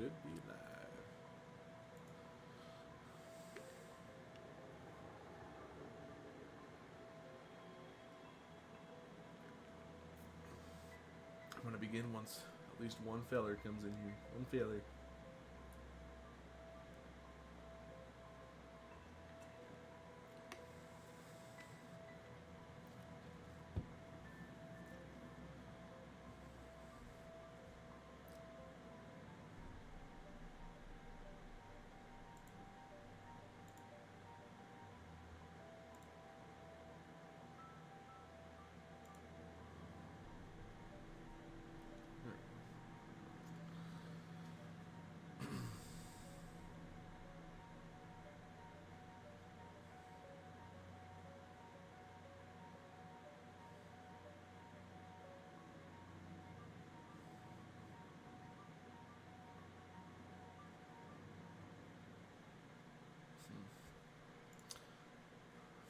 should be live. I'm gonna begin once at least one feller comes in here. One feller.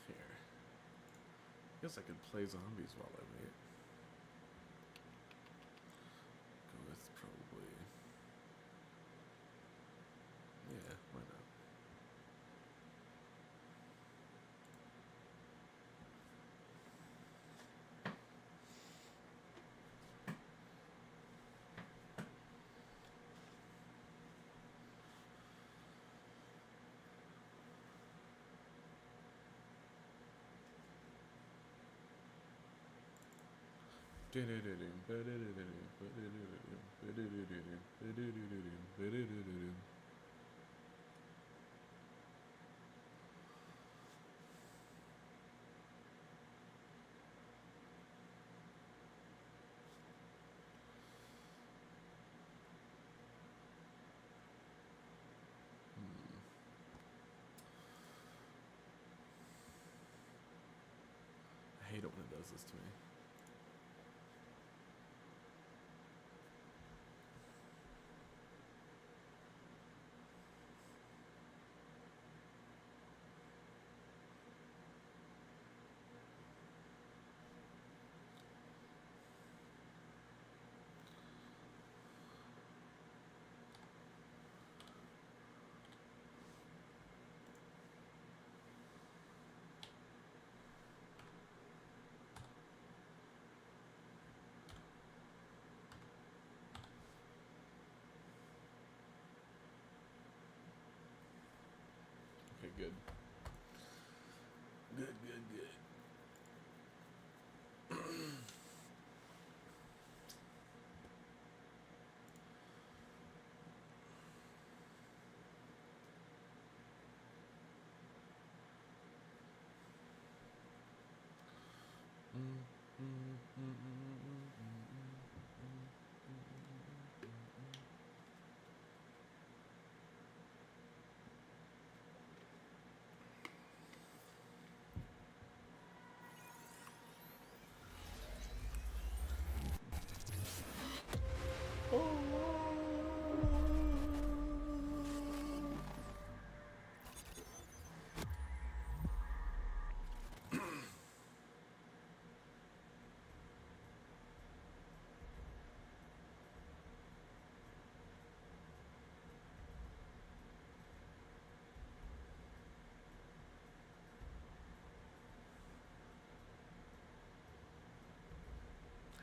Here. Guess I could play zombies while I wait. Go with probably... Yeah, why not? I hate it when it does this to me. Okay, good. Good.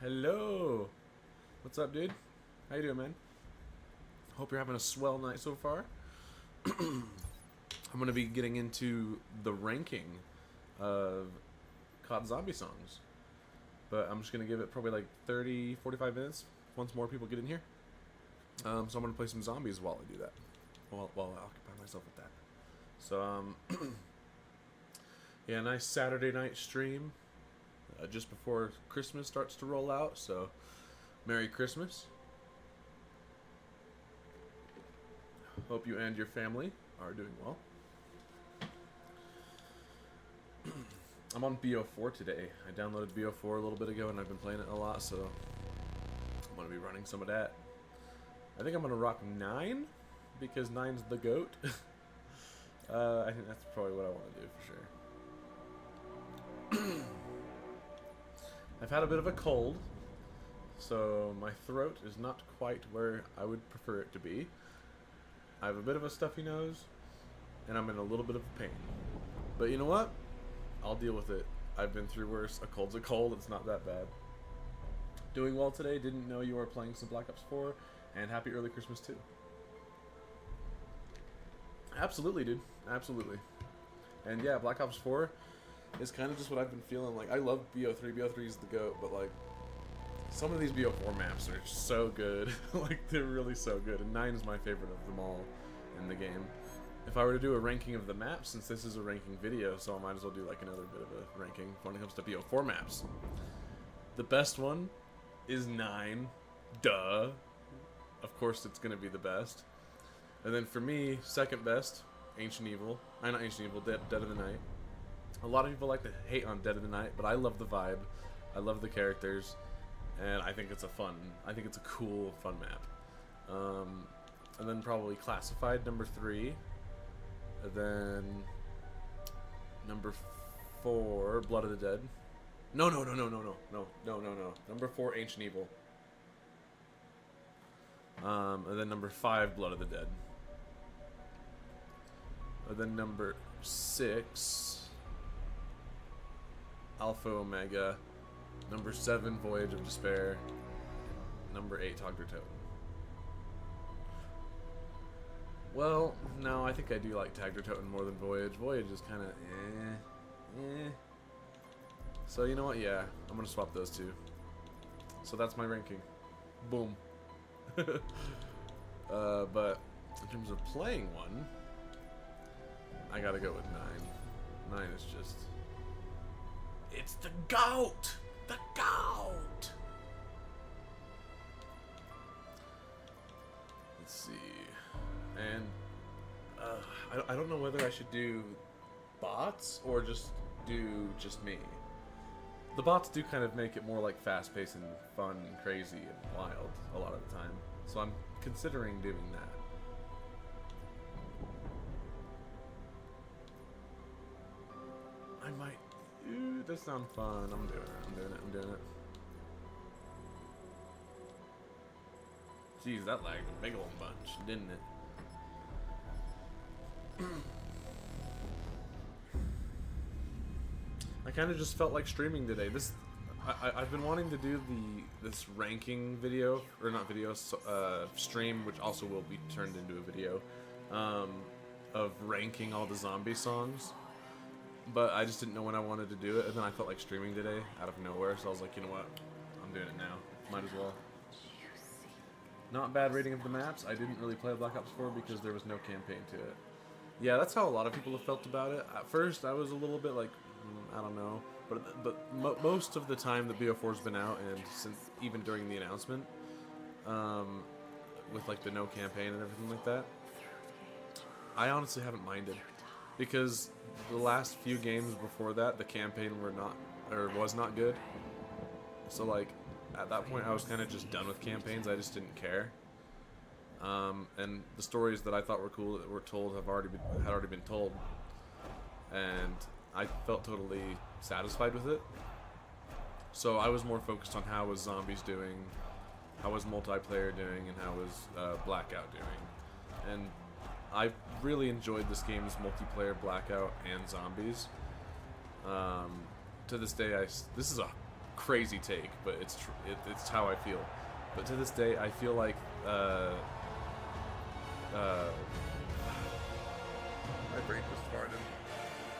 Hello! What's up, dude? How you doing, man? Hope you're having a swell night so far. I'm going to be getting into the ranking of CoD zombie songs. But I'm just going to give it probably like 30, 45 minutes once more people get in here. So I'm going to play some zombies while I do that. While I occupy myself with that. So, yeah, nice Saturday night stream. Just before Christmas starts to roll out, so Merry Christmas. Hope you and your family are doing well. I'm on BO4 today. I downloaded BO4 a little bit ago and I've been playing it a lot, so I'm going to be running some of that. I think I'm going to rock 9 because 9's the GOAT. I think that's probably what I want to do for sure. I've had a bit of a cold, so my throat is not quite where I would prefer it to be. I have a bit of a stuffy nose, and I'm in a little bit of pain. But you know what? I'll deal with it. I've been through worse. A cold's a cold. It's not that bad. Doing well today. Didn't know you were playing some Black Ops 4, and happy early Christmas too. Absolutely, dude. Absolutely. And yeah, Black Ops 4 is kind of just what I've been feeling. Like, I love BO3. BO3 is the GOAT, but like, some of these BO4 maps are so good. Like, they're really so good. And 9 is my favorite of them all in the game. If I were to do a ranking of the maps, since this is a ranking video, so I might as well do like another bit of a ranking when it comes to BO4 maps. The best one is 9. Duh. Of course it's going to be the best. And then for me, second best, Ancient Evil. Not Ancient Evil, Dead of the Night. A lot of people like to hate on Dead of the Night, but I love the vibe. I love the characters. And I think it's a cool, fun map. And then probably Classified, number 3. And then number 4, Blood of the Dead. No. Number 4, Ancient Evil. And then number 5, Blood of the Dead. And then number 6, Alpha Omega. Number 7, Voyage of Despair. Number 8, Togder Totem. Well, no, I think I do like Tagger Totem more than Voyage. Voyage is kind of eh. So you know what? Yeah, I'm gonna swap those two. So that's my ranking. Boom. But in terms of playing one, I gotta go with 9. 9 is just... It's the GOAT! The GOAT! Let's see... And I don't know whether I should do bots or just do just me. The bots do kind of make it more like fast-paced and fun and crazy and wild a lot of the time. So I'm considering doing that. I might... Ooh, this sounds fun. I'm doing it. Jeez, that lagged a big old bunch, didn't it? I kind of just felt like streaming today. I've been wanting to do this ranking video, or not video, stream, which also will be turned into a video, of ranking all the zombie songs. But I just didn't know when I wanted to do it, and then I felt like streaming today out of nowhere, so I was like, you know what, I'm doing it now. Might as well. Not bad rating of the maps. I didn't really play Black Ops 4 because there was no campaign to it. Yeah, that's how a lot of people have felt about it. At first, I was a little bit like, I don't know. But most of the time, the BO4's been out, and since even during the announcement, with like the no campaign and everything like that, I honestly haven't minded, because the last few games before that, the campaign was not good. So like, at that point, I was kind of just done with campaigns. I just didn't care. And the stories that I thought were cool that were told had already been told, and I felt totally satisfied with it. So I was more focused on how was Zombies doing, how was multiplayer doing, and how was Blackout doing. And I really enjoyed this game's multiplayer, Blackout, and Zombies. To this day, this is a crazy take, but it's how I feel. But to this day, I feel like my brain was farted.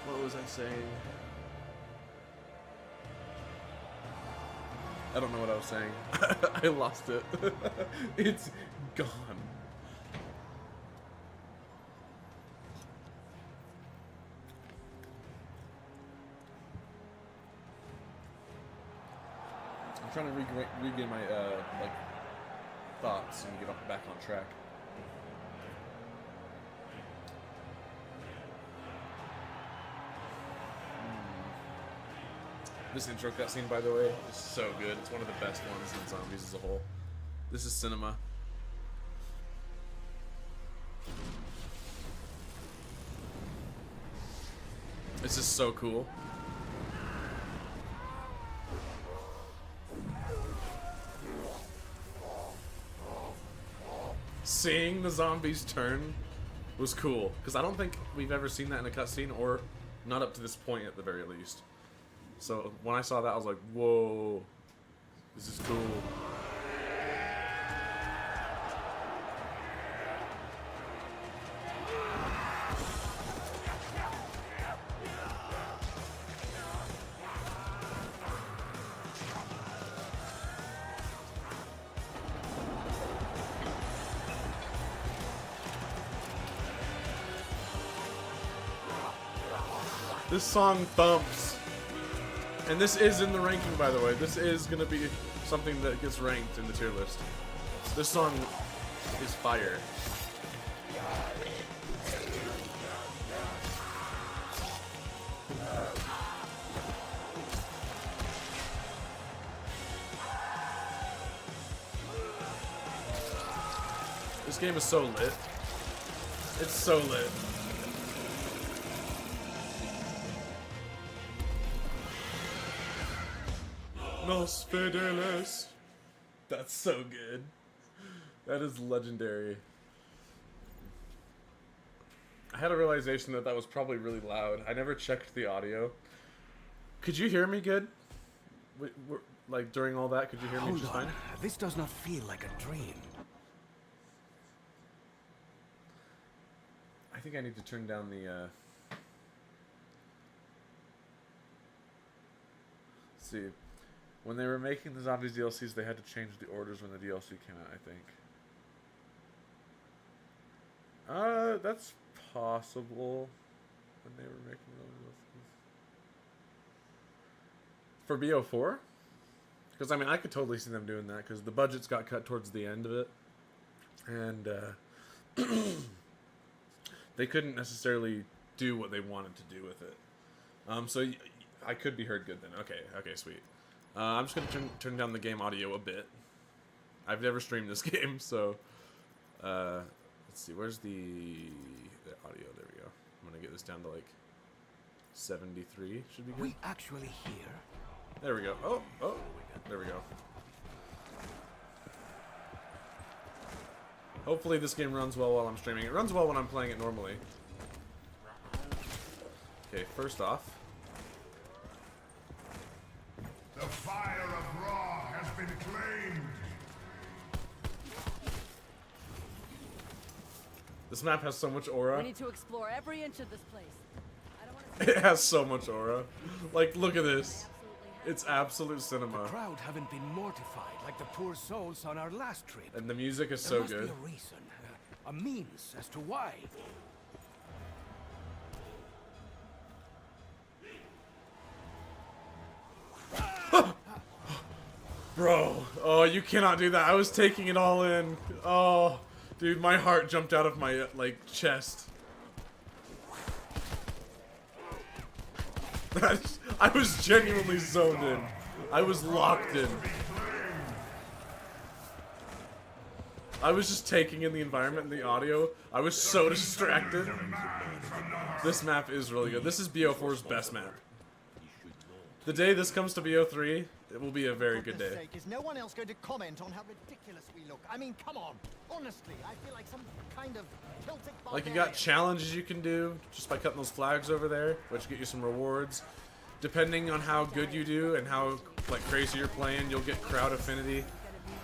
What was I saying? I don't know what I was saying. I lost it. It's gone. I'm trying to regain my like thoughts and get back on track. This intro cutscene, by the way, is so good. It's one of the best ones in Zombies as a whole. This is cinema. This is so cool. Seeing the zombies turn was cool. Because I don't think we've ever seen that in a cutscene, or not up to this point at the very least. So when I saw that, I was like, whoa, this is cool. This song thumps. And this is in the ranking, by the way. This is going to be something that gets ranked in the tier list. This song is fire. This game is so lit. It's so lit. Los Fideles. That's so good. That is legendary. I had a realization that that was probably really loud. I never checked the audio. Could you hear me good? Like during all that, could you hear me just fine? This does not feel like a dream. I think I need to turn down the let's see. When they were making the Zombies DLCs, they had to change the orders when the DLC came out, I think. That's possible. When they were making those DLCs. For BO4? Because, I mean, I could totally see them doing that, because the budgets got cut towards the end of it. And, they couldn't necessarily do what they wanted to do with it. So I could be heard good then. Okay, sweet. I'm just going to turn down the game audio a bit. I've never streamed this game, so... let's see, where's the audio? There we go. I'm going to get this down to, like, 73. Should be good. We actually hear? There we go. Oh, there we go. Hopefully this game runs well while I'm streaming. It runs well when I'm playing it normally. Okay, first off... The fire of Ra has been claimed. This map has so much aura. We need to explore every inch of this place. I don't want to It has so much aura. Like, look at this. It's absolute cinema. The crowd haven't been mortified like the poor souls on our last trip. And the music is There so must good. be a reason, a means as to why. Bro, oh, you cannot do that. I was taking it all in. Oh, dude, my heart jumped out of my, like, chest. I was genuinely zoned in. I was locked in. I was just taking in the environment and the audio. I was so distracted. This map is really good. This is BO4's best map. The day this comes to BO3, it will be a very good day. Is no one else going to comment on how ridiculous we look? I mean, come on. Honestly, I feel like some kind of Celtic barbarian. Like, you got challenges you can do just by cutting those flags over there, which get you some rewards. Depending on how good you do and how, like, crazy you're playing, you'll get crowd affinity.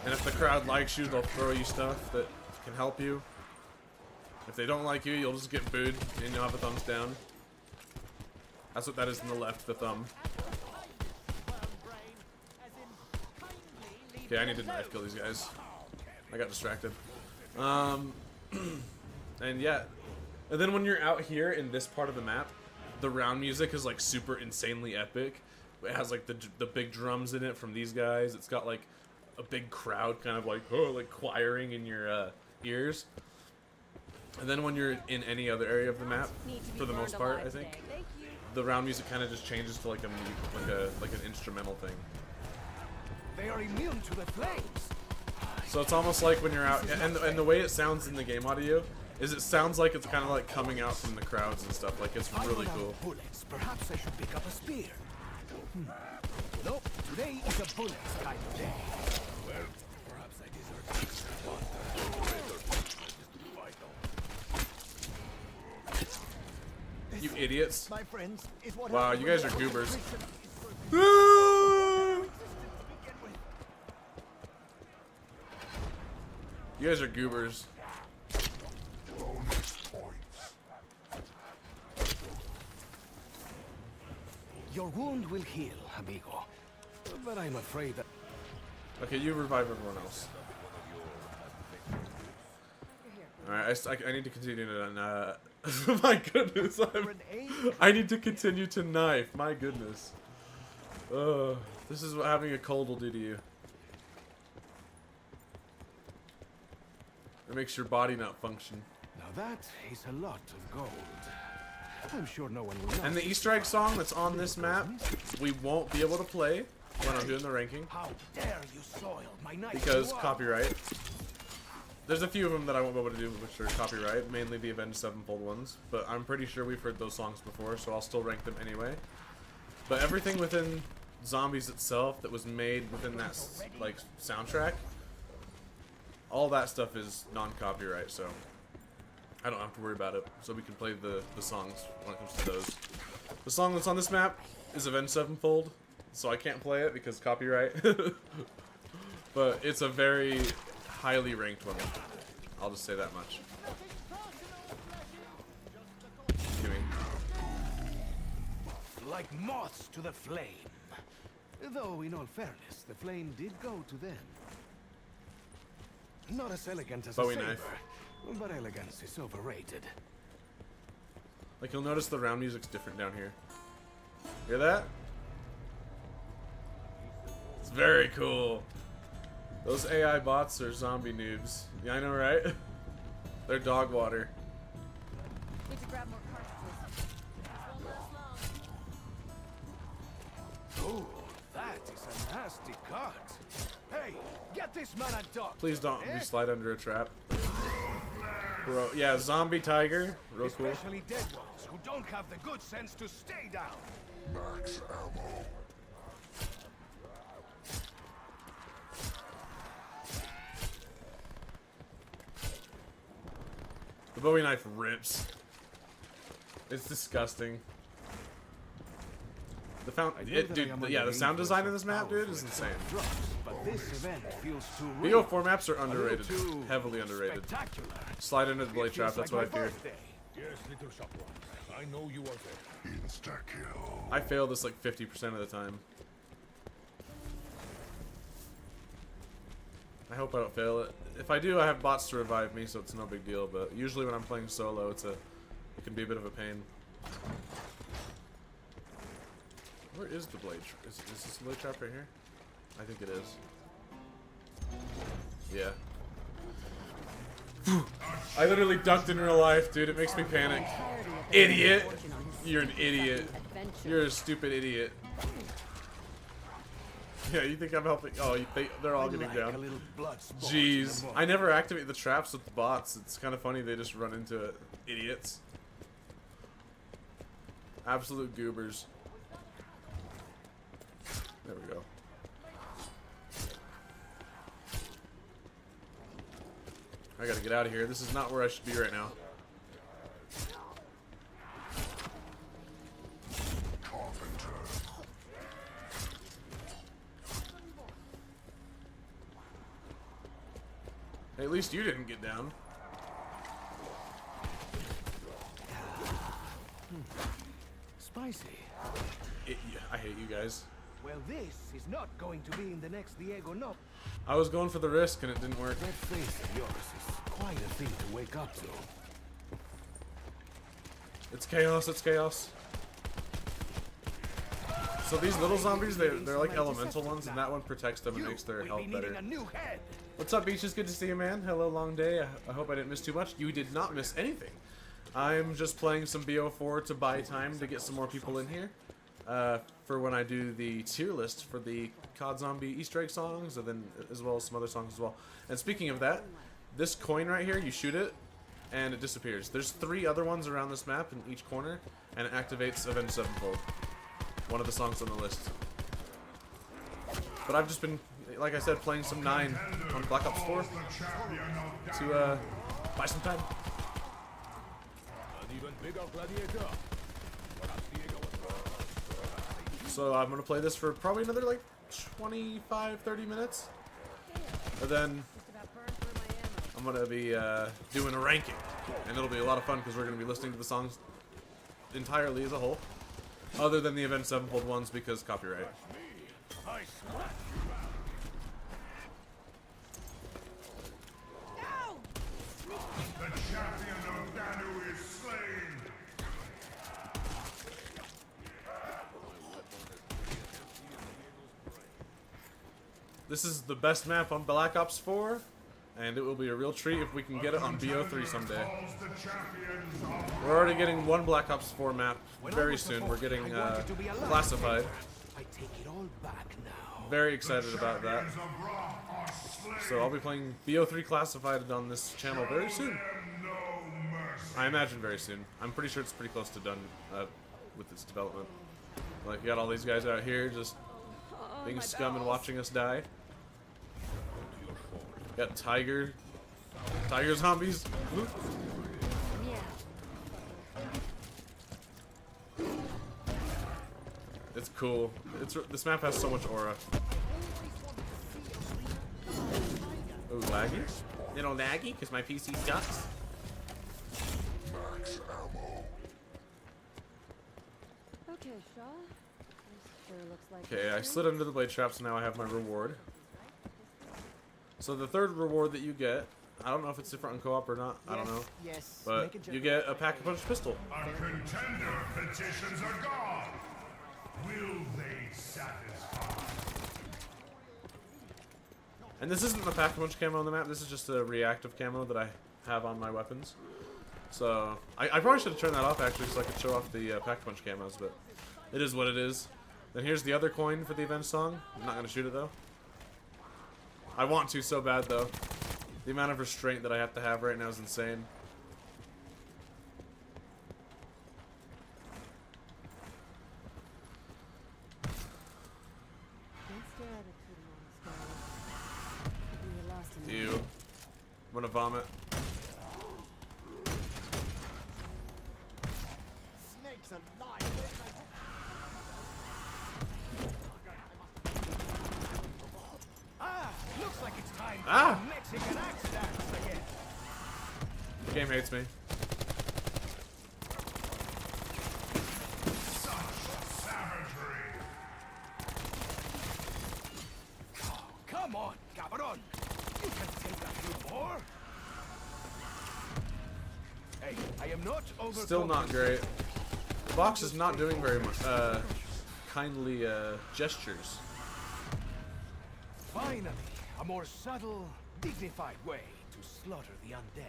And if the crowd likes you, they'll throw you stuff that can help you. If they don't like you, you'll just get booed and you'll have a thumbs down. That's what that is in the left, the thumb. Okay, I need to knife kill these guys. I got distracted. And yeah. And then when you're out here in this part of the map, the round music is like super insanely epic. It has like the big drums in it from these guys. It's got like a big crowd kind of like, oh, like choiring in your ears. And then when you're in any other area of the map, for the most part, I think, the round music kind of just changes to like an instrumental thing. They are immune to the flames. So it's almost like when you're out, and the way it sounds in the game audio is it sounds like it's kind of like coming out from the crowds and stuff. Like, it's really cool. Bullets. Perhaps I should pick up a spear. Nope, today is a bullets kind of day. Well, perhaps I deserve You idiots. my friends, is what Wow, happens you when guys are the goobers. opposition is first to begin with. You guys are goobers. Bonus points. Your wound will heal, amigo. But I'm afraid that... Okay, you revive everyone else. Alright, I need to continue to my goodness, I need to continue to knife. My goodness. This is what having a cold will do to you. It makes your body not function. Now that is a lot of gold. I'm sure no one will know. And the Easter egg song that's on this map, we won't be able to play when I'm doing the ranking How dare you soil my night because blue copyright. There's a few of them that I won't be able to do which are copyright, mainly the Avenged Sevenfold ones, but I'm pretty sure we've heard those songs before, so I'll still rank them anyway. But everything within Zombies itself that was made within that like soundtrack, all that stuff is non-copyright, so I don't have to worry about it. So we can play the songs when it comes to those. The song that's on this map is Avenged Sevenfold, so I can't play it because copyright. But it's a very highly ranked one. I'll just say that much. Gimme. like moths to the flame. Though, in all fairness, the flame did go to them. Not as elegant as Bowie a saber, knife. but elegance is overrated. Like, you'll notice the round music's different down here. Hear that? It's very cool. Those AI bots are zombie noobs. Yeah, I know, right? They're dog water. Need to grab more cartridges. This won't last long. Oh, that is a nasty cut. Hey, get this man a dog. Please don't be slide under a trap. Bro, yeah, zombie tiger. Real cool. Especially dead ones who don't have the good sense to stay down. Max ammo. The Bowie knife rips. It's disgusting. The the sound design in this map, dude, is insane. But this event feels too real. BO4 maps are underrated, too heavily underrated. Spectacular. Slide into the blade trap, that's what I fear. Yes, little shopper. I know you are there. Insta-kill. I fail this like 50% of the time. I hope I don't fail it. If I do, I have bots to revive me, so it's no big deal. But usually when I'm playing solo, it can be a bit of a pain. Where is the blade? Is this the blade trap right here? I think it is. Yeah. I literally ducked in real life, dude. It makes me panic. Idiot! You're an idiot. You're a stupid idiot. Yeah, you think I'm helping? Oh, they're all getting down. Jeez. I never activate the traps with the bots. It's kind of funny they just run into it. Idiots. Absolute goobers. There we go. I gotta get out of here. This is not where I should be right now. Hey, at least you didn't get down. Spicy. I hate you guys. Well, this is not going to be in the next Diego, no. I was going for the risk and it didn't work. That face of yours is quite a thing to wake up to. It's chaos, it's chaos. So these little zombies, they're like elemental ones, and that one protects them and makes their health better. A new head. What's up, Beaches? Good to see you, man. Hello, long day. I hope I didn't miss too much. You did not miss anything. I'm just playing some BO4 to buy time to get some more people in here. For when I do the tier list for the CoD Zombie Easter egg songs, and then as well as some other songs as well. And speaking of that, this coin right here, you shoot it, and it disappears. There's 3 other ones around this map in each corner, and it activates Avenged Sevenfold. One of the songs on the list. But I've just been, like I said, playing some 9 on Black Ops 4 to buy some time. An even bigger gladiator. So I'm gonna play this for probably another like 25, 30 minutes. And then Just about burned through my ammo. I'm gonna be doing a ranking, and it'll be a lot of fun because we're gonna be listening to the songs entirely as a whole, other than the Avenged Sevenfold ones because copyright. No! The champion of Danu is slain! This is the best map on Black Ops 4, and it will be a real treat if we can get it on BO3 someday. Calls the champions of We're already getting one Black Ops 4 map very soon. We're getting classified. I take it all back now. Very excited about that. of Ra are slain. So I'll be playing BO3 classified on this channel very soon. No mercy. I imagine very soon. I'm pretty sure it's pretty close to done with its development. Like, you got all these guys out here just being scum and watching us die. Got tiger zombies. Ooh. Yeah. It's cool. This map has so much aura. Oh, laggy? You know, laggy because my PC sucks. Max ammo. Okay, Shaw. This sure looks like Okay, I slid under the blade trap, so now I have my reward. So the third reward that you get, I don't know if it's different on co-op or not. I don't know. Yes. But you get a pack-a-punch pistol. A contender petitions are gone. Will they satisfy? And this isn't the pack-a-punch camo on the map. This is just a reactive camo that I have on my weapons. So I probably should have turned that off actually, so I could show off the pack-a-punch camos. But it is what it is. Then here's the other coin for the Avenged song. I'm not gonna shoot it though. I want to so bad though. The amount of restraint that I have to have right now is insane. Don't stare at it too long, Scarlet. You lost in Ew. I'm gonna vomit. Snakes alive. Looks like it's time for Ah! a Mexican axe dance again. The game hates me. Savagery. Come on, cabron. You can take a few more. Hey, I am not over. Still not great. The box is not doing very much. Kindly gestures. Finally, a more subtle, dignified way to slaughter the undead.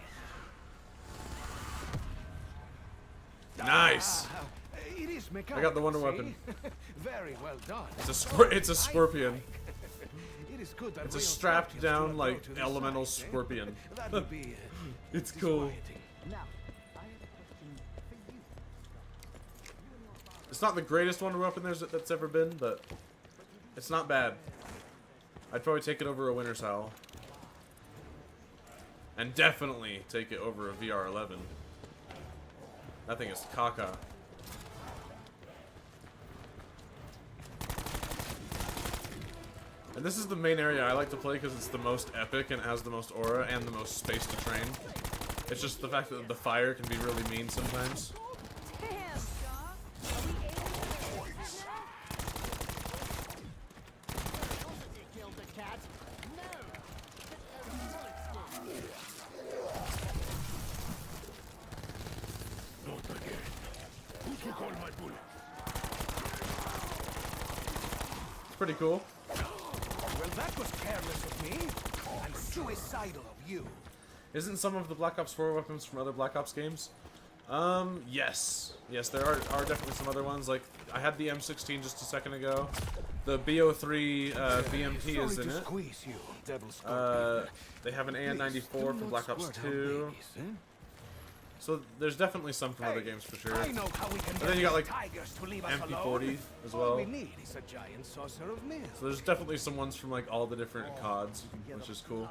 Nice. Ah, it is mechanical, I got the wonder see? weapon. Very well done. It's a scorpion. It is good that It's a real strapped champions down do not like go to the elemental sides, eh? scorpion. That would be It's cool. disquieting. Now, I have a question for you. It's not the greatest wonder weapon that's ever been, but it's not bad. I'd probably take it over a Winter's Howl. And definitely take it over a VR11. That thing is caca. And this is the main area I like to play because it's the most epic and it has the most aura and the most space to train. It's just the fact that the fire can be really mean sometimes. Damn, Shaw. Are we able to You killed the cat. No. Not again. Who took all my bullets? Pretty cool. Well, that was careless of me and suicidal of you. Isn't some of the Black Ops 4 weapons from other Black Ops games? Yes. Yes, there are definitely some other ones. Like, I had the M16 just a second ago. The BO3 BMP is in it. Squeeze you, devil scorpion. They have an AN-94 Please, do from not Black Ops squirt out 2. babies, eh? So there's definitely some from other Hey, games for sure. I know how we can And get then you got, these like, tigers to leave us MP40 alone. as All well. we need is a giant saucer of milk. So there's definitely some ones from like all the different CODs, which is cool.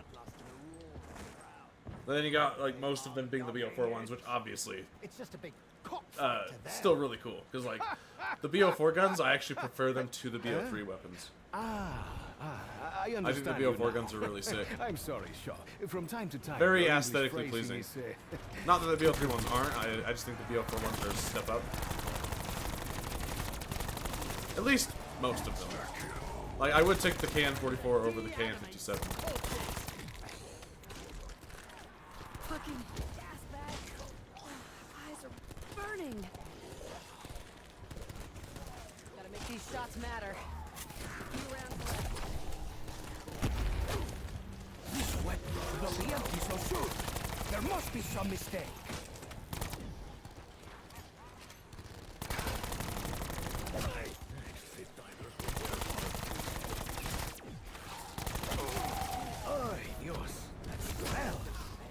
But then you got like most of them being the BO4 ones, which obviously It's just a big cockfight to them. still really cool because like the BO4 guns, I actually prefer them to the BO3 weapons. I I think understand. the you BO4 now. guns are really sick. I'm sorry, Shaw. From time to time, Very your English aesthetically phrasing pleasing. is, Not that the BO3 ones aren't. I just think the BO4 ones are a step up. At least most of them. Like I would take the KN44 over the KN57. Fucking gas bag. Oh, my eyes are burning. Gotta make these shots matter. Few rounds left. This weapon should not be empty so soon. There must be some mistake. Ay, Dios. That's well.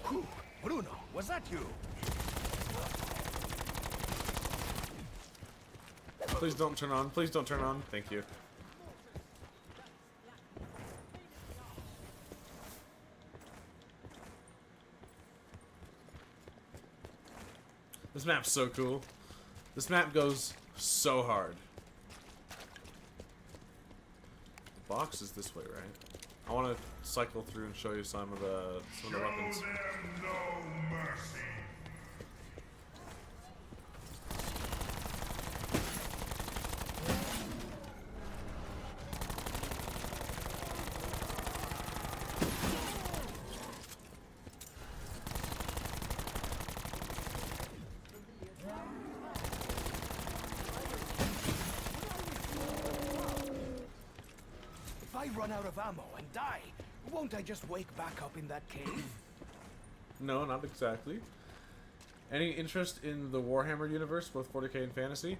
Whew. Bruno, was that you? Please don't turn on. Please don't turn on. Thank you. This map's so cool. This map goes so hard. The box is this way, right? I want to cycle through and show you some of the weapons. If I run out of ammo and die, won't I just wake back up in that cave? No, not exactly. Any interest in the Warhammer universe, both 40k and fantasy?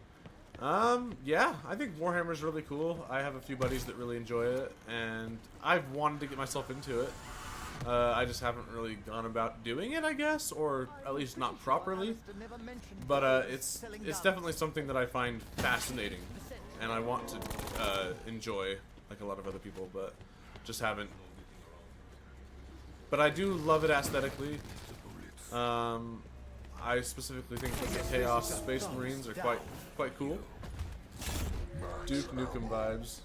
Yeah, I think Warhammer's really cool. I have a few buddies that really enjoy it, and I've wanted to get myself into it. I just haven't really gone about doing it, I guess, or at least not properly. But it's definitely something that I find fascinating, and I want to enjoy, like a lot of other people, but just haven't. But I do love it aesthetically. I specifically think that the Chaos Space Marines are quite cool. Duke Nukem vibes.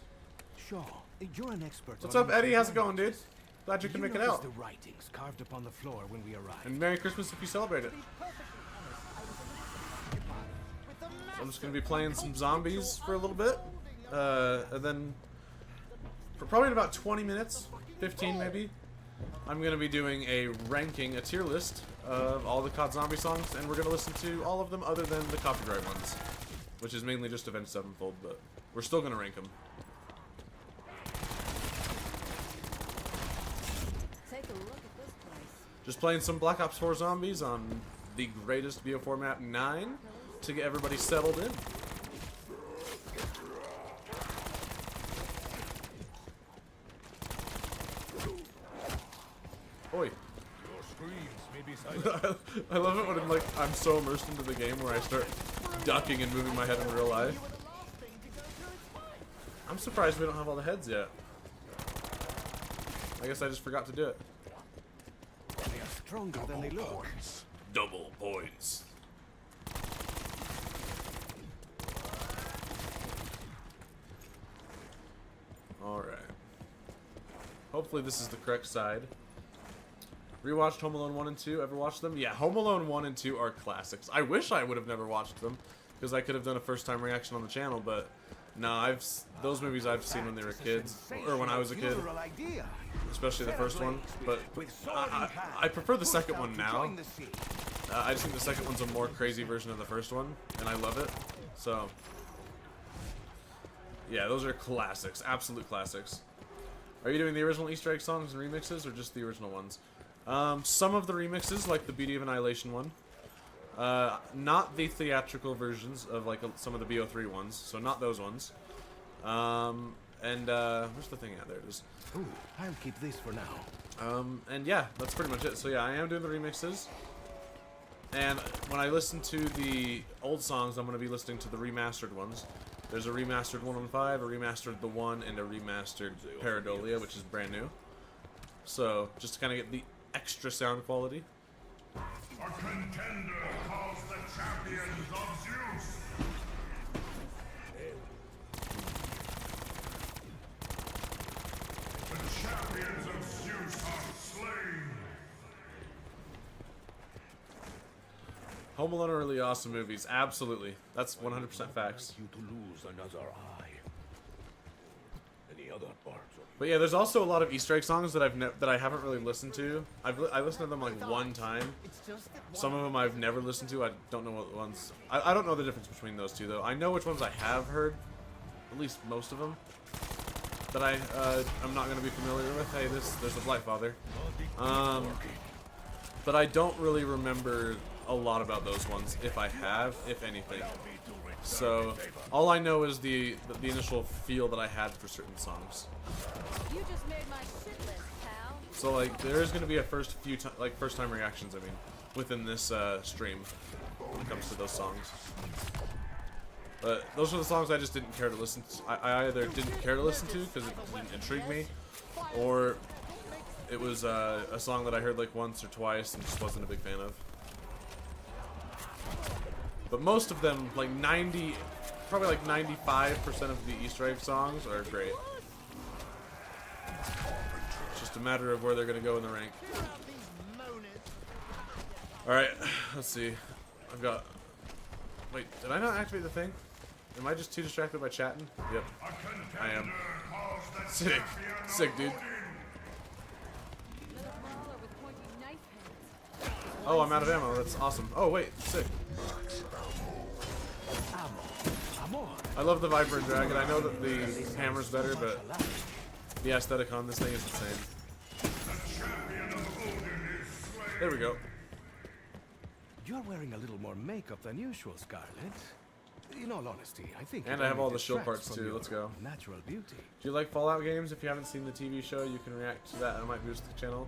Shaw, you're an expert. What's up, Eddie? How's it going, dude? Glad you can make it out. The writings carved upon the floor when we arrived. And Merry Christmas if you celebrate it. So I'm just gonna be playing some zombies for a little bit, and then for probably in about 20 minutes, 15 maybe, I'm gonna be doing a tier list of all the CoD zombie songs, and we're gonna listen to all of them other than the copyright ones, which is mainly just Avenged Sevenfold, but we're still gonna rank them. Take a look at this place. Just playing some Black Ops 4 zombies on the greatest BO4 map 9 to get everybody settled in. Oi. Your screams may be silent. I love it when I'm so immersed into the game where I start ducking and moving my head in real life. I'm surprised we don't have all the heads yet. I guess I just forgot to do it. They are stronger than they look. Double points. Alright. Hopefully this is the correct side. Rewatched Home Alone 1 and 2. Ever watched them? Yeah, Home Alone 1 and 2 are classics. I wish I would have never watched them, because I could have done a first-time reaction on the channel, but no, those movies I've seen when they were kids, or when I was a kid, especially the first one, but I prefer the second one now. I just think the second one's a more crazy version of the first one, and I love it, so yeah, those are classics, absolute classics. Are you doing the original Easter egg songs and remixes, or just the original ones? Some of the remixes, like the Beauty of Annihilation one. Not the theatrical versions of like some of the BO3 ones, so not those ones. Where's the thing at? There it is. Ooh, I'll keep this for now. And yeah, that's pretty much it. So yeah, I am doing the remixes. And when I listen to the old songs, I'm going to be listening to the remastered ones. There's a remastered 115, a remastered The One, and a remastered Paradolia, which is brand new. So, just to kind of get the extra sound quality. contender calls the champions of Zeus. The champions of Zeus are slain. Home Alone are really awesome movies. Absolutely. That's 100% facts. You to lose another eye. Any other parts of But yeah, there's also a lot of Easter egg songs that I haven't really listened to. I listened to them like one time. It's just that Some of them I've never listened to. I don't know what ones. I don't know the difference between those two though. I know which ones I have heard, at least most of them. That I'm not going to be familiar with. Hey, there's a Blight Father. But I don't really remember a lot about those ones, if I have, if anything. So all I know is the initial feel that I had for certain songs. You just made my shit list, pal. So like there is going to be a first time reactions. I mean, within this stream when it comes to those songs. But those are the songs I just didn't care to listen to. I either didn't care to listen to because it didn't intrigue me, or it was a song that I heard like once or twice and just wasn't a big fan of. But most of them, like probably like 95% of the Easter egg songs are great. It's just a matter of where they're gonna go in the rank. Alright, let's see. I've got... Wait, did I not activate the thing? Am I just too distracted by chatting? Yep, I am. Sick. Sick, dude. Another brawler with pointy knife heads. Oh, I'm out of ammo. That's awesome. Oh, wait. Sick. I love the Viper and Dragon. I know that the hammer's better, but the aesthetic on this thing is insane. There we go. You're wearing a little more makeup than usual, Scarlet. In all honesty, I think. And it I have only all the shield detracts parts from too. your Let's go. Natural beauty. Do you like Fallout games? If you haven't seen the TV show, you can react to that. I might boost the channel.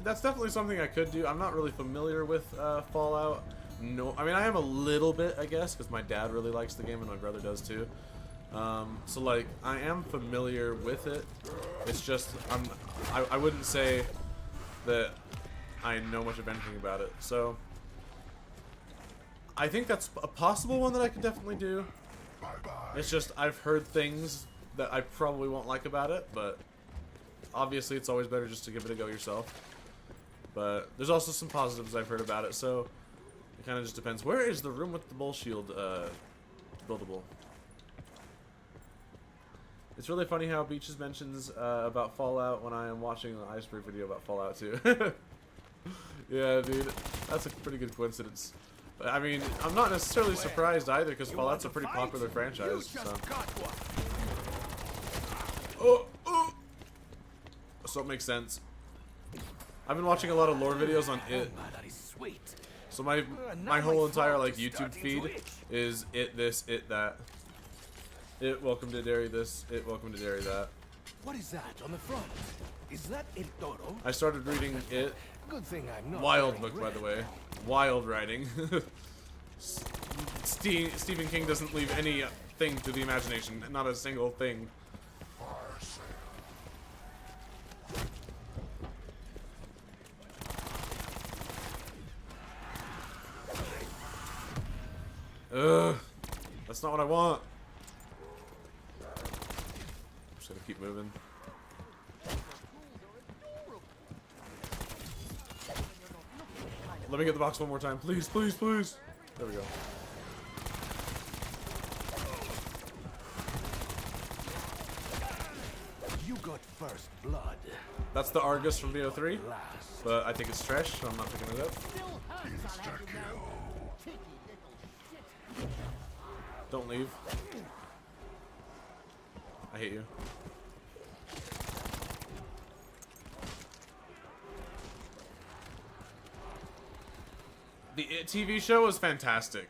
That's definitely something I could do. I'm not really familiar with Fallout. No, I mean I am a little bit, I guess, because my dad really likes the game and my brother does too. So like I am familiar with it. It's just I wouldn't say that I know much of anything about it. So I think that's a possible one that I could definitely do. It's just I've heard things that I probably won't like about it, but obviously it's always better just to give it a go yourself. But there's also some positives I've heard about it, so it kind of just depends. Where is the room with the bull shield buildable? It's really funny how Beaches mentions about Fallout when I am watching an Iceberg video about Fallout 2. Yeah, dude, that's a pretty good coincidence. But, I mean, I'm not necessarily surprised either because Fallout's a pretty popular franchise. So. Oh! So it makes sense. I've been watching a lot of lore videos on it. That is sweet. So my whole entire like YouTube feed is it this, it that. It welcome to dairy this, it welcome to dairy that. What is that on the front? Is that El Toro? I started reading it. Good thing I'm not. Wild wearing book, by red. the way. Wild writing. Stephen King doesn't leave anything to the imagination. Not a single thing. Ugh. That's not what I want. I'm just gonna keep moving. Let me get the box one more time. Please, please, please. There we go. You got first blood. That's the Argus from VO3, Last. but I think it's trash, so I'm not picking it up. Don't leave. I hate you. The It TV show was fantastic.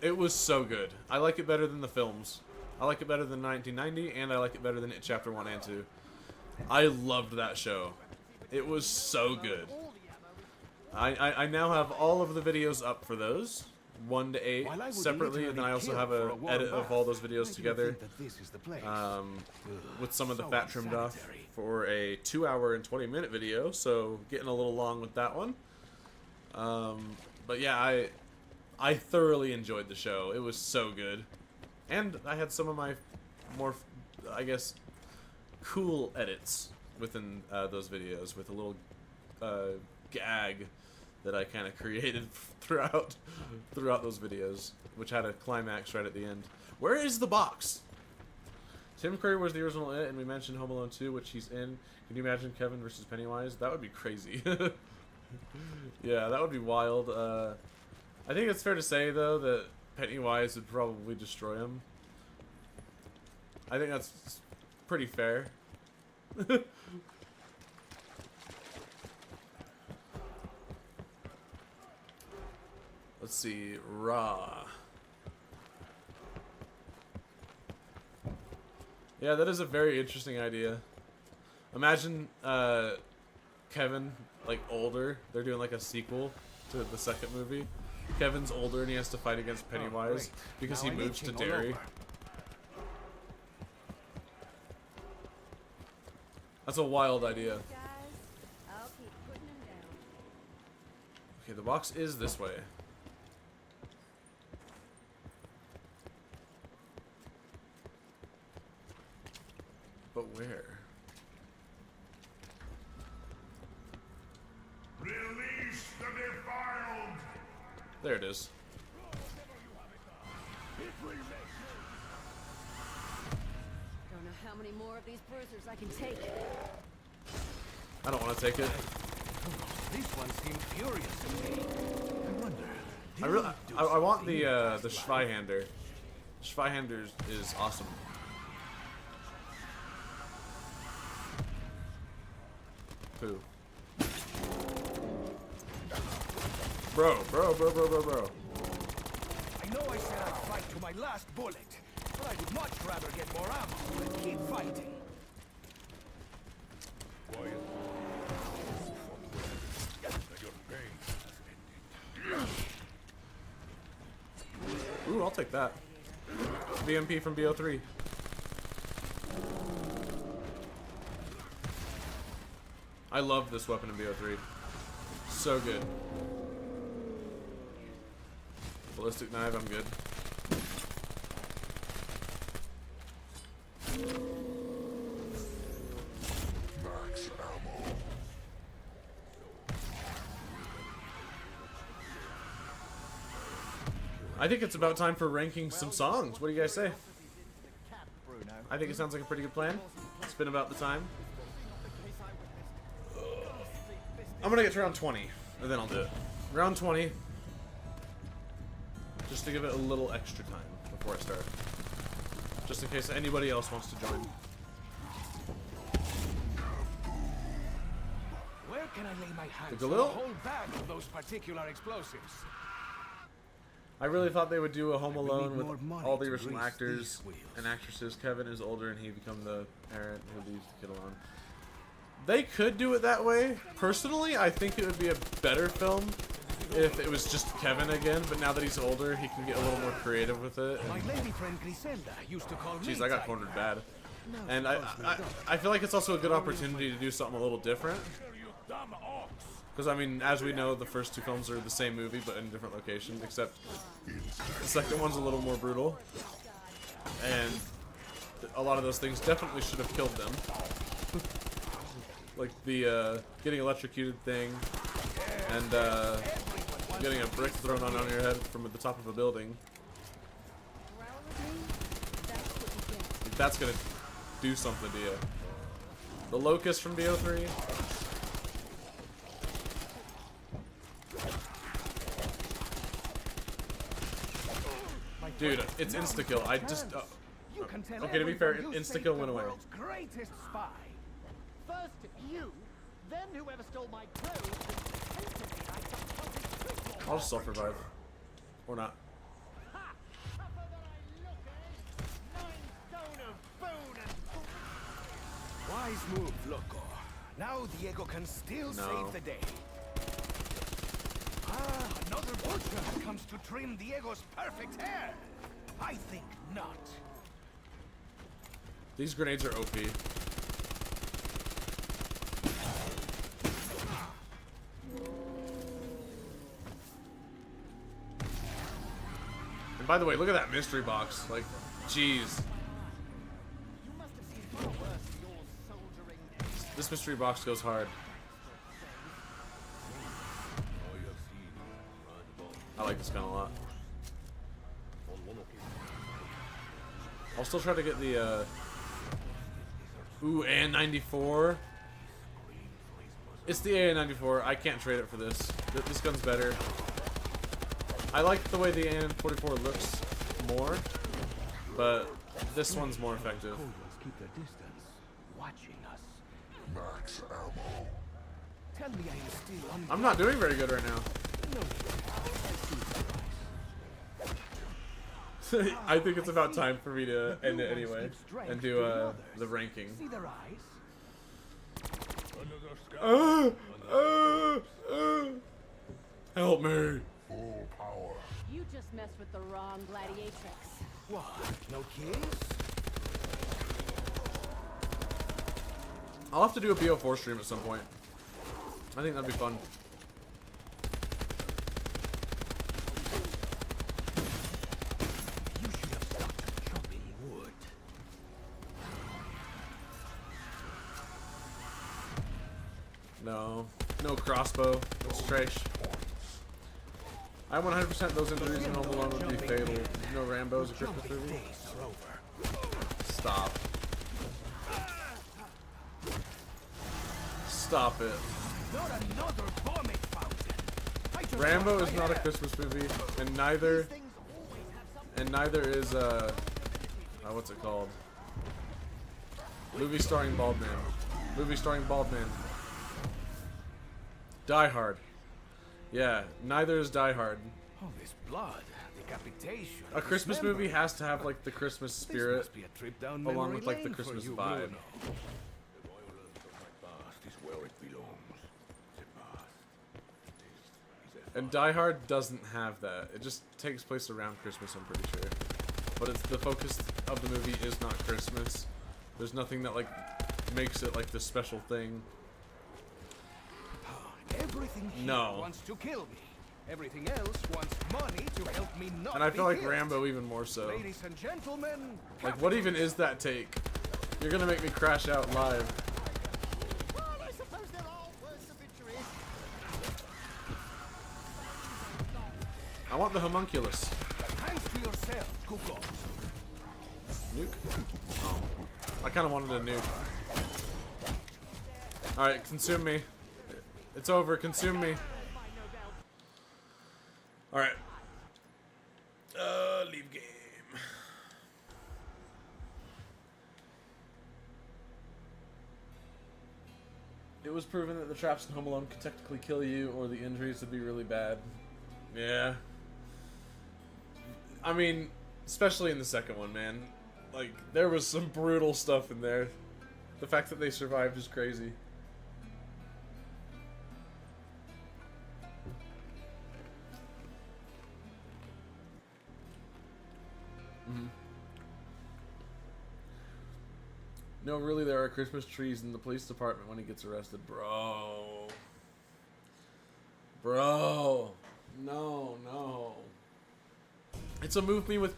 It was so good. I like it better than the films. I like it better than 1990, and I like it better than It Chapter 1 and 2. I loved that show. It was so good. I now have all of the videos up for those. 1 to 8 While I would separately, and then I also literally have kill a for a warm edit of bath, all those I videos do together. think that this is the place. With some of the So fat trimmed off unsanitary. for a 2 hour and 20 minute video, so getting a little long with that one. But yeah, I thoroughly enjoyed the show. It was so good. And I had some of my more, I guess, cool edits within those videos with a little gag that I kind of created throughout those videos, which had a climax right at the end. Where is the box? Tim Curry was the original It, and we mentioned Home Alone 2, which he's in. Can you imagine Kevin versus Pennywise? That would be crazy. Yeah, that would be wild. I think it's fair to say, though, that Pennywise would probably destroy him. I think that's pretty fair. Let's see, Raw. Yeah, that is a very interesting idea. Imagine Kevin, like, older. They're doing like a sequel to the second movie. Kevin's older and he has to fight against Pennywise because Now he I'm moves to itching all Derry. over. That's a wild idea. Guys, I'll keep putting them down. Okay, the box is this way. But where? Release the defiled! There it is. Don't know how many more of these bruisers I can take. I don't want to take it. This one seemed furious to me. I wonder. I really, I want the Schweihander. Schweihander is awesome. Who? Bro. I know I said I'd fight to my last bullet, but I would much rather get more ammo than keep fighting. Quiet. Your pain has ended. Ooh, I'll take that. VMP from BO3. I love this weapon in BO3. So good. Ballistic knife, I'm good. Max ammo. I think it's about time for ranking some songs. What do you guys say? Cat, Bruno. I think it sounds like a pretty good plan. It's been about the time. I'm gonna get to round 20, and then I'll do it. Round 20. Just to give it a little extra time before I start. Just in case anybody else wants to join. Where can I lay my hands The on a Galil? whole bag of those particular explosives? I really thought they would do a Home would Alone need with more money all the to original grease actors these wheels. and actresses. Kevin is older and he become the parent who leaves the kid alone. They could do it that way. Personally, I think it would be a better film if it was just Kevin again, but now that he's older, he can get a little more creative with it. My lady friend Griselda used to call me. Jeez, I got type. cornered bad. No, And of course we don't. I feel like it's also a good opportunity to do something a little different. You dumb ox! Because, I mean, as we know, the first two films are the same movie, but in different locations, except the second one's a little more brutal. And a lot of those things definitely should have killed them. Like the getting electrocuted thing, and getting a brick thrown on your head from the top of a building. Growl with me? That's what you get. Like, that's gonna do something to you. The Locust from BO3. Dude, it's insta-kill. I just... You can tell okay, to be fair, everyone you insta-kill saved the went away. world's greatest spy. First you, then whoever stole my clothes and pretended to be like some puppet trick. I'll just self-revive. Or not. Ha! Tougher than I look, eh? 9 stone of bone and... Wise move, Loco. Now Diego can still No. save the day. Ah, another butcher comes to trim Diego's perfect hair. I think not. These grenades are OP. And by the way, look at that mystery box. Like, jeez. You must have seen far worse in your soldiering days. This mystery box goes hard. I like this gun a lot. I'll still try to get the, ooh, AN-94. It's the AN-94. I can't trade it for this. This gun's better. I like the way the AN-44 looks more, but this one's more effective. Keep their distance, watching us. Max ammo. Tell me I am still on. I'm not doing very good right now. I think it's about time for me to end it anyway and do the ranking. See their eyes? Another scout. Help me! Full power. You just messed with the wrong gladiatrix. What? No kiss? I'll have to do a BO4 stream at some point. I think that'd be fun. You should have stopped chopping wood. No. No crossbow. It's trash. I 100% those injuries in Home Alone would be fatal. No Rambo's a Christmas movie. Days are over. Stop. Stop it. Not another vomit fountain. I just Rambo want is my not a air. Christmas movie, and neither Things always have some is what's it called? Movie starring bald man. Movie starring bald man. Die Hard. Yeah, neither is Die Hard. All this blood, decapitation. A Christmas movie has to have like the Christmas This spirit must be a trip down along memory with like the lane for Christmas you, vibe. Bruno. The violence of my past is where it belongs. The past. And Die Hard doesn't have that. It just takes place around Christmas, I'm pretty sure. But it's the focus of the movie is not Christmas. There's nothing that like makes it like this special thing. Everything here No. wants to kill me. Everything else wants money to help me not And I be feel like killed. Rambo even more so. Ladies and gentlemen, Like, what even is that take? You're gonna make me crash out live. Well, I suppose there are worse obituaries. I want the homunculus. hands to yourself, Cuckoo. Nuke? Oh. I kinda wanted a nuke. Alright, consume me. It's over, consume me. Alright. Leave game. It was proven that the traps in Home Alone could technically kill you, or the injuries would be really bad. Yeah. I mean, especially in the second one, man. Like, there was some brutal stuff in there. The fact that they survived is crazy. No, really, there are Christmas trees in the police department when he gets arrested. Bro. Bro. No, no. It's a movie with...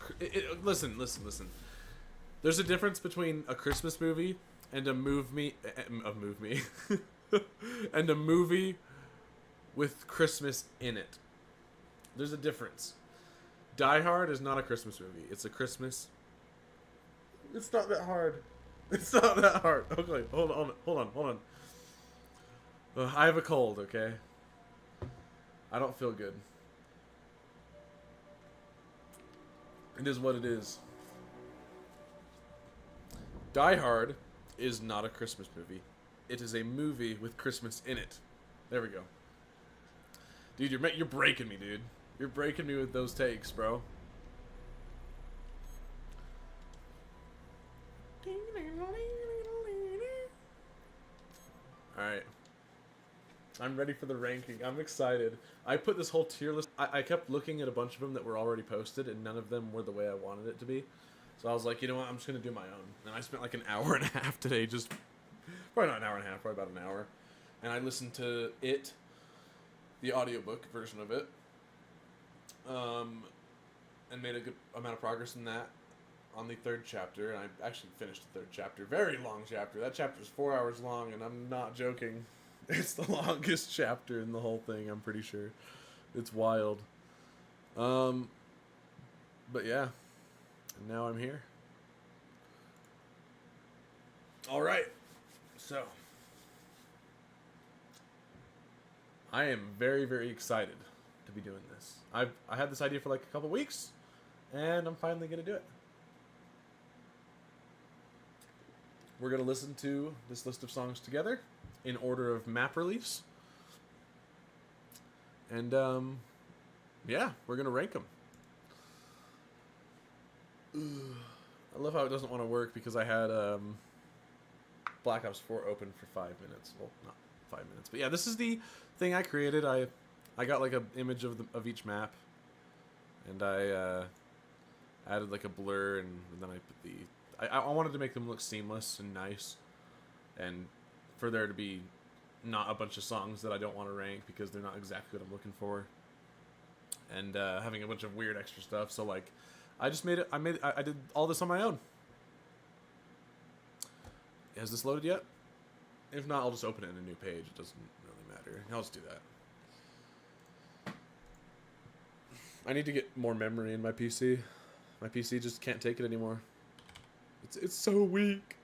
listen. There's a difference between a Christmas movie and a movie... and a movie with Christmas in it. There's a difference. Die Hard is not a Christmas movie. It's a Christmas... It's not that hard. It's not that hard. Okay, hold on. I have a cold, okay? I don't feel good. It is what it is. Die Hard is not a Christmas movie. It is a movie with Christmas in it. There we go. Dude, you're breaking me, dude. You're breaking me with those takes, bro. Alright. I'm ready for the ranking. I'm excited. I put this whole tier list... I kept looking at a bunch of them that were already posted, and none of them were the way I wanted it to be. So I was like, you know what? I'm just going to do my own. And I spent like an hour and a half today just... Probably not an hour and a half, probably about an hour. And I listened to it, the audiobook version of it. and made a good amount of progress in that on the third chapter. And I actually finished the third chapter. Very long chapter. That chapter is 4 hours long, and I'm not joking. It's the longest chapter in the whole thing, I'm pretty sure. It's wild. But yeah. And now I'm here. Alright. So. I am very, very excited to be doing this. I had this idea for like a couple weeks, and I'm finally going to do it. We're going to listen to this list of songs together in order of map release. And, yeah, we're going to rank them. I love how it doesn't want to work because I had Black Ops 4 open for 5 minutes. Well, not 5 minutes. But yeah, this is the thing I created. I got like an image of each map. And I added like a blur, and then I put the... I wanted to make them look seamless and nice. And for there to be not a bunch of songs that I don't want to rank because they're not exactly what I'm looking for. And having a bunch of weird extra stuff. So like, I just made it. I did all this on my own. Has this loaded yet? If not, I'll just open it in a new page. It doesn't really matter. I'll just do that. I need to get more memory in my PC. My PC just can't take it anymore. It's so weak.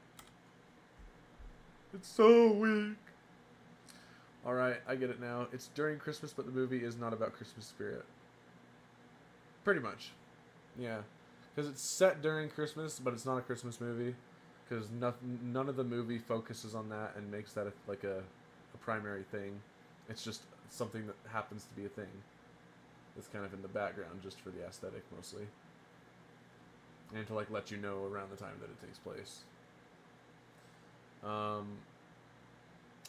It's so weak. Alright, I get it now. It's during Christmas, but the movie is not about Christmas spirit. Pretty much. Yeah. Because it's set during Christmas, but it's not a Christmas movie. Because none of the movie focuses on that and makes that a primary thing. It's just something that happens to be a thing. It's kind of in the background just for the aesthetic, mostly. And to like let you know around the time that it takes place.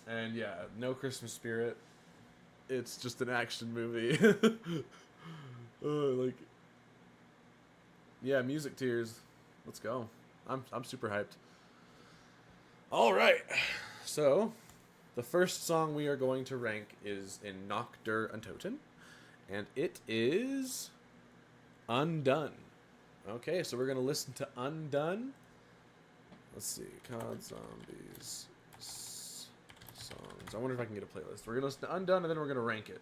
And yeah, no Christmas spirit. It's just an action movie. Like, yeah, music tears. Let's go. I'm super hyped. All right. So, the first song we are going to rank is in Nach der Untoten, and it is Undone. Okay, so we're going to listen to Undone. Let's see. CoD Zombies songs. I wonder if I can get a playlist. We're going to listen to Undone, and then we're going to rank it.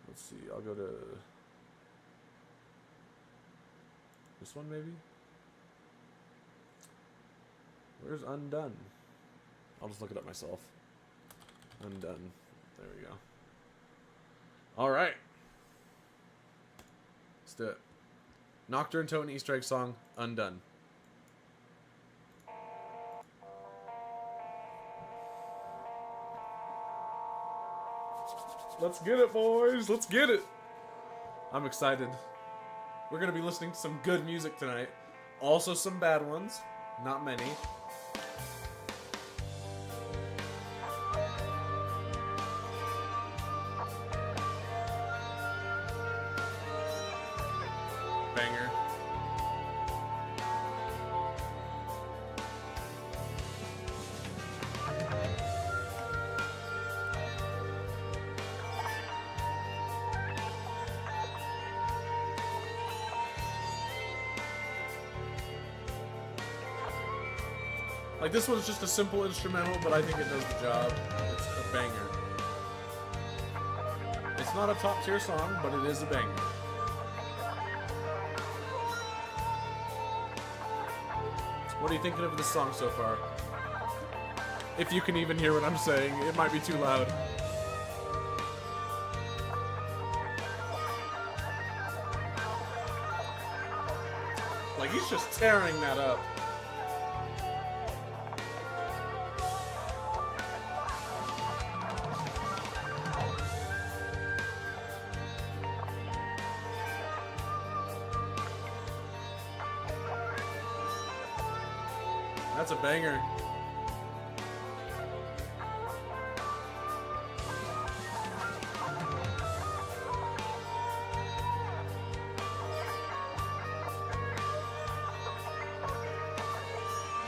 Let's see. I'll go to this one, maybe? Where's Undone? I'll just look it up myself. Undone. There we go. Alright. Let's do it. Nach der Untoten Easter egg song, Undone. Let's get it, boys. Let's get it. I'm excited. We're going to be listening to some good music tonight. Also some bad ones. Not many. Banger. Like, this one's just a simple instrumental, but I think it does the job. It's a banger. It's not a top tier song, but it is a banger. What are you thinking of this song so far? If you can even hear what I'm saying, it might be too loud. Like, he's just tearing that up. That's a banger.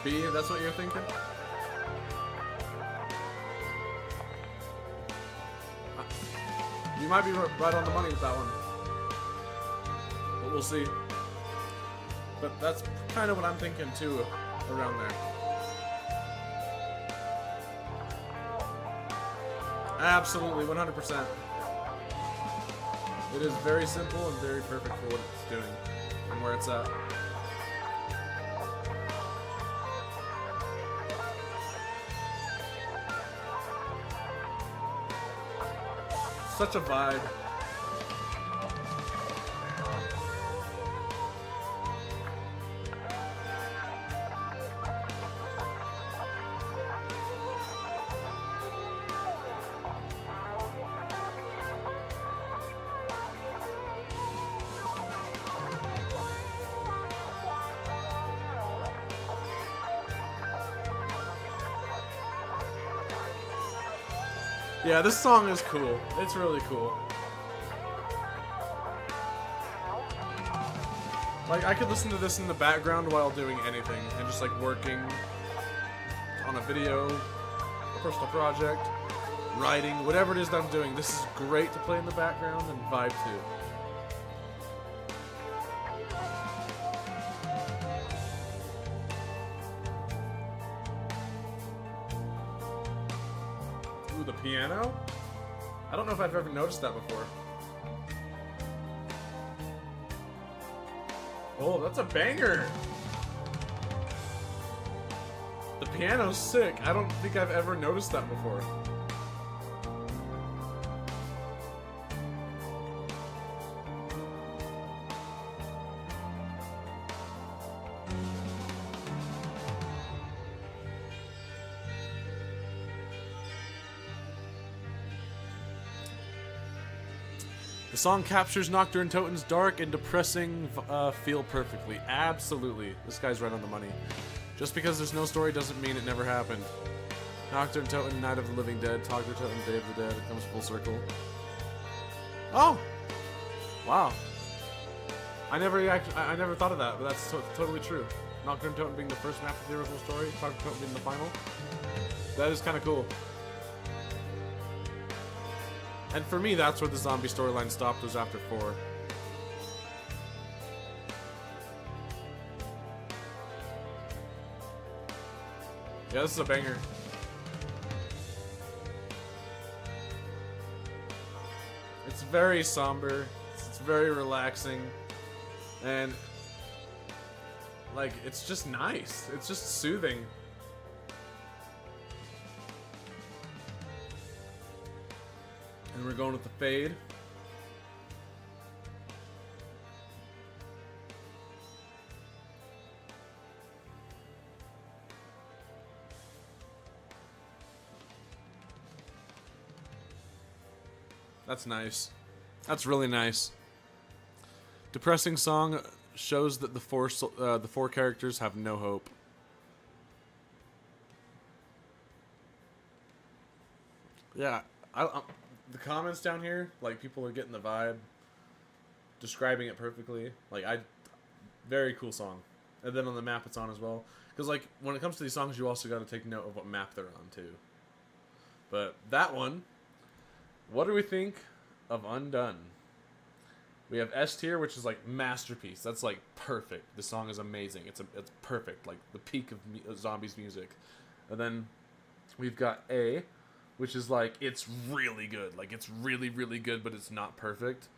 B, that's what you're thinking? You might be right on the money with that one. We'll see. But that's kind of what I'm thinking too, around there. Absolutely, 100%. It is very simple and very perfect for what it's doing and where it's at. Such a vibe. Yeah, this song is cool. It's really cool. Like, I could listen to this in the background while doing anything, and just like working on a video, a personal project, writing, whatever it is that I'm doing. This is great to play in the background and vibe to. Ooh, the piano? I don't know if I've ever noticed that before. Oh, that's a banger! The piano's sick. I don't think I've ever noticed that before. The song captures Nocturne Toten's dark and depressing feel perfectly. Absolutely. This guy's right on the money. Just because there's no story doesn't mean it never happened. Nocturne Toten, Night of the Living Dead, Togger Toten, Day of the Dead. It comes full circle. Oh! Wow. I never thought of that, but that's totally true. Nocturne Toten being the first map of the original story, Togger Toten being the final. That is kind of cool. And for me, that's where the zombie storyline stopped, was after 4. Yeah, this is a banger. It's very somber. It's very relaxing. And, like, it's just nice. It's just soothing. And we're going with the fade. That's nice. That's really nice. Depressing song shows that the four characters have no hope. Yeah, the comments down here, like, people are getting the vibe, describing it perfectly. Like, very cool song. And then on the map it's on as well. Because, like, when it comes to these songs, you also got to take note of what map they're on, too. But that one, what do we think of Undone? We have S tier, which is, like, masterpiece. That's, like, perfect. The song is amazing. It's perfect. Like, the peak of Zombies music. And then we've got A, which is, like, it's really good. Like, it's really, really good, but it's not perfect.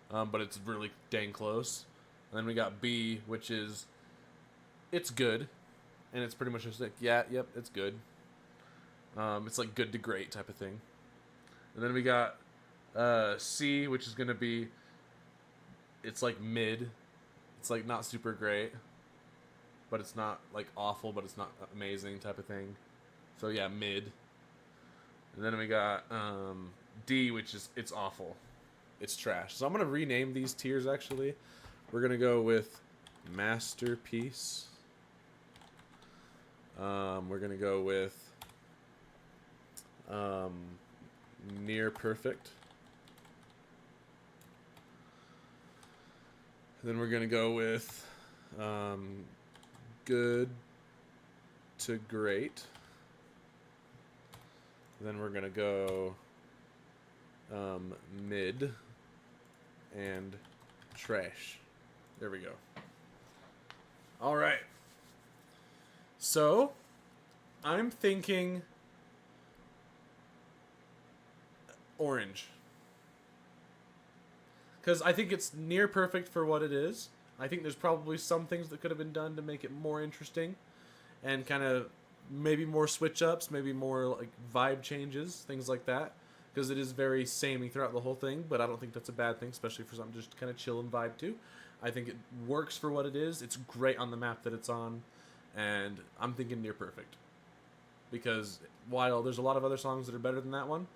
But it's really dang close. And then we got B, which is, it's good. And it's pretty much just like, yeah, yep, it's good. It's, like, good to great type of thing. And then we got C, which is going to be, it's, like, mid. It's, like, not super great. But it's not, like, awful, but it's not amazing type of thing. So, yeah, mid. And then we got D, which is, it's awful. It's trash. So I'm going to rename these tiers, actually. We're going to go with Masterpiece. We're going to go with Near Perfect. And then we're going to go with Good to Great. Then we're gonna go mid and trash. There we go. All right. So, I'm thinking orange. Because I think it's near perfect for what it is. I think there's probably some things that could have been done to make it more interesting. And kind of maybe more switch ups, maybe more like vibe changes, things like that. Because it is very samey throughout the whole thing, but I don't think that's a bad thing, especially for something just kind of chill and vibe too. I think it works for what it is. It's great on the map that it's on, and I'm thinking near perfect. Because while there's a lot of other songs that are better than that one,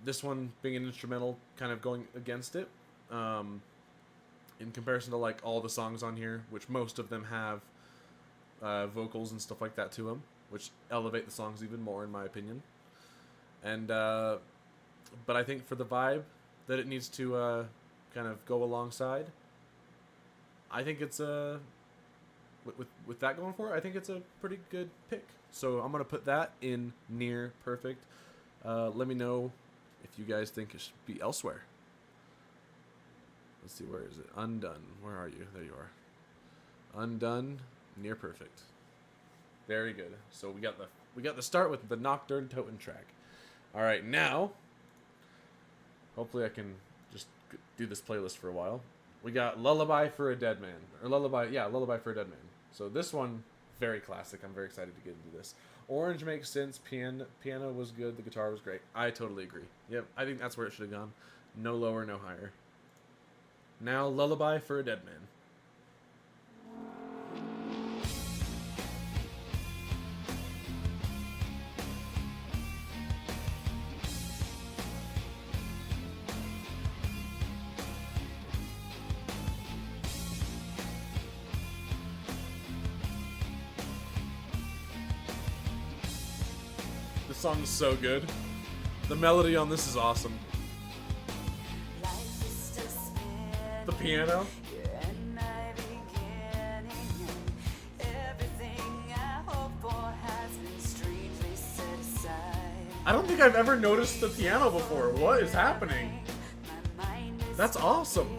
this one being an instrumental kind of going against it, in comparison to like all the songs on here, which most of them have vocals and stuff like that to them, which elevate the songs even more in my opinion. And but I think for the vibe that it needs to kind of go alongside, I think it's with that going for it, I think it's a pretty good pick. So I'm gonna put that in near perfect. Let me know if you guys think it should be elsewhere. Let's see, where is it? Undone. Where are you? There you are. Undone, near perfect. Very good. So we got the start with the Nocturne Toten track. All right, now hopefully I can just do this playlist for a while. We got Lullaby for a Dead Man, or Lullaby for a Dead Man. So this one, very classic. I'm very excited to get into this. Orange makes sense. Piano was good. The guitar was great. I totally agree. Yep, I think that's where it should have gone. No lower, no higher. Now, Lullaby for a Dead Man. This song is so good. The melody on this is awesome. The piano. I don't think I've ever noticed the piano before. What is happening? That's awesome.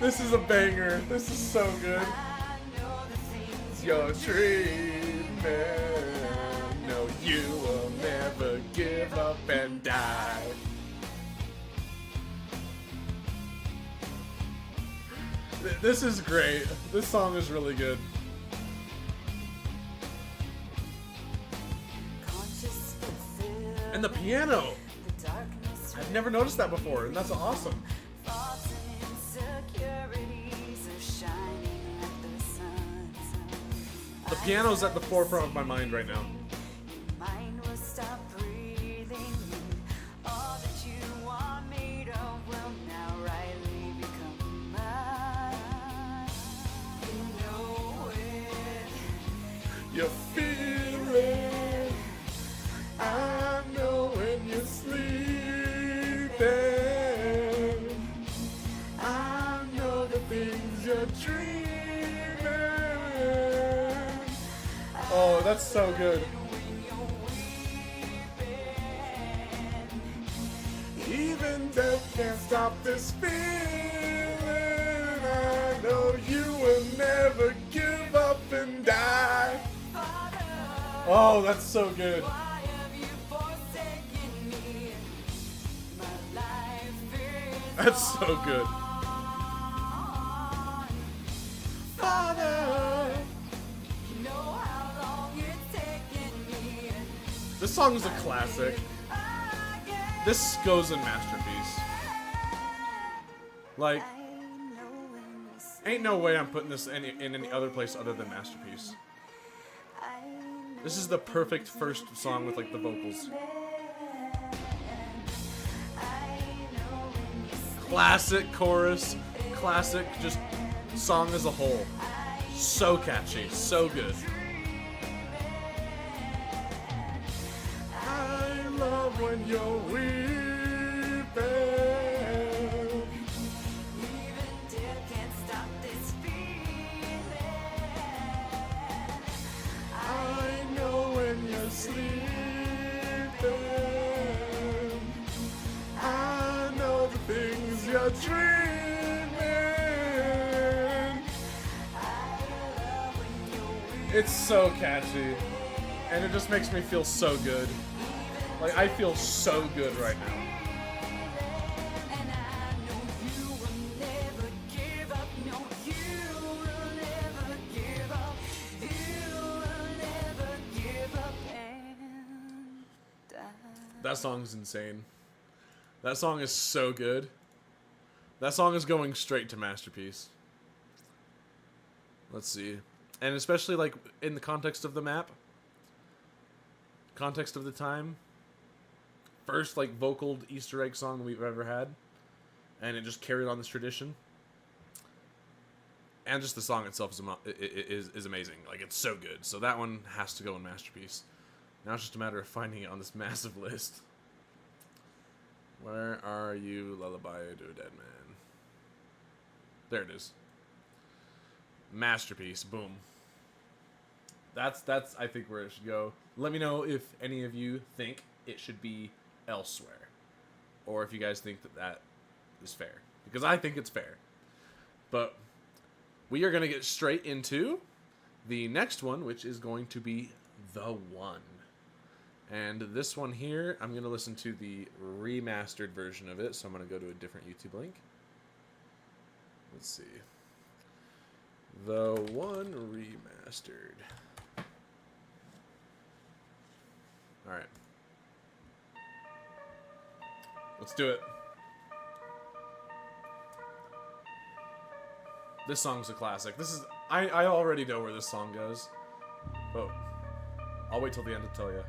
This is a banger. This is so good. Your treatment. No, you will never give up and die. This is great. This song is really good. And the piano. I've never noticed that before, and that's awesome. The piano's at the forefront of my mind right now. You feel it. I know when you're sleeping. I know the things you're dreaming. Oh, that's so good. Even death can't stop this feeling. I know you will never give up and die. Oh, that's so good. That's so good. Father. This song is a classic. This goes in Masterpiece. Like, ain't no way I'm putting this in any other place other than Masterpiece. This is the perfect first song with like the vocals. Classic chorus, classic just song as a whole. So catchy, so good. I love when you're weeping. dreaming. It's so catchy, and it just makes me feel so good. Like, I feel so good right now. That song's insane. That song is so good. That song is going straight to masterpiece. Let's see. And especially, like, in the context of the map, context of the time, first, like, vocal Easter egg song we've ever had, and it just carried on this tradition. And just the song itself is amazing. Like, it's so good. So that one has to go in masterpiece. Now it's just a matter of finding it on this massive list. Where are you, Lullaby to a Dead Man? There it is. Masterpiece. Boom. That's I think where it should go. Let me know if any of you think it should be elsewhere, or if you guys think that is fair, because I think it's fair. But we are going to get straight into the next one, which is going to be The One. And this one here, I'm going to listen to the remastered version of it, so I'm going to go to a different YouTube link. Let's see. The One remastered. Alright. Let's do it. This song's a classic. This is... I already know where this song goes. But I'll wait till the end to tell you.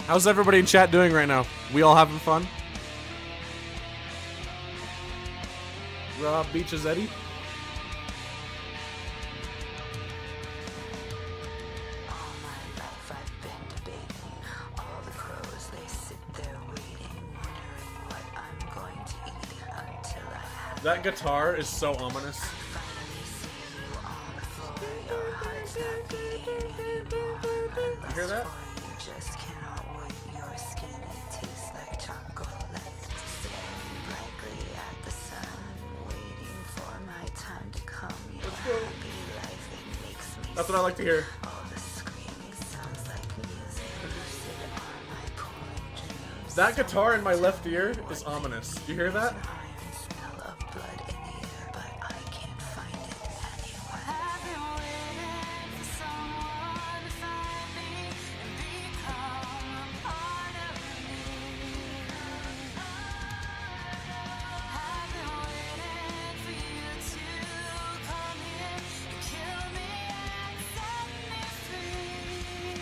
How's everybody in chat doing right now? We all having fun? Rob Beaches Eddie? All my life I've been debating. All the crows, they sit there waiting, wondering what I'm going to eat until I have That guitar is so ominous. finally seen you on the floor. Your heart's not beating anymore. My You hear that? lust for you just cannot wait. Your skin, it tastes like chocolate. Staring brightly at the sun, waiting for my time to come. Your happy life, it makes me That's what I like to hear. all the screaming sounds like music. Lucid are my pouring dreams. That guitar in my left ear is ominous. You hear that? Iron smell of blood in the air, but I can't find it anywhere. I've been waiting for someone to find me and become a part of me. I've been waiting for you to come here and kill me and set me free.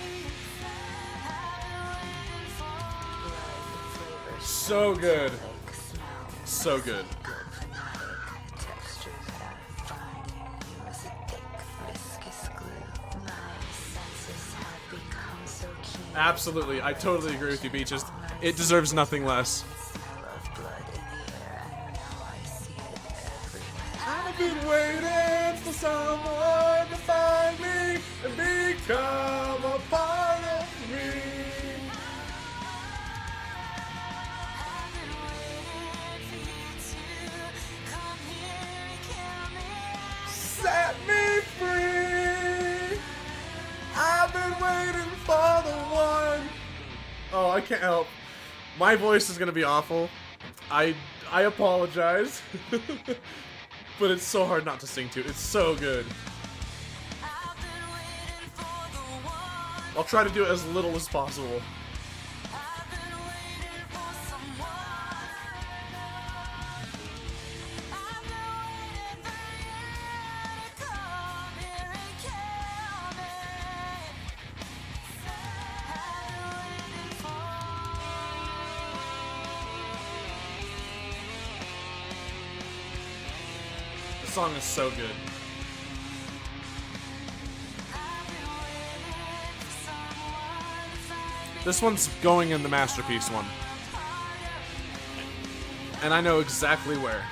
I've been waiting for So good. Like smell, So good. good fanatic. Texture that I find in you is a thick, viscous glue. My senses have become so keen. Absolutely. I totally agree with you, Beaches. It deserves nothing less. Smell of blood in the air, and now I see it everywhere. I've been waiting for someone to find me and become a part of me. I've been waiting for you to come here and kill me. Set me free. I've been waiting for the one. Oh, I can't help. My voice is gonna be awful. I apologize. But it's so hard not to sing to. It's so good. I've been waiting for the one. I'll try to do it as little as possible. I've been waiting for someone. I've been waiting for you to come here and kill me. I've been waiting for. The song is so good. This one's going in the masterpiece one. And I know exactly where.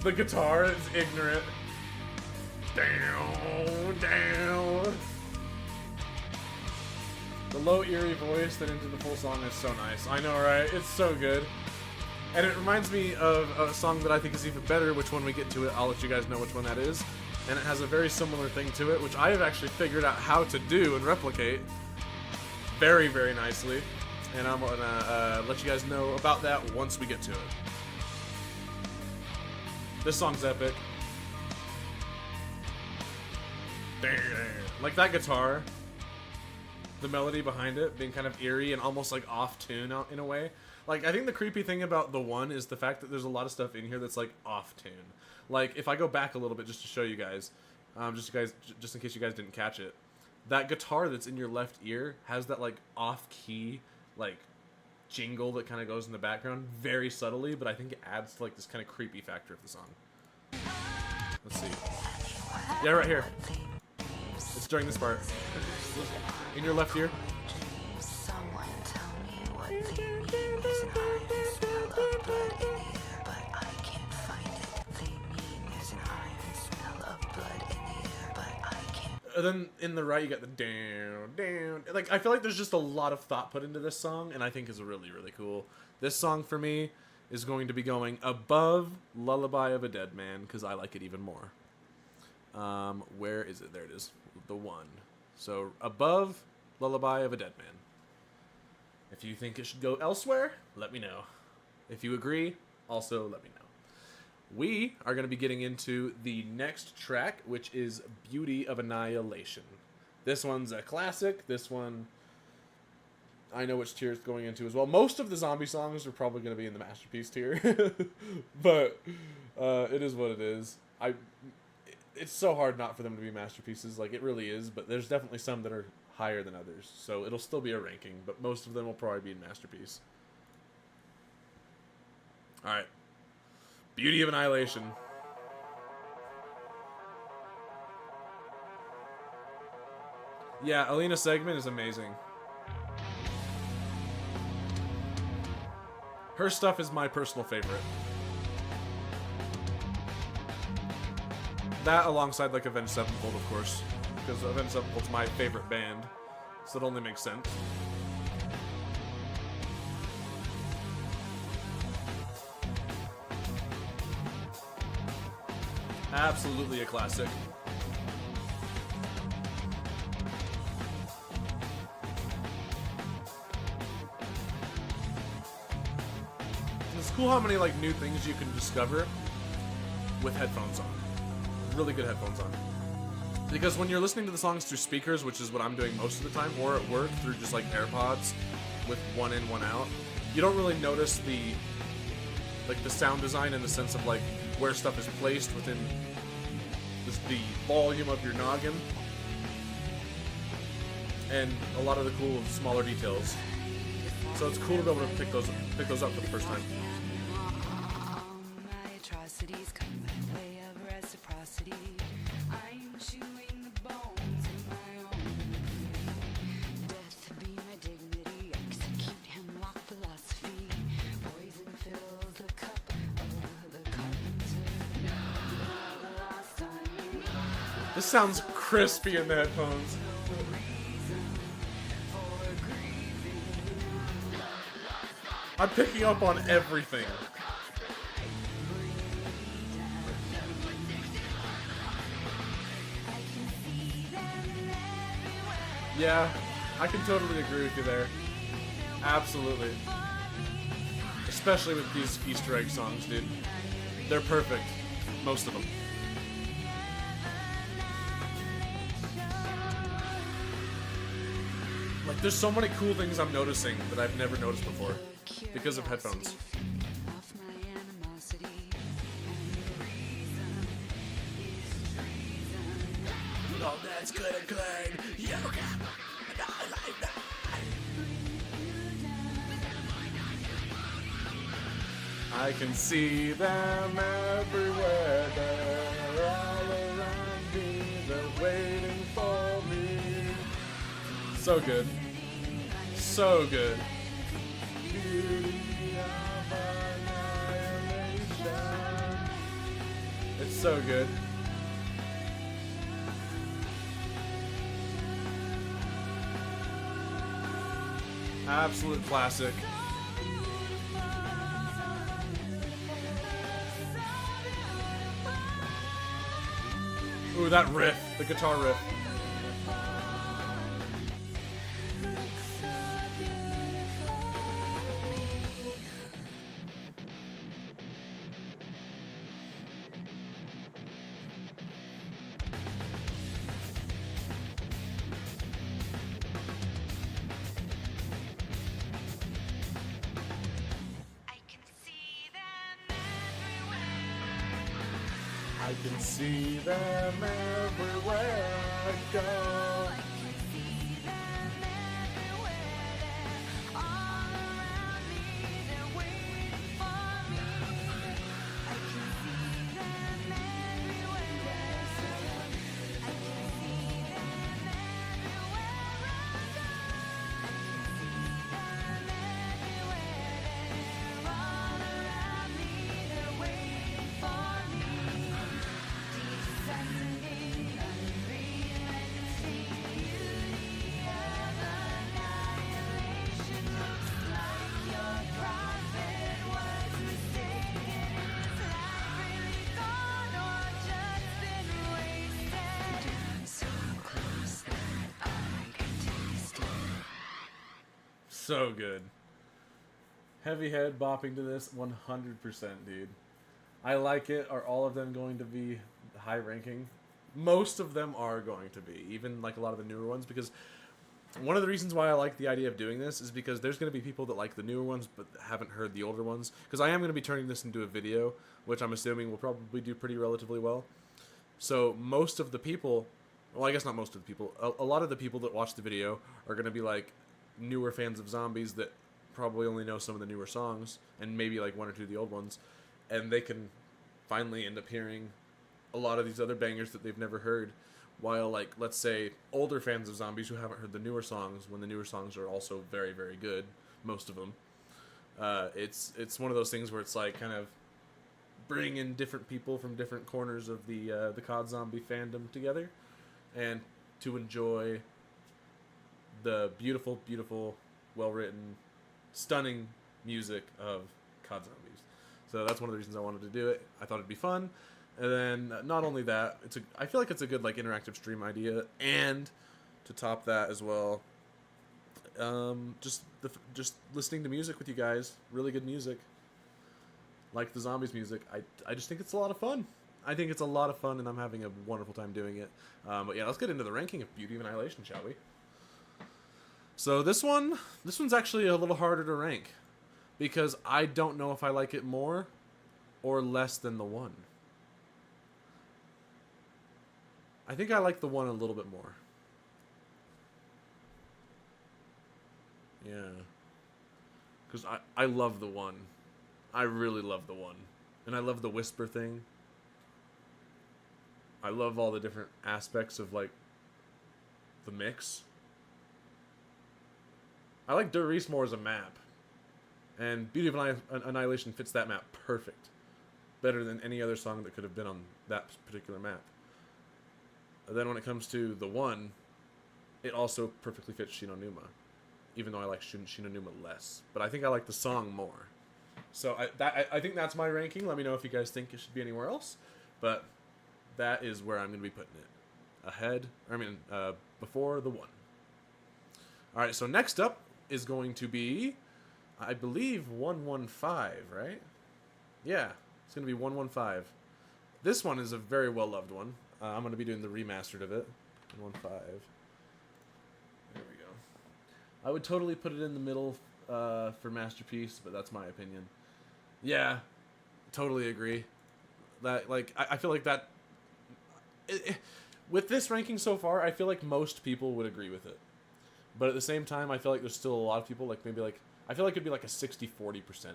The guitar is ignorant. Down, down. The low eerie voice then into the full song is so nice. I know, right? It's so good. And it reminds me of a song that I think is even better, which when we get to it, I'll let you guys know which one that is. And it has a very similar thing to it, which I have actually figured out how to do and replicate very, very nicely. And I'm gonna let you guys know about that once we get to it. This song's epic. Like that guitar, the melody behind it being kind of eerie and almost like off tune out in a way. Like, I think the creepy thing about the one is the fact that there's a lot of stuff in here that's like off tune. Like, if I go back a little bit just to show you guys, just in case you guys didn't catch it, that guitar that's in your left ear has that like off key like jingle that kind of goes in the background very subtly, but I think it adds to like this kind of creepy factor of the song. Let's see. Yeah, right here. It's during this part. In your left ear. Someone tell me what they mean. There's an iron smell of blood in the air, but I can't find it. They mean there's an iron smell of blood in the air, but I can't. And then in the right, you got the down, down. Like, I feel like there's just a lot of thought put into this song, and I think is really, really cool. This song for me is going to be going above Lullaby of a Dead Man because I like it even more. Where is it? There it is. The one. So above Lullaby of a Dead Man. If you think it should go elsewhere, let me know. If you agree, also let me know. We are going to be getting into the next track, which is Beauty of Annihilation. This one's a classic. This one, I know which tier it's going into as well. Most of the zombie songs are probably going to be in the Masterpiece tier. But it is what it is. It's so hard not for them to be masterpieces. Like, it really is. But there's definitely some that are higher than others. So it'll still be a ranking. But most of them will probably be in Masterpiece. Alright. Beauty of Annihilation. Yeah, Alina Segman is amazing. Her stuff is my personal favorite. That alongside like Avenged Sevenfold, of course, because Avenged Sevenfold's my favorite band, so it only makes sense. Absolutely a classic. It's cool how many like new things you can discover with headphones on. Really good headphones on. Because when you're listening to the songs through speakers, which is what I'm doing most of the time, or at work through just like AirPods with one in, one out, you don't really notice the sound design in the sense of like where stuff is placed within the volume of your noggin, and a lot of the cool smaller details. So it's cool to be able to pick those up for the first time. My atrocities come by way of reciprocity. I'm chewing the bones in my own. Death be my dignity, execute hemlock philosophy. Poison fills the cup of the carpenter. The last time. This sounds crispy in the headphones. I'm picking up on everything. Yeah, I can totally agree with you there. Absolutely. Especially with these Easter egg songs, dude. They're perfect. Most of them. Like, there's so many cool things I'm noticing that I've never noticed before because of headphones. Oh, that's good and clean. I can see them everywhere. They're all around me. They're waiting for me. So good. So good. Beauty of annihilation. It's so good. Absolute classic. Ooh, that riff, the guitar riff. I can see them everywhere I go. So good. Heavy head bopping to this 100%, dude. I like it. Are all of them going to be high ranking? Most of them are going to be, even like a lot of the newer ones, because one of the reasons why I like the idea of doing this is because there's going to be people that like the newer ones but haven't heard the older ones. Because I am going to be turning this into a video, which I'm assuming will probably do pretty relatively well. So most of the people, well, I guess not most of the people, a lot of the people that watch the video are going to be like newer fans of zombies that probably only know some of the newer songs and maybe like one or two of the old ones, and they can finally end up hearing a lot of these other bangers that they've never heard, while like, let's say, older fans of zombies who haven't heard the newer songs, when the newer songs are also very, very good, most of them. It's one of those things where it's like kind of bring in different people from different corners of the COD zombie fandom together and to enjoy the beautiful, beautiful, well-written, stunning music of COD Zombies. So that's one of the reasons I wanted to do it. I thought it'd be fun. And then not only that, I feel like it's a good like interactive stream idea, and to top that as well, just listening to music with you guys, really good music, like the Zombies music. I just think it's a lot of fun. I think it's a lot of fun, and I'm having a wonderful time doing it. But yeah, let's get into the ranking of Beauty of Annihilation, shall we? So this one's actually a little harder to rank, because I don't know if I like it more or less than the one. I think I like the one a little bit more. Yeah. Because I love the one. I really love the one. And I love the whisper thing. I love all the different aspects of, like, the mix. I like Der Riese more as a map. And Beauty of Annihilation fits that map perfect. Better than any other song that could have been on that particular map. And then when it comes to the one, it also perfectly fits Shinonuma. Even though I like Shinonuma less. But I think I like the song more. So I think that's my ranking. Let me know if you guys think it should be anywhere else. But that is where I'm going to be putting it. Before the one. Alright, so next up is going to be, I believe, 115, right? Yeah, it's going to be 115. This one is a very well-loved one. I'm going to be doing the remastered of it. 115. There we go. I would totally put it in the middle for masterpiece, but that's my opinion. Yeah, totally agree. That like I feel like that with this ranking so far, I feel like most people would agree with it. But at the same time, I feel like there's still a lot of people, like maybe like, I feel like it'd be like a 60-40%.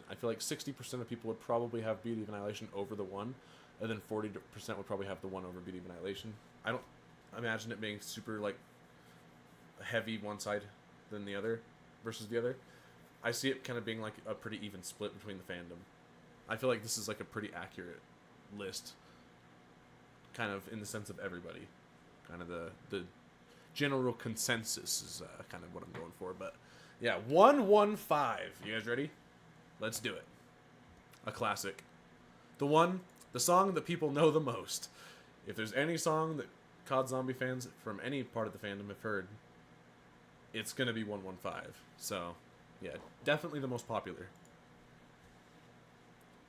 I feel like 60% of people would probably have Beauty of Annihilation over the 1, and then 40% would probably have the 1 over Beauty of Annihilation. I don't imagine it being super like heavy one side than the other versus the other. I see it kind of being like a pretty even split between the fandom. I feel like this is like a pretty accurate list, kind of in the sense of everybody. Kind of the general consensus is kind of what I'm going for. But yeah, 115. You guys ready? Let's do it. A classic. The song that people know the most. If there's any song that COD Zombie fans from any part of the fandom have heard, it's gonna be 115. So yeah, definitely the most popular.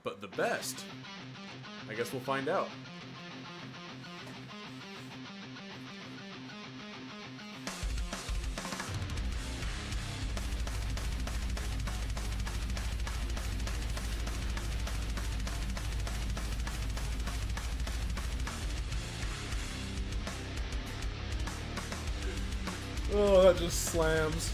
But the best, I guess we'll find out. Oh, that just slams.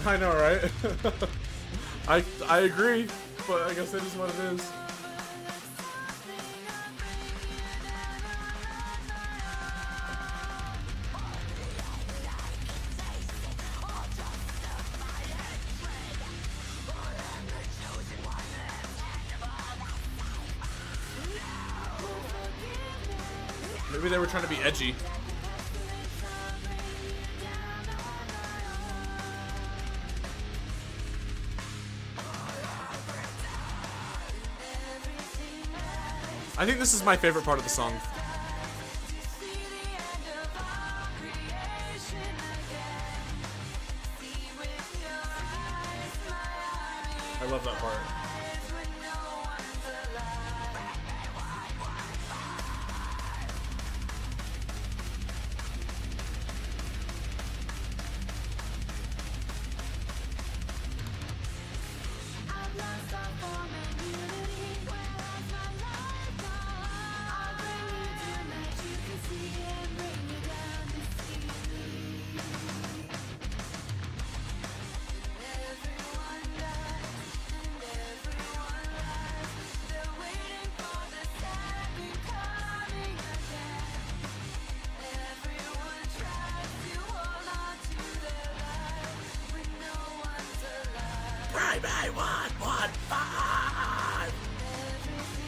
I know, right? I agree, but I guess it is what it is. Maybe they were trying to be edgy. I think this is my favorite part of the song. I love that part.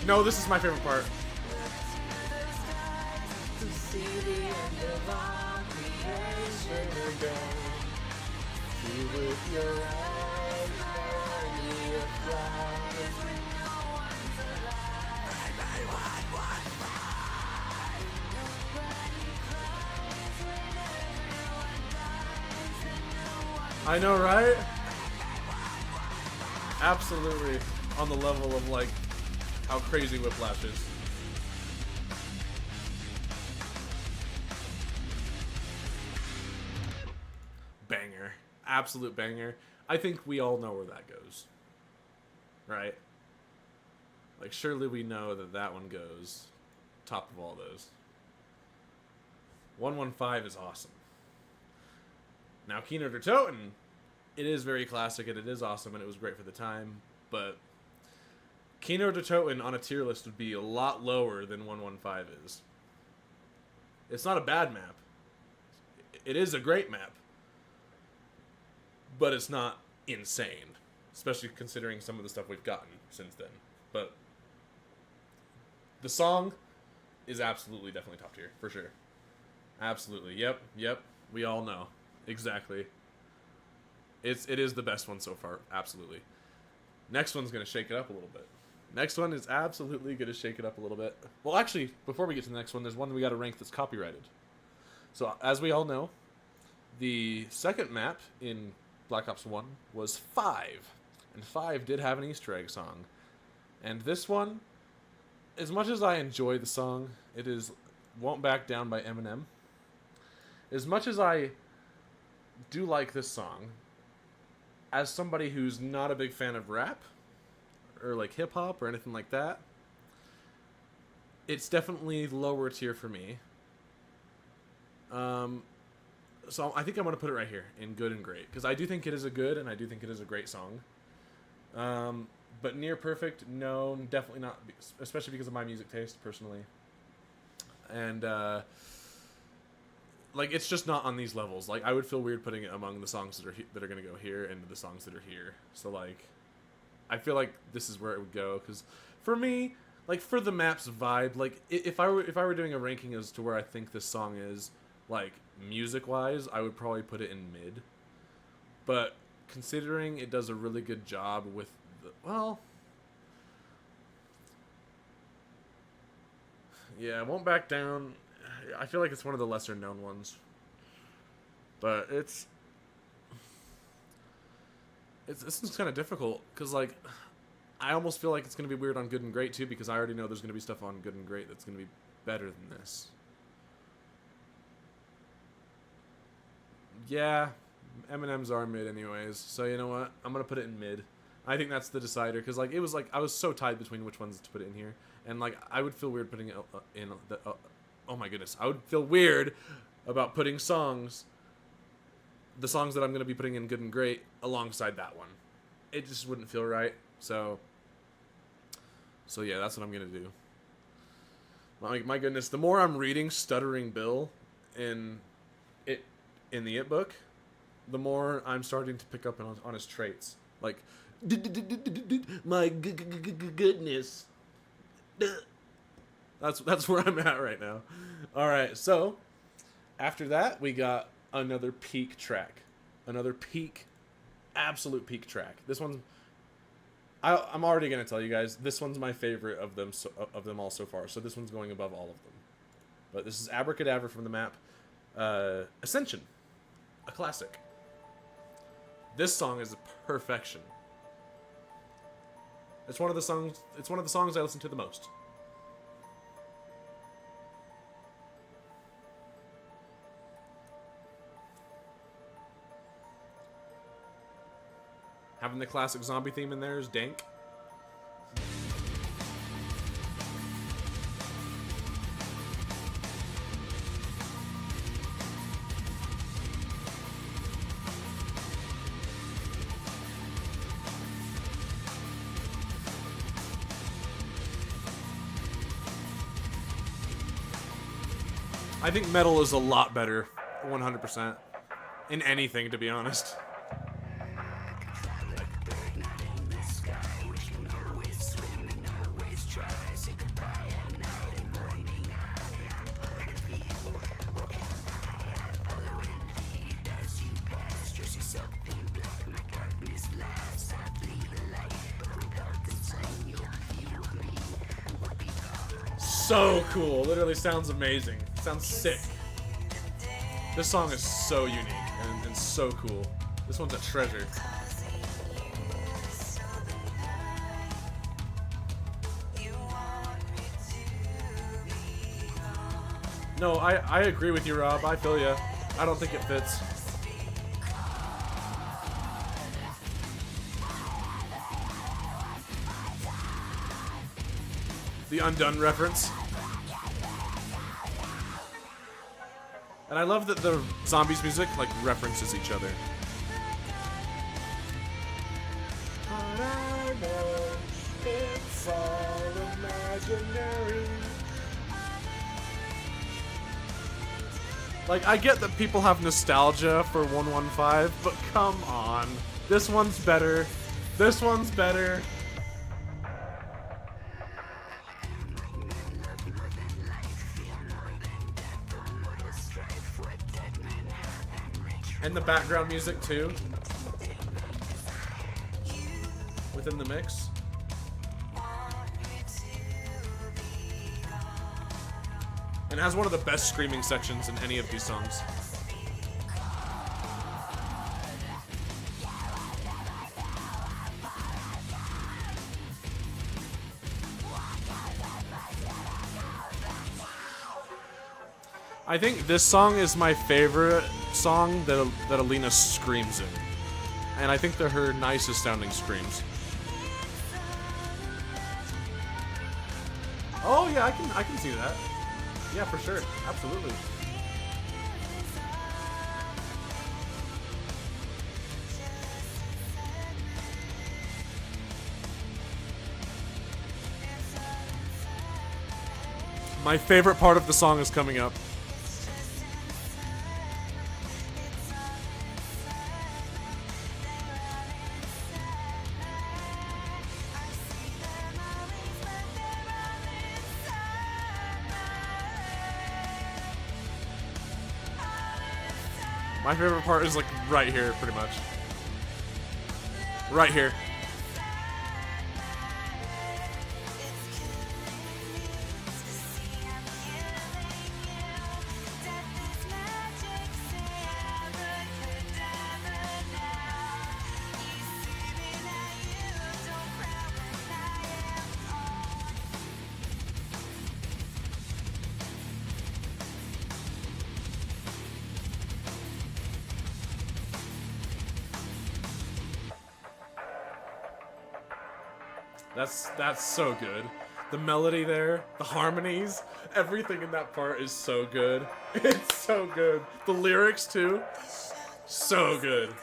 No, this is my favorite part. I know, right? Absolutely on the level of like how crazy Whiplash is. Banger. Absolute banger. I think we all know where that goes. Right? Like, surely we know that that one goes top of all those. 115 is awesome. Now, Kino der Toten, it is very classic and it is awesome and it was great for the time, but Kino der Toten on a tier list would be a lot lower than 115 is. It's not a bad map. It is a great map. But it's not insane. Especially considering some of the stuff we've gotten since then. But the song is absolutely definitely top tier, for sure. Absolutely. Yep. We all know. Exactly. It is the best one so far. Absolutely. Next one's going to shake it up a little bit. Next one is absolutely going to shake it up a little bit. Well, actually, before we get to the next one, there's one we got to rank that's copyrighted. So, as we all know, the second map in Black Ops 1 was 5. And 5 did have an Easter egg song. And this one, as much as I enjoy the song, it is Won't Back Down by Eminem. As much as I do like this song, as somebody who's not a big fan of rap, or like hip-hop, or anything like that, it's definitely lower tier for me. So I think I'm going to put it right here, in good and great, because I do think it is a good, and I do think it is a great song. But near perfect, no, definitely not, especially because of my music taste, personally. And, like, it's just not on these levels. Like, I would feel weird putting it among the songs that are going to go here, and the songs that are here. So, like, I feel like this is where it would go, because for me, like, for the map's vibe, like, if I were doing a ranking as to where I think this song is, like, music-wise, I would probably put it in mid. But considering it does a really good job with the, well, yeah, Won't Back Down, I feel like it's one of the lesser known ones. But this is kind of difficult, because, like, I almost feel like it's going to be weird on Good and Great, too, because I already know there's going to be stuff on Good and Great that's going to be better than this. Yeah, M&M's are mid anyways, so you know what? I'm going to put it in mid. I think that's the decider, because, like, it was, like, I was so tied between which ones to put it in here, and, like, I would feel weird putting it in the, oh my goodness, I would feel weird about putting the songs that I'm going to be putting in Good and Great alongside that one. It just wouldn't feel right, so yeah, that's what I'm going to do. My goodness, the more I'm reading Stuttering Bill in the It book, the more I'm starting to pick up on his traits. Like, my goodness. That's where I'm at right now. All right, so after that, we got another peak track. Another peak, absolute peak track. This one's, I'm already going to tell you guys, this one's my favorite of them all so far. So this one's going above all of them. But this is Abracadabra from the map Ascension. A classic. This song is perfection. It's one of the songs I listen to the most. Having the classic zombie theme in there is dank. I think metal is a lot better, 100%, in anything, to be honest. So cool. Literally sounds amazing. Sounds sick. This song is so unique and so cool. This one's a treasure. No, I agree with you, Rob. I feel ya. I don't think it fits. The Undone reference. And I love that the zombies music like references each other. But I know it's all imaginary. Like, I get that people have nostalgia for 115, but come on. This one's better. This one's better. And the background music, too. Within the mix. And has one of the best screaming sections in any of these songs. I think this song is my favorite song that Alina screams in. And I think they're her nicest sounding screams. Oh yeah, I can see that. Yeah, for sure. Absolutely. My favorite part of the song is coming up. My favorite part is like right here, pretty much. Right here. That's so good. The melody there, the harmonies, everything in that part is so good. It's so good. The lyrics too, so good.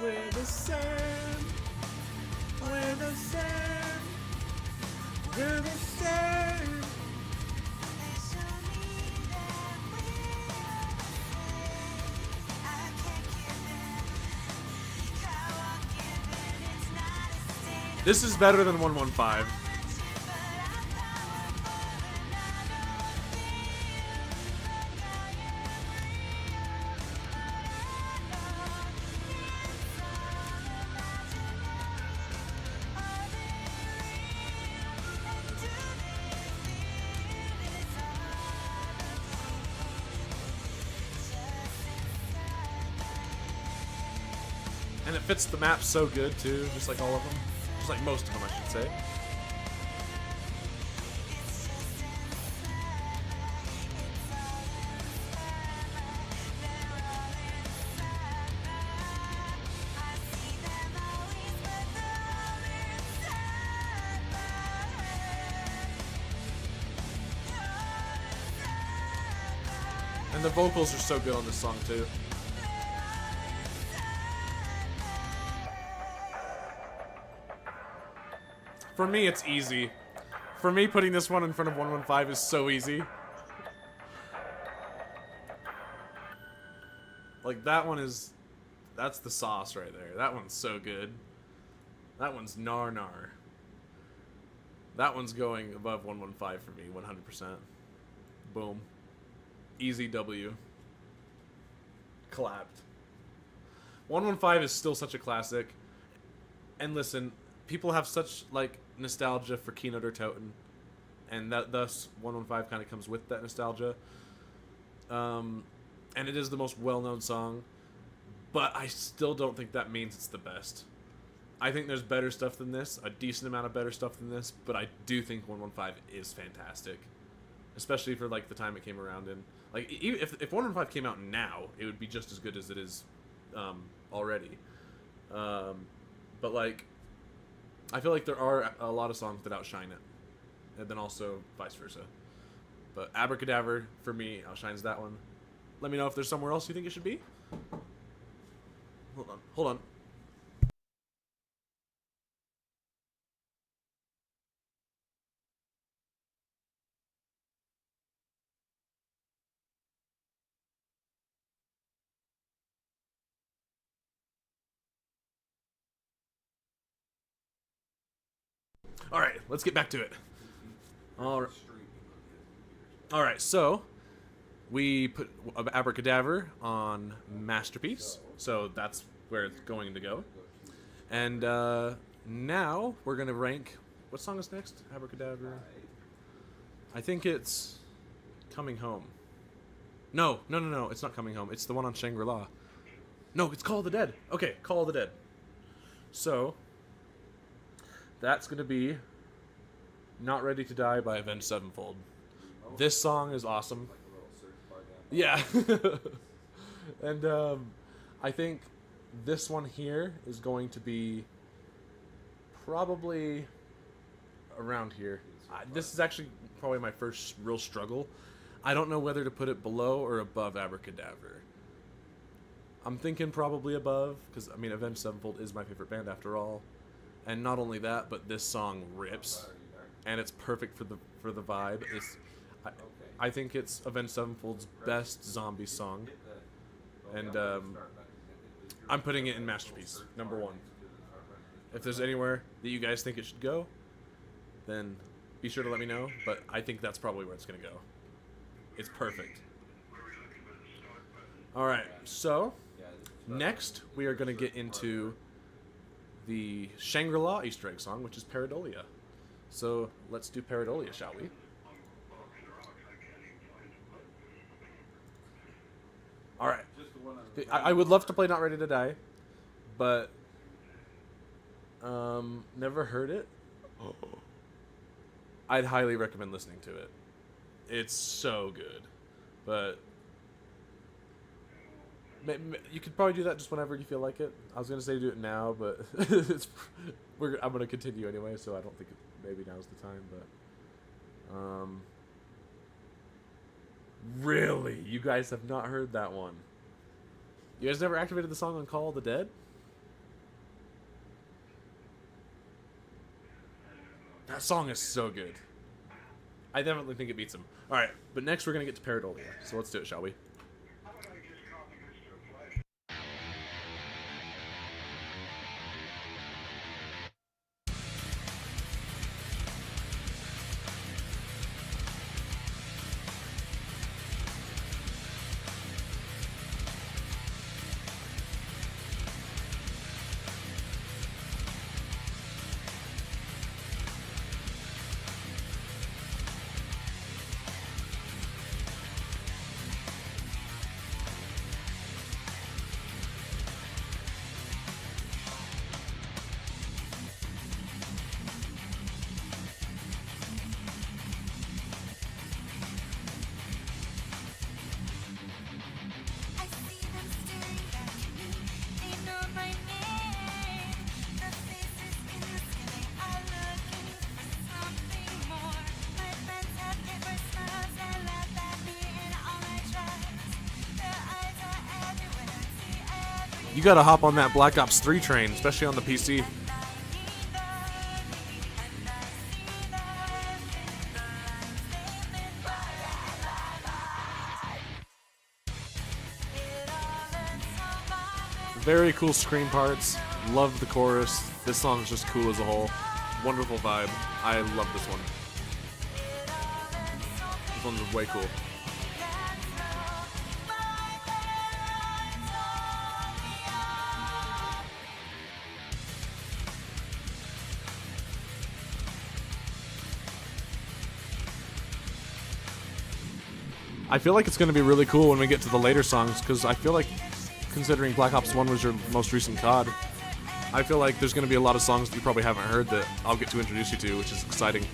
We're the same. We're the same. We're the same. This is better than 115. And it fits the map so good too, just like all of them. Just like most of them, I should say. And the vocals are so good on this song too. For me, it's easy. For me, putting this one in front of 115 is so easy. Like, that one is... That's the sauce right there. That one's so good. That one's nar. That one's going above 115 for me, 100%. Boom. Easy W. Clapped. 115 is still such a classic. And listen, people have such, like, nostalgia for Keynote or Toten, and that thus 115 kind of comes with that nostalgia. And it is the most well-known song, but I still don't think that means it's the best. I think there's better stuff than this, a decent amount of better stuff than this, but I do think 115 is fantastic. especially for like the time it came around in. Like even if 115 came out now, it would be just as good as it is already. But like, I feel like there are a lot of songs that outshine it, and then also vice versa. But Abracadabra for me outshines that one. Let me know if there's somewhere else you think it should be. Hold on. All right, let's get back to it. All right, so we put Abracadabra on Masterpiece, so that's where it's going to go. And now we're gonna rank. What song is next? Abracadabra. I think it's Coming Home. No, it's not Coming Home. It's the one on Shangri-La. No, it's Call of the Dead. Okay, Call of the Dead. So that's gonna be Not Ready to Die by Avenged Sevenfold. This song is awesome. Yeah. And I think this one here is going to be probably around here. This is actually probably my first real struggle. I don't know whether to put it below or above Abracadabra. I'm thinking probably above, because I mean Avenged Sevenfold is my favorite band after all. And not only that, but this song rips, and it's perfect for the vibe. I think it's Avenged Sevenfold's best zombie song, and I'm putting it in Masterpiece, number 1. If there's anywhere that you guys think it should go, then be sure to let me know, but I think that's probably where it's going to go. It's perfect. Alright, so next we are going to get into the Shangri-La Easter egg song, which is Pareidolia. So let's do Pareidolia, shall we? Alright. I would love to play Not Ready to Die, but never heard it. I'd highly recommend listening to it. It's so good. But you could probably do that just whenever you feel like it. I was going to say do it now, but I'm going to continue anyway, so I don't think maybe now's the time. But really? You guys have not heard that one? You guys never activated the song on Call of the Dead? That song is so good. I definitely think it beats him. Alright, but next we're going to get to Pareidolia. So let's do it, shall we? I see them staring back at me. They know my name. The faces in the sky are looking for something more. My friends have different smiles and laugh at me in all my tries. Their eyes are everywhere. See every You gotta hop on that Black Ops 3 train, especially on the PC. Very cool screen parts. Love the chorus. This song is just cool as a whole. Wonderful vibe. I love this one. This one's way cool. I feel like it's going to be really cool when we get to the later songs, because I feel like, considering Black Ops 1 was your most recent COD, I feel like there's going to be a lot of songs that you probably haven't heard that I'll get to introduce you to, which is exciting.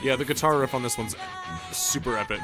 Yeah, the guitar riff on this one's super epic.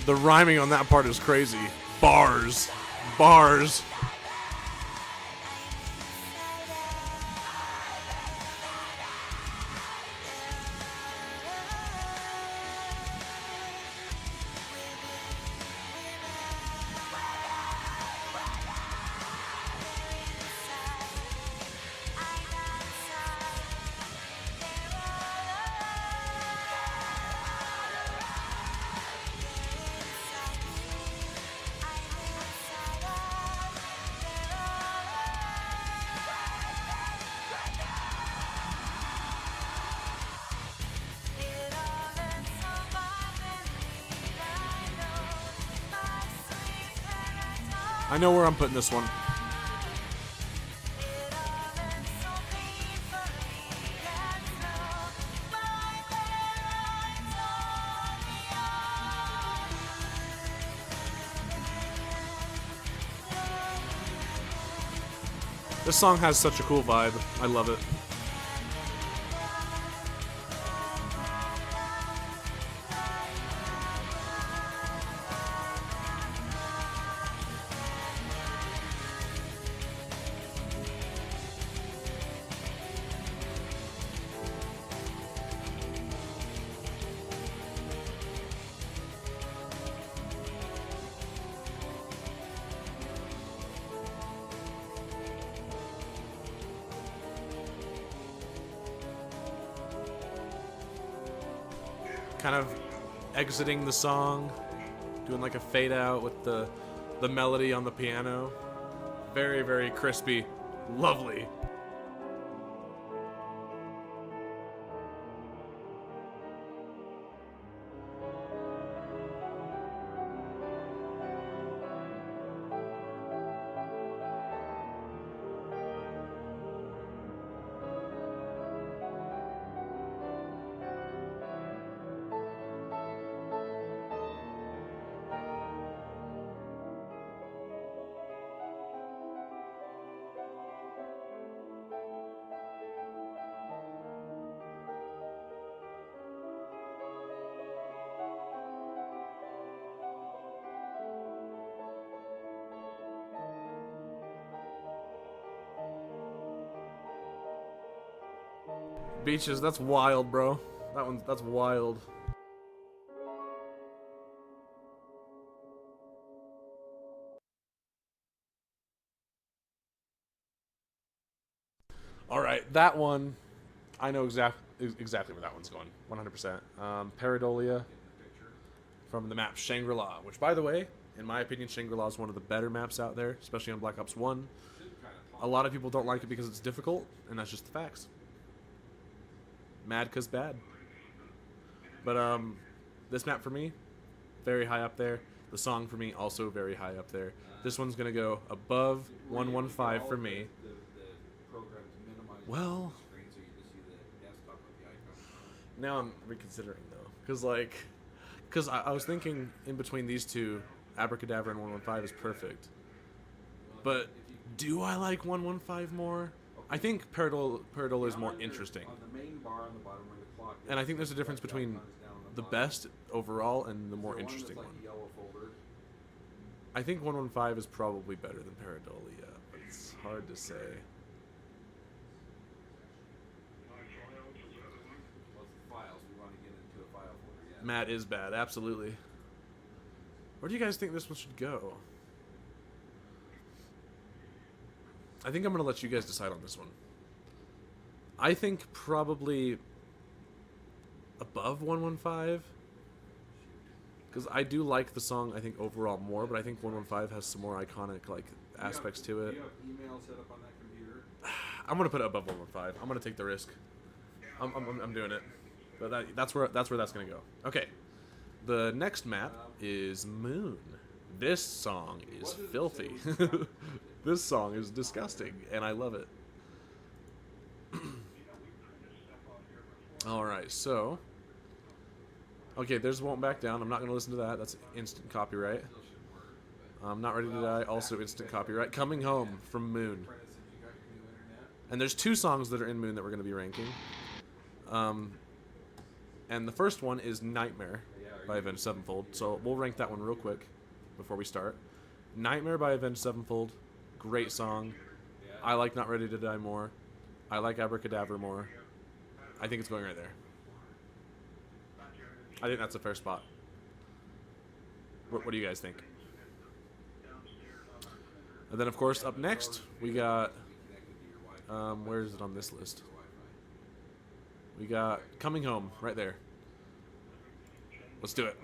The rhyming on that part is crazy. Bars. Bars. I know where I'm putting this one. This song has such a cool vibe. I love it. Kind of exiting the song, doing like a fade out with the melody on the piano. Very, very crispy. Lovely. Beaches, that's wild, bro. That's wild. All right, that one, I know exactly where that one's going, 100%. Paradolia from the map Shangri-La, which, by the way, in my opinion, Shangri-La is one of the better maps out there, especially on Black Ops 1. A lot of people don't like it because it's difficult, and that's just the facts. Mad 'cause bad. But this map for me, very high up there. The song for me, also very high up there. This one's gonna go above 115 for me. Well, now I'm reconsidering though, because I was thinking in between these two, Abracadabra and 115 is perfect. But do I like 115 more? I think Paradola is more interesting. And I think there's a difference between the best overall and the more interesting one. I think 115 is probably better than Paradolia, but it's hard to say. Matt is bad, absolutely. Where do you guys think this one should go? I think I'm going to let you guys decide on this one. I think probably above 115. Because I do like the song, I think, overall more, but I think 115 has some more iconic, like, aspects to it. Do you have email set up on that computer? I'm going to put it above 115. I'm going to take the risk. I'm doing it. But that's where that's going to go. Okay. The next map is Moon. This song is filthy. This song is disgusting, and I love it. Alright, so... Okay, there's Won't Back Down. I'm not going to listen to that. That's instant copyright. I'm Not Ready to Die, also instant copyright. Coming Home from Moon. And there's 2 songs that are in Moon that we're going to be ranking. And the first one is Nightmare by Avenged Sevenfold. So we'll rank that one real quick before we start. Nightmare by Avenged Sevenfold. Great song. I like Not Ready to Die more. I like Abracadabra more. I think it's going right there. I think that's a fair spot. What do you guys think? And then, of course, up next, we got... where is it on this list? We got Coming Home, right there. Let's do it.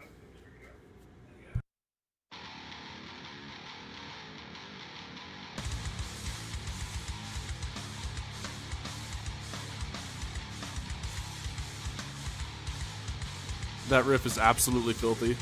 That riff is absolutely filthy.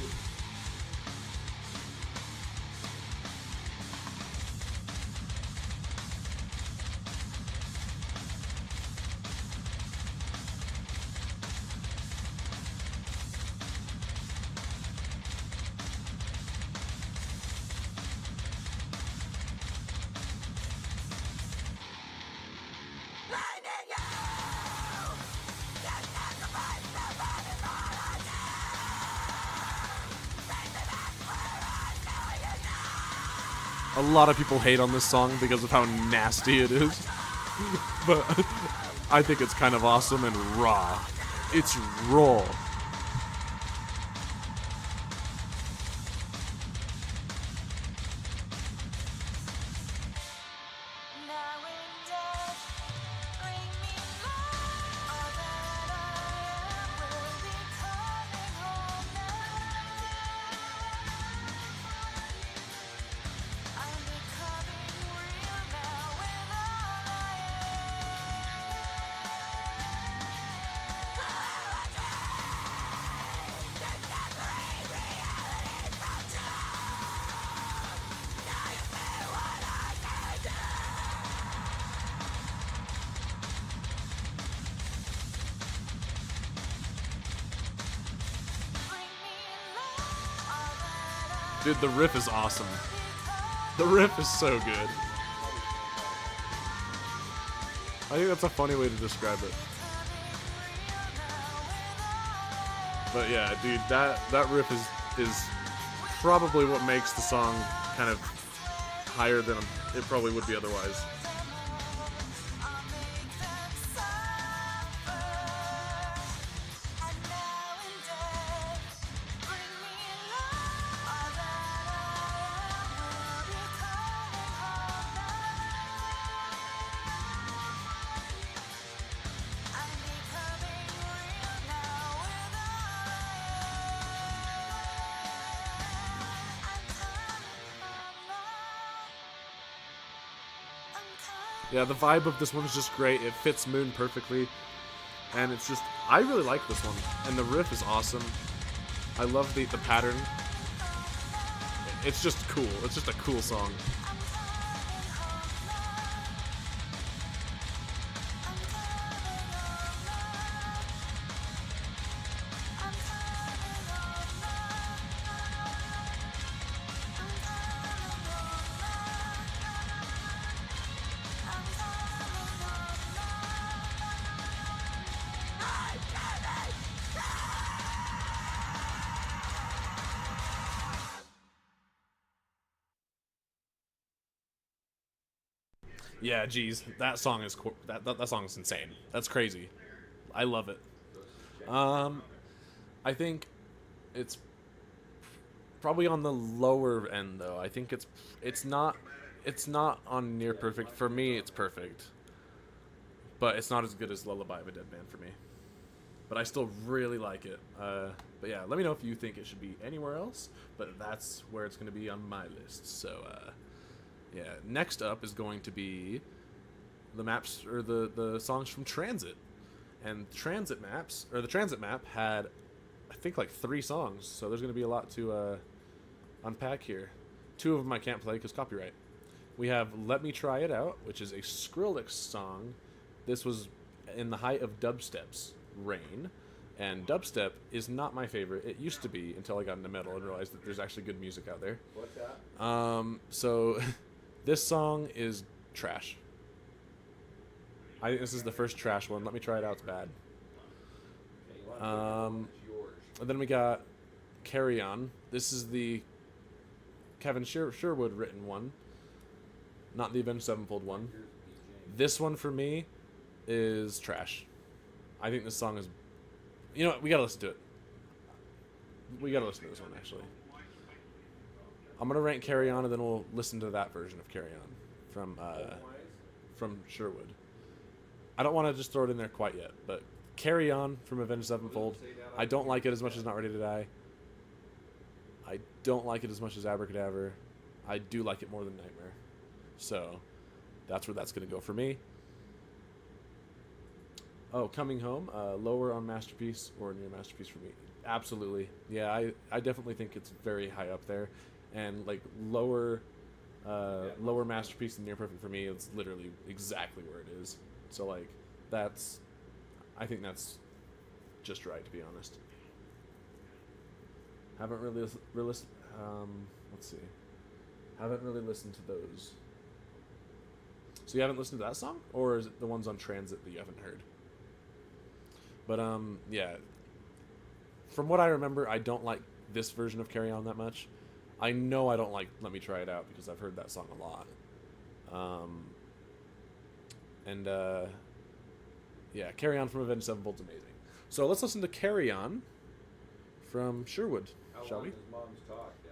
A lot of people hate on this song because of how nasty it is. But I think it's kind of awesome and raw. It's raw. Dude, the riff is awesome. The riff is so good. I think that's a funny way to describe it. But yeah, dude, that riff is probably what makes the song kind of higher than it probably would be otherwise. Yeah, the vibe of this one is just great. It fits Moon perfectly. And it's just, I really like this one. And the riff is awesome. I love the pattern. It's just cool. It's just a cool song. Yeah, geez, that song is that song is insane. That's crazy. I love it. I think it's probably on the lower end though. I think it's not on near perfect. For me, it's perfect, but it's not as good as Lullaby of a Dead Man for me. but I still really like it. But yeah, let me know if you think it should be anywhere else, but that's where it's going to be on my list. So yeah, next up is going to be the maps, or the songs from Transit. And the Transit map had, I think, like 3 songs, so there's going to be a lot to unpack here. 2 of them I can't play because copyright. We have Let Me Try It Out, which is a Skrillex song. This was in the height of dubstep's reign, and dubstep is not my favorite. It used to be until I got into metal and realized that there's actually good music out there. What's that? So this song is trash. I think this is the first trash one. Let Me Try It Out's bad. Okay, you want to pick one, it's yours. And then we got Carry On. This is the Kevin Sherwood written one, not the Avenged Sevenfold one. Here's BJ. This one for me is trash. I think this song is... You know what? We gotta listen to it. We gotta listen to this one, actually. I'm gonna rank Carry On, and then we'll listen to that version of Carry On from Sherwood. I don't want to just throw it in there quite yet, but Carry On from Avenged Sevenfold. I don't like it as much as Not Ready to Die. I don't like it as much as Abracadabra. I do like it more than Nightmare. So that's where that's going to go for me. Oh, Coming Home, lower on Masterpiece or near Masterpiece for me. Absolutely. Yeah, I definitely think it's very high up there. And like lower Masterpiece than Near Perfect for me, it's literally exactly where it is. So like I think that's just right, to be honest. Haven't really let's see. Haven't really listened to those. So you haven't listened to that song, or is it the ones on Transit that you haven't heard? But yeah. From what I remember, I don't like this version of Carry On that much. I know I don't like Let Me Try It Out because I've heard that song a lot. Yeah, Carry On from Avenged Sevenfold's amazing. So let's listen to Carry On from Sherwood, shall we? How long does Mom's talk, Dad?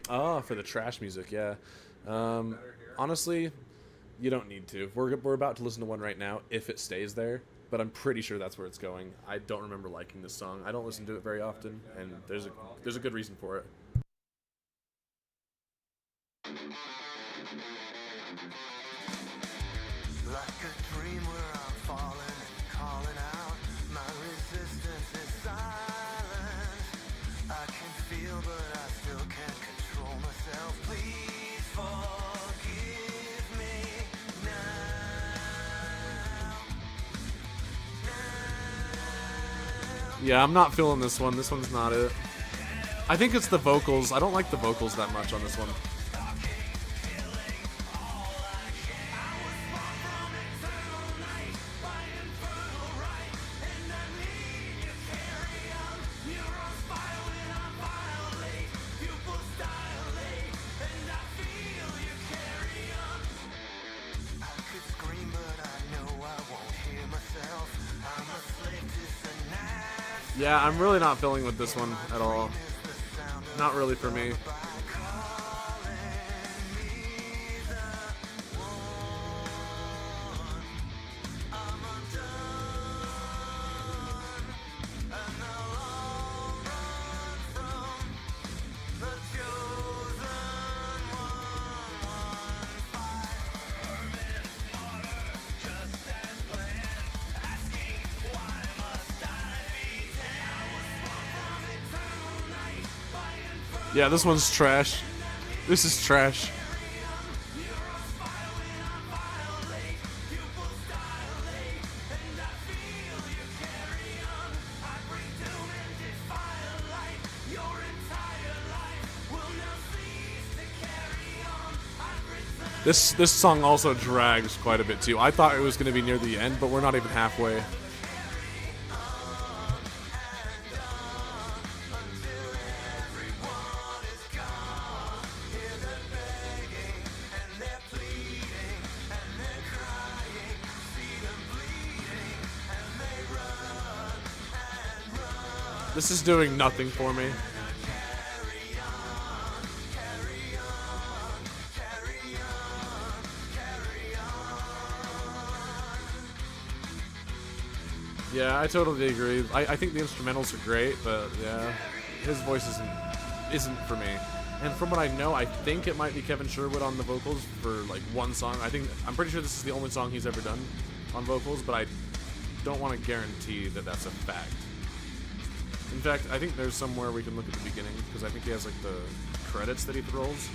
Oh, for the trash music, yeah. Honestly, you don't need to. We're about to listen to one right now, if it stays there. But I'm pretty sure that's where it's going. I don't remember liking this song. I don't listen to it very often, and there's a good reason for it. Like a dream where I'm falling and calling out. My resistance is silent. I can feel, but I still can't control myself. Please forgive me now. Yeah, I'm not feeling this one. This one's not it. I think it's the vocals. I don't like the vocals that much on this one. Yeah, I'm really not feeling with this one at all. Not really for me. Yeah, this one's trash. This is trash. This song also drags quite a bit too. I thought it was going to be near the end, but we're not even halfway. This is doing nothing for me. Yeah, I totally agree. I think the instrumentals are great, but yeah, his voice isn't for me. And from what I know, I think it might be Kevin Sherwood on the vocals for like one song. I'm pretty sure this is the only song he's ever done on vocals, but I don't want to guarantee that that's a fact. In fact, I think there's somewhere we can look at the beginning, because I think he has like the credits that he rolls.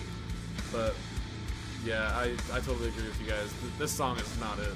But yeah, I totally agree with you guys. This song is not it.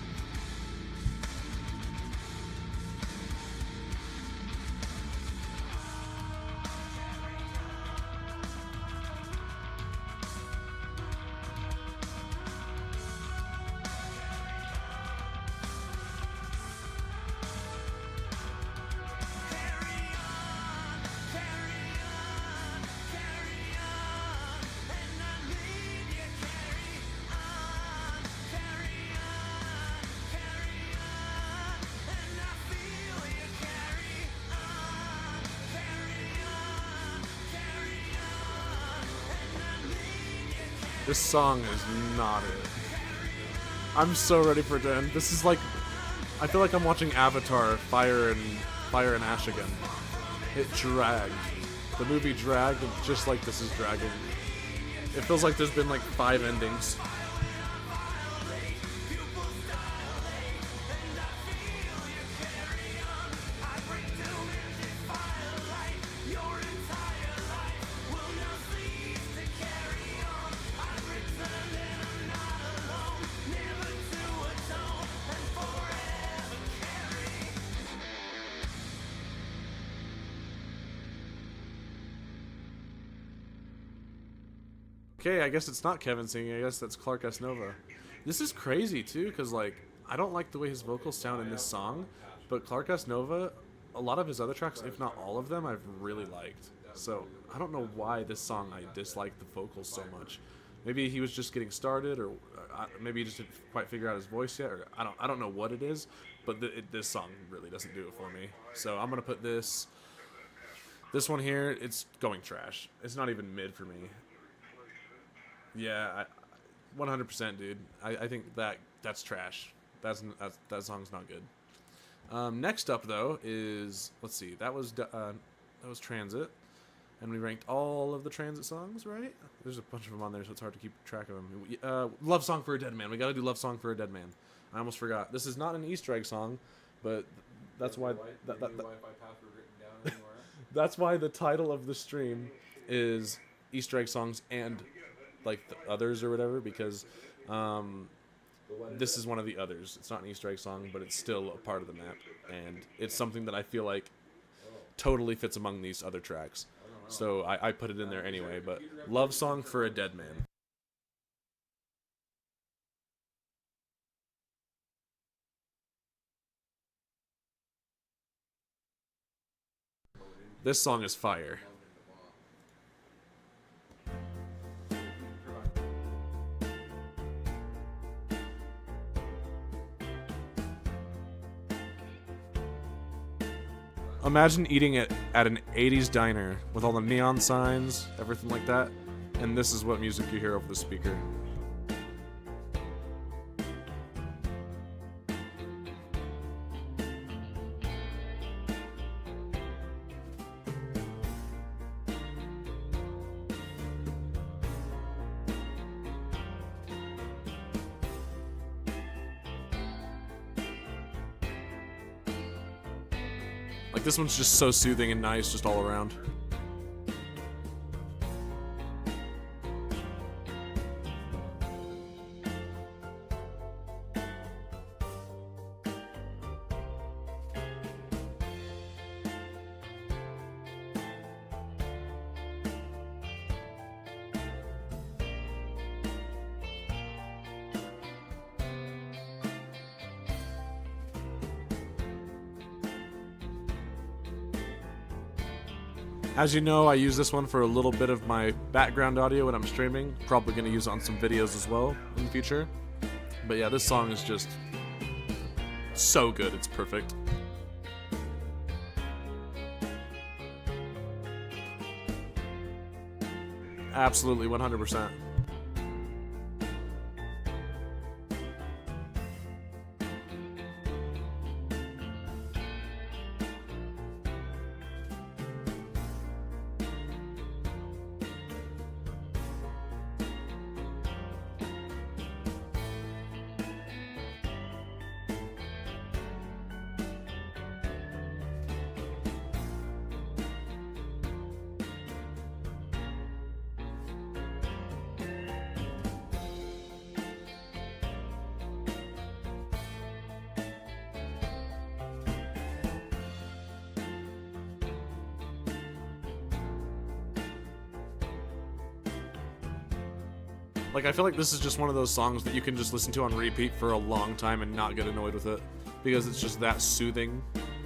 This song is not it. I'm so ready for it to end. This is like, I feel like I'm watching Avatar, Fire and Ash again. It dragged. The movie dragged just like this is dragging. It feels like there's been like 5 endings. Okay, I guess it's not Kevin singing. I guess that's Clark S. Nova. This is crazy too, because like I don't like the way his vocals sound in this song, but Clark S. Nova, a lot of his other tracks, if not all of them, I've really liked. So I don't know why this song I dislike the vocals so much. Maybe he was just getting started, or maybe he just didn't quite figure out his voice yet, or I don't know what it is. But this song really doesn't do it for me. So I'm gonna put this one here. It's going trash. It's not even mid for me. Yeah, 100%, dude. I think that's trash. That song's not good. Next up though is, let's see, that was Transit, and we ranked all of the Transit songs, right? There's a bunch of them on there, so it's hard to keep track of them. Love Song for a Dead Man. We gotta do Love Song for a Dead Man. I almost forgot. This is not an Easter egg song, but that's why that's why the title of the stream is Easter egg songs and like the others or whatever, because this is one of the others. It's not an Easter egg song, but it's still a part of the map, and it's something that I feel like totally fits among these other tracks. So I put it in there anyway. But Love Song for a Dead Man. This song is fire. Imagine eating it at an 80s diner with all the neon signs, everything like that, and this is what music you hear over the speaker. Like, this one's just so soothing and nice just all around. As you know, I use this one for a little bit of my background audio when I'm streaming. Probably going to use it on some videos as well in the future. But yeah, this song is just so good. It's perfect. Absolutely, 100%. Like, I feel like this is just one of those songs that you can just listen to on repeat for a long time and not get annoyed with it. Because it's just that soothing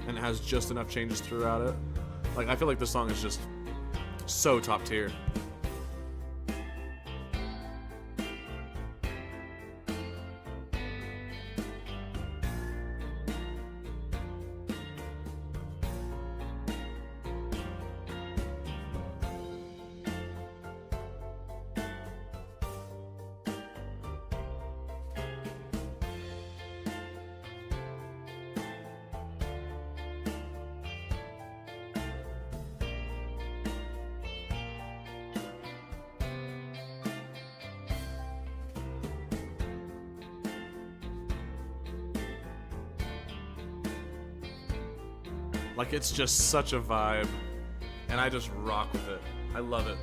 and it has just enough changes throughout it. Like, I feel like this song is just so top tier. Like, it's just such a vibe, and I just rock with it. I love it.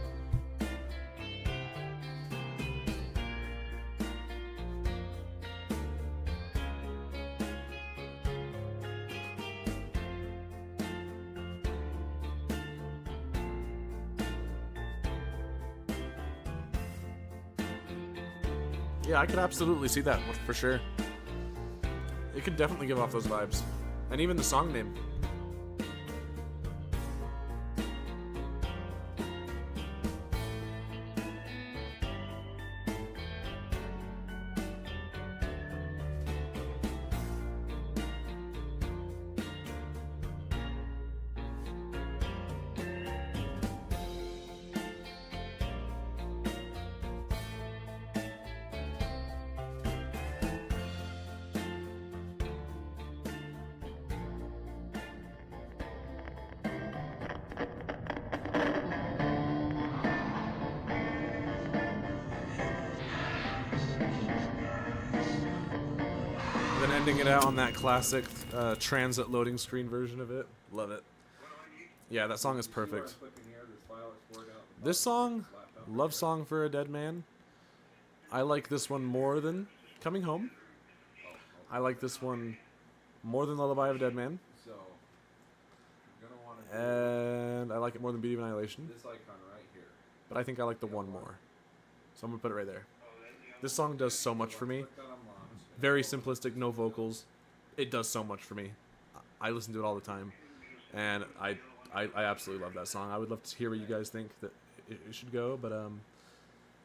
Yeah, I could absolutely see that for sure. It could definitely give off those vibes. And even the song name. Then ending it out on that classic transit loading screen version of it. Love it. Yeah, that song is perfect. This song, love song for a dead man. I like this one more than Coming Home. I like this one more than Lullaby of a Dead Man. And I like it more than Beat of Annihilation. But I think I like the one more. So I'm going to put it right there. This song does so much for me. Very simplistic, no vocals. It does so much for me. I listen to it all the time. And I absolutely love that song. I would love to hear what you guys think that it should go. But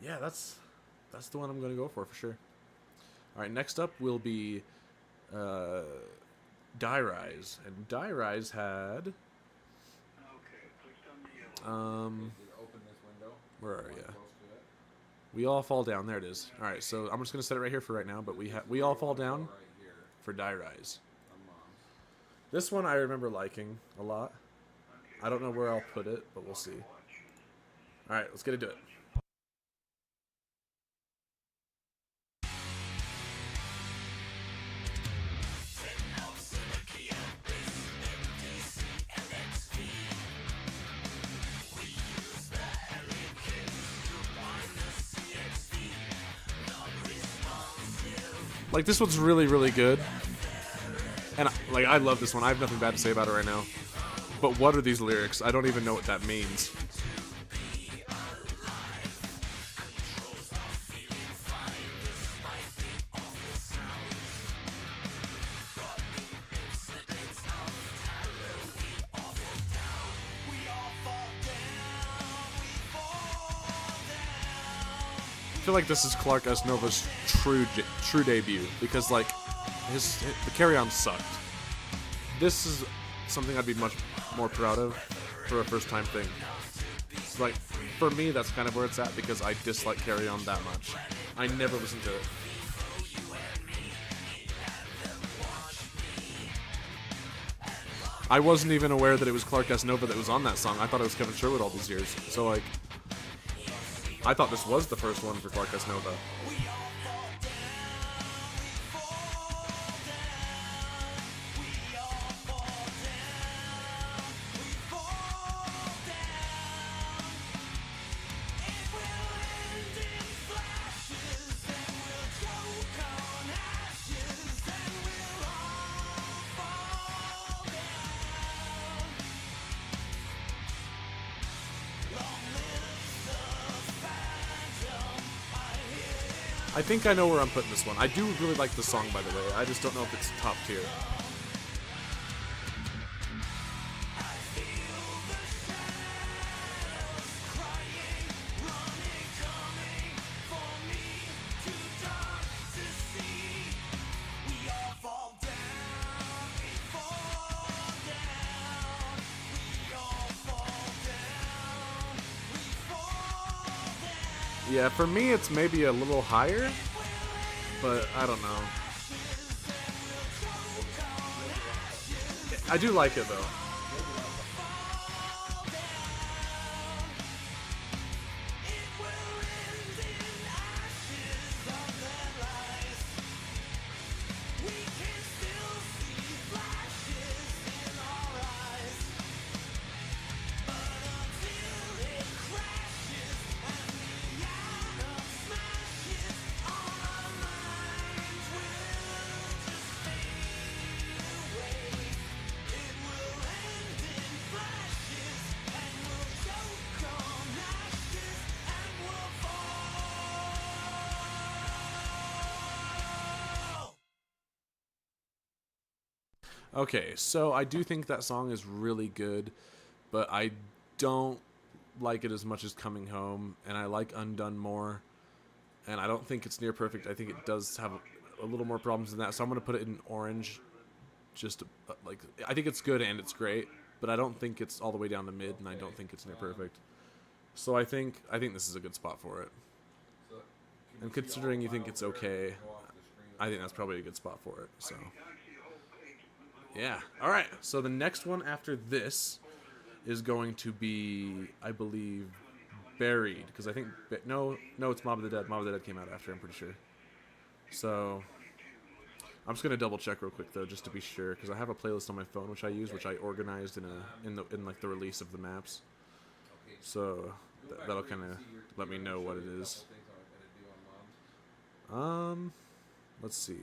yeah, that's the one I'm going to go for sure. All right, next up will be Die Rise. And Die Rise had... where are you? We All Fall Down. There it is. All right, so I'm just going to set it right here for right now, but We All Fall Down for Die Rise. This one I remember liking a lot. I don't know where I'll put it, but we'll see. All right, let's get into it. Like, this one's really, really good. And, like, I love this one. I have nothing bad to say about it right now. But what are these lyrics? I don't even know what that means. I feel like this is Clark S. Nova's true debut, because like the Carry On sucked. This is something I'd be much more proud of for a first time thing. It's like for me, that's kind of where it's at because I dislike Carry On that much. I never listen to it. I wasn't even aware that it was Clark S. Nova that was on that song. I thought it was Kevin Sherwood all these years. So, like, I thought this was the first one for Clark S. Nova. I think I know where I'm putting this one. I do really like the song, by the way. I just don't know if it's top tier. Yeah, for me it's maybe a little higher, but I don't know. I do like it though. Okay, so I do think that song is really good, but I don't like it as much as Coming Home, and I like Undone more, and I don't think it's near perfect. I think it does have a little more problems than that, so I'm going to put it in orange. Just like, I think it's good and it's great, but I don't think it's all the way down to mid, and I don't think it's near perfect. So I think this is a good spot for it. And considering you think it's okay, I think that's probably a good spot for it, so... Yeah. All right. So the next one after this is going to be, I believe, Buried, because I think no, it's Mob of the Dead. Mob of the Dead came out after. I'm pretty sure. So I'm just gonna double check real quick though, just to be sure, because I have a playlist on my phone which I use, which I organized in like the release of the maps. So that'll kind of let me know what it is. Let's see.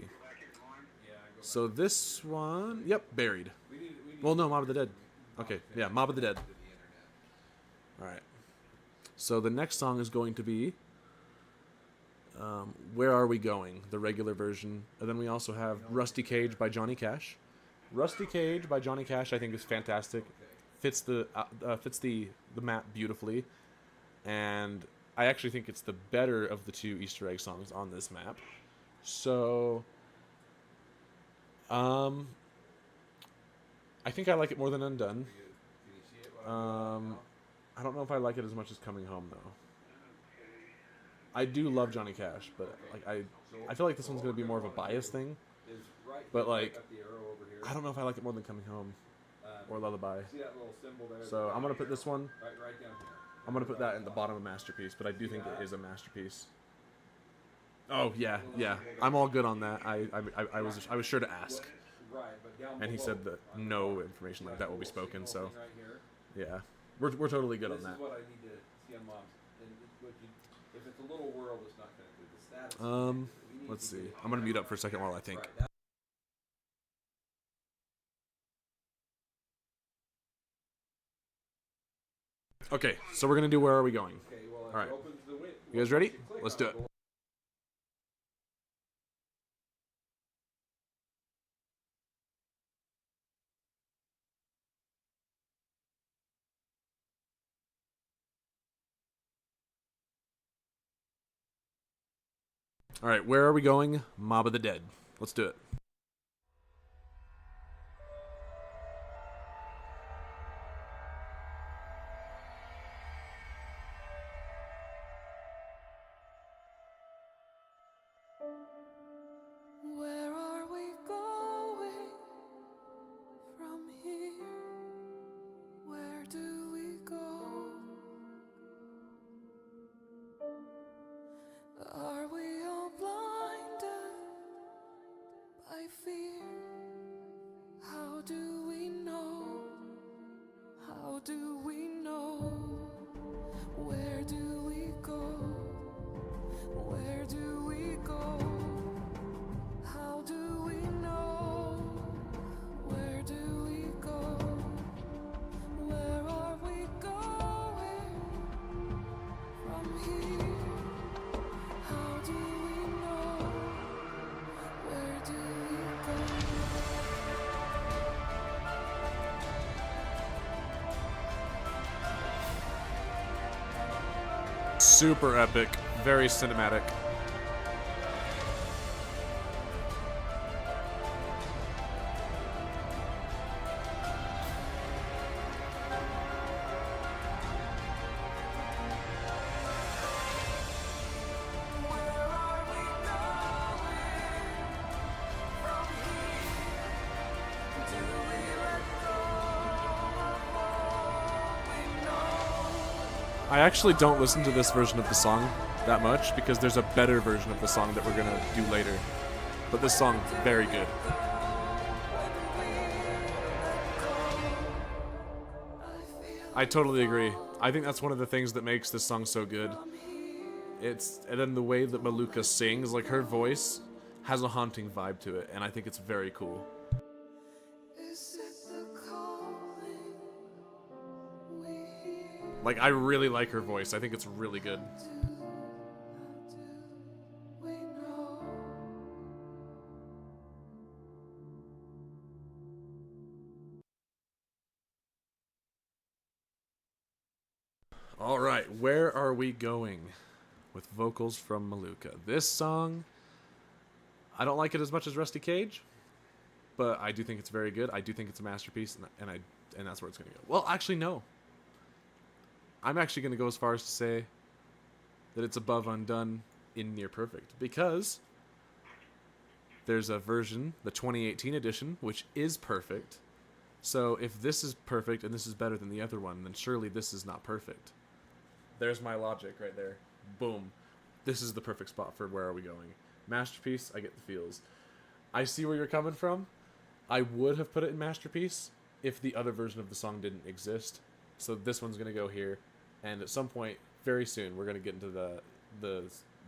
So this one, yep, Buried. Well, no, Mob of the Dead. Okay, yeah, Mob of the Dead. All right. So the next song is going to be Where Are We Going, the regular version. And then we also have Rusty Cage by Johnny Cash. Rusty Cage by Johnny Cash I think is fantastic. Fits the map beautifully. And I actually think it's the better of the two Easter egg songs on this map. So... I think I like it more than Undone. I don't know if I like it as much as Coming Home though. I do love Johnny Cash, but like I feel like this one's gonna be more of a bias thing. But like, I don't know if I like it more than Coming Home or Lullaby. So I'm gonna put this one. I'm gonna put that in the bottom of Masterpiece, but I do think it is a masterpiece. Oh yeah. I'm all good on that. I was sure to ask, and he said that no information like that will be spoken. So yeah, we're totally good on that. Let's see. I'm gonna mute up for a second while I think. Okay, so we're gonna do Where Are We Going? All right, you guys ready? Let's do it. All right, Where Are We Going? Mob of the Dead. Let's do it. Super epic, very cinematic. I actually don't listen to this version of the song that much because there's a better version of the song that we're gonna do later. But this song, very good. I totally agree. I think that's one of the things that makes this song so good. And then the way that Maluka sings, like her voice has a haunting vibe to it, and I think it's very cool. Like, I really like her voice. I think it's really good. All right, where are we going with vocals from Maluka? This song, I don't like it as much as Rusty Cage, but I do think it's very good. I do think it's a masterpiece, and that's where it's going to go. Well, actually, no. I'm actually going to go as far as to say that it's above Undone in Near Perfect, because there's a version, the 2018 edition, which is perfect. So if this is perfect and this is better than the other one, then surely this is not perfect. There's my logic right there. Boom. This is the perfect spot for Where Are We Going? Masterpiece, I get the feels. I see where you're coming from. I would have put it in Masterpiece if the other version of the song didn't exist. So this one's going to go here. And at some point, very soon, we're going to get into the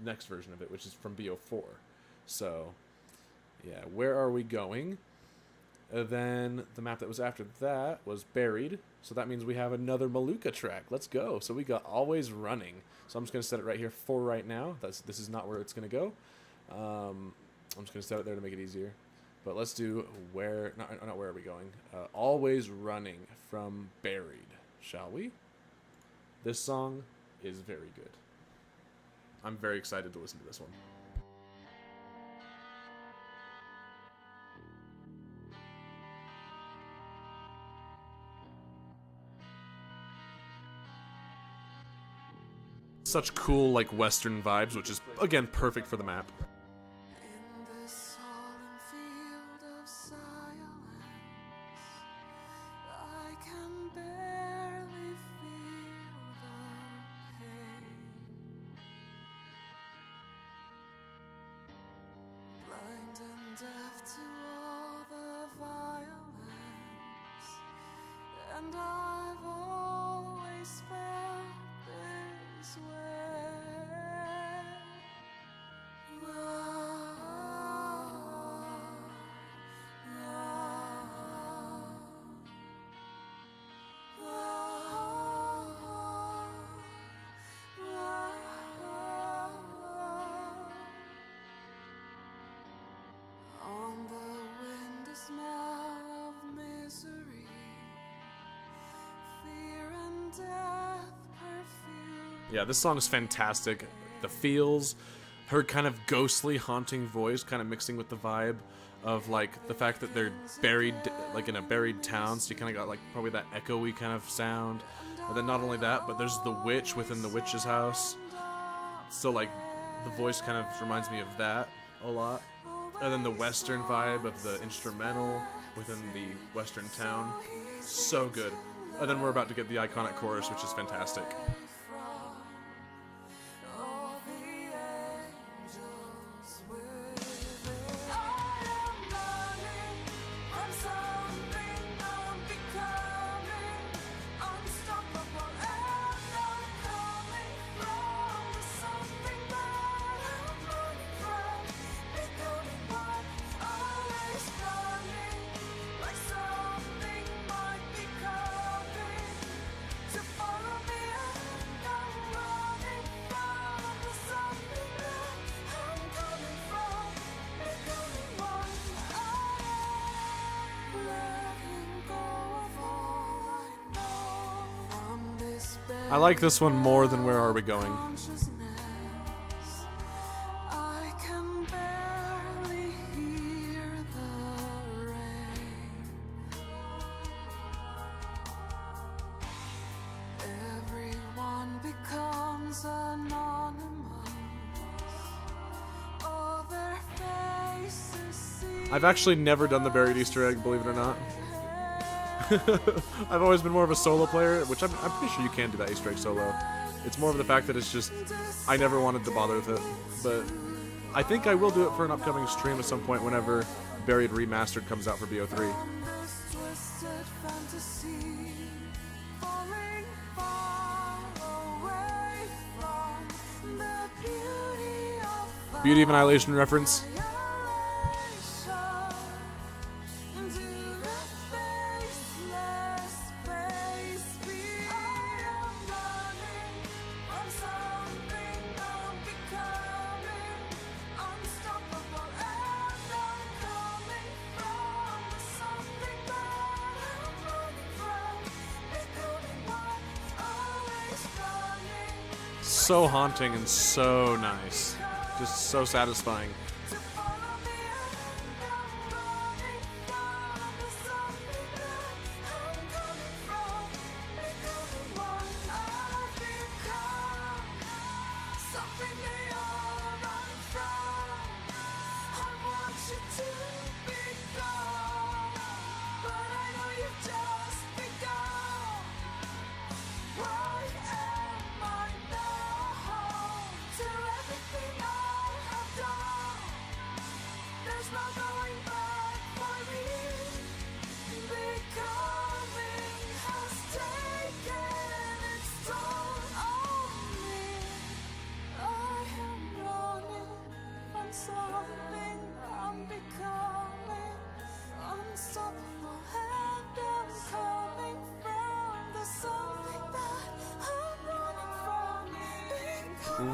next version of it, which is from BO4. So, yeah, Where Are We Going? Then the map that was after that was Buried. So that means we have another Maluka track. Let's go. So we got Always Running. So I'm just going to set it right here for right now. This is not where it's going to go. I'm just going to set it there to make it easier. But let's do not Where Are We Going? Always Running from Buried, shall we? This song is very good. I'm very excited to listen to this one. Such cool, like, Western vibes, which is, again, perfect for the map. In this solemn field of silence, I can barely feel the pain. Blind and deaf to all the violence, and I've always felt this way. On the wind, a smell of misery, fear and death perfume. Yeah, this song is fantastic. The feels, her kind of ghostly, haunting voice kind of mixing with the vibe of, like, the fact that they're buried, like, in a buried town, so you kind of got, like, probably that echoey kind of sound. And then not only that, but there's the witch within the witch's house. So, like, the voice kind of reminds me of that a lot. And then the western vibe of the instrumental within the western town. So good. And then we're about to get the iconic chorus, which is fantastic. All the angels within. I am running from something unbecoming, unstoppable, and I'm coming from something that I'm running from, becoming one, always running, like something might be coming to follow me. I like this one more than Where Are We Going? I can barely hear the rain. Everyone becomes anonymous. All their faces seem I've actually never done the buried Easter egg, believe it or not. I've always been more of a solo player, which I'm pretty sure you can do that Easter egg solo. It's more of the fact that it's just, I never wanted to bother with it. But I think I will do it for an upcoming stream at some point whenever Buried Remastered comes out for BO3. this twisted fantasy, falling far away from the beauty of Beauty of Annihilation reference. So haunting and so nice. Just so satisfying.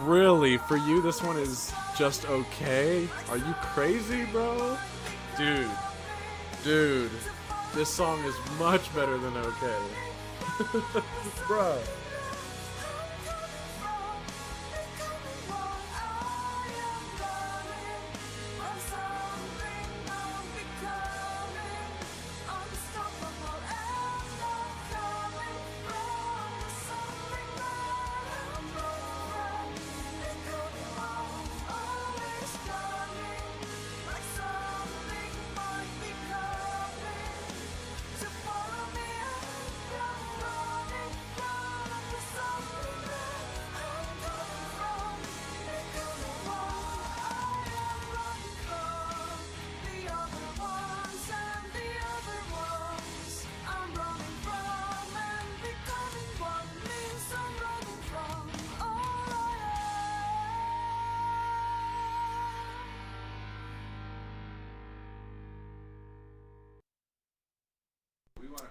Really? For you, this one is just okay? Are you crazy, bro? Dude, this song is much better than okay. Bruh.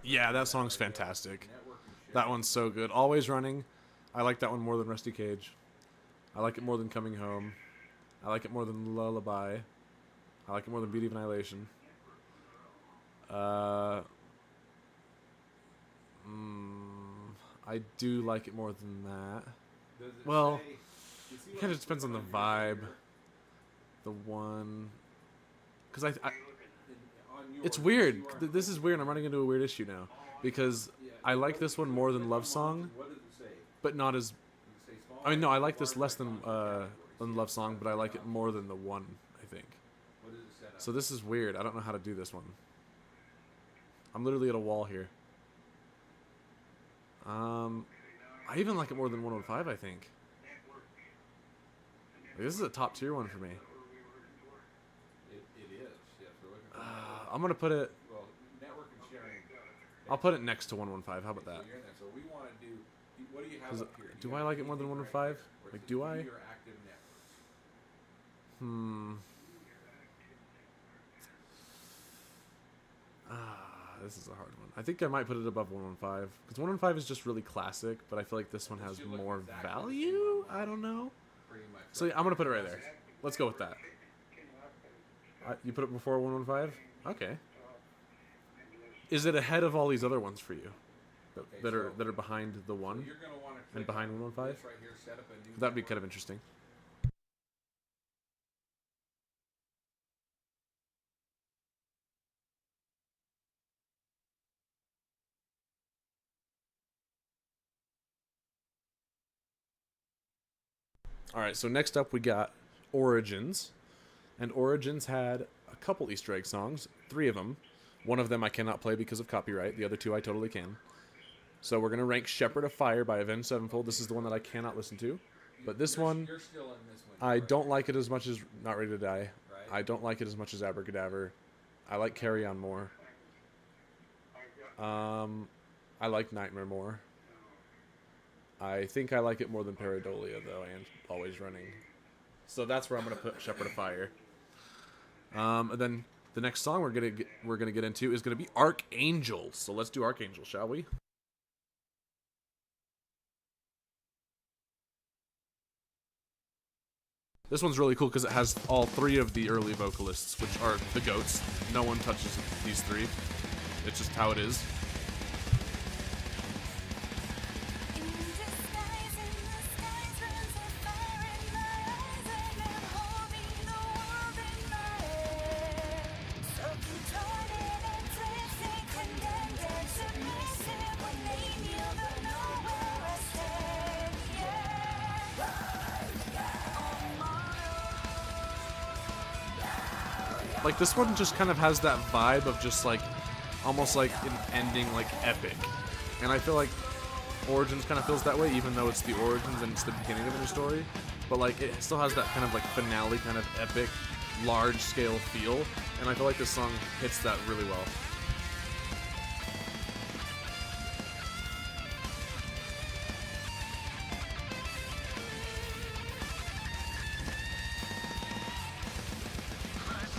Yeah, that song's fantastic. That one's so good. Always Running. I like that one more than Rusty Cage. I like it more than Coming Home. I like it more than Lullaby. I like it more than Beauty of Annihilation. I do like it more than that. Well, it kind of depends on the vibe. The one... Because it's weird. This is weird. I'm running into a weird issue now. Because I like this one more than Love Song, but not as... I mean, no, I like this less than Love Song, but I like it more than the one, I think. So this is weird. I don't know how to do this one. I'm literally at a wall here. I even like it more than 105, I think. Like, this is a top tier one for me. It is, yes. We're looking for I'm going to put it... well, network and sharing. I'll put it next to 115. How about that? So you're in there. So we want to do, what do you have up here? Do I like it more than 105? Like, do I? Your active networks. This is a hard one. I think I might put it above 115. Because 115 is just really classic, but I feel like this one has more value? I don't know. Pretty much. So yeah, I'm going to put it right there. Let's go with that. You put it before 115? Okay. Is it ahead of all these other ones for you? that are behind the one You're gonna want to and behind 115. this right here, set up a new That'd be kind of interesting. All right, so next up we got Origins, and Origins had a couple Easter egg songs, 3 of them. One of them I cannot play because of copyright. The other 2 I totally can. So we're gonna rank Shepherd of Fire by Avenged Sevenfold. This is the one that I cannot listen to, but this one You're still in this one. I don't like it as much as Not Ready to Die. Right. I don't like it as much as Abracadaver. I like Carry On more. I like Nightmare more. I think I like it more than Pareidolia, though, and Always Running. So that's where I'm going to put Shepherd of Fire. And then the next song we're gonna get into is going to be Archangel. So let's do Archangel, shall we? This one's really cool because it has all 3 of the early vocalists, which are the GOATs. No one touches these 3. It's just how it is. Like, this one just kind of has that vibe of just, like, almost like an ending, like, epic. And I feel like Origins kind of feels that way, even though it's the Origins and it's the beginning of a new story. But, like, it still has that kind of, like, finale kind of epic, large-scale feel. And I feel like this song hits that really well.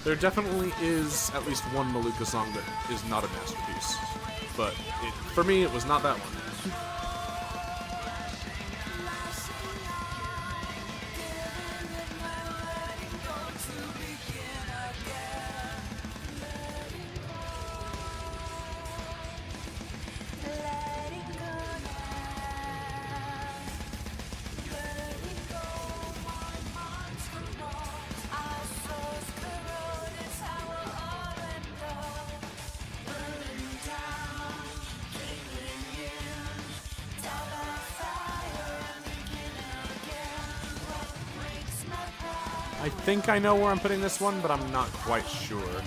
There definitely is at least one Maluka song that is not a masterpiece, but for me, it was not that one. I think I know where I'm putting this one, but I'm not quite sure.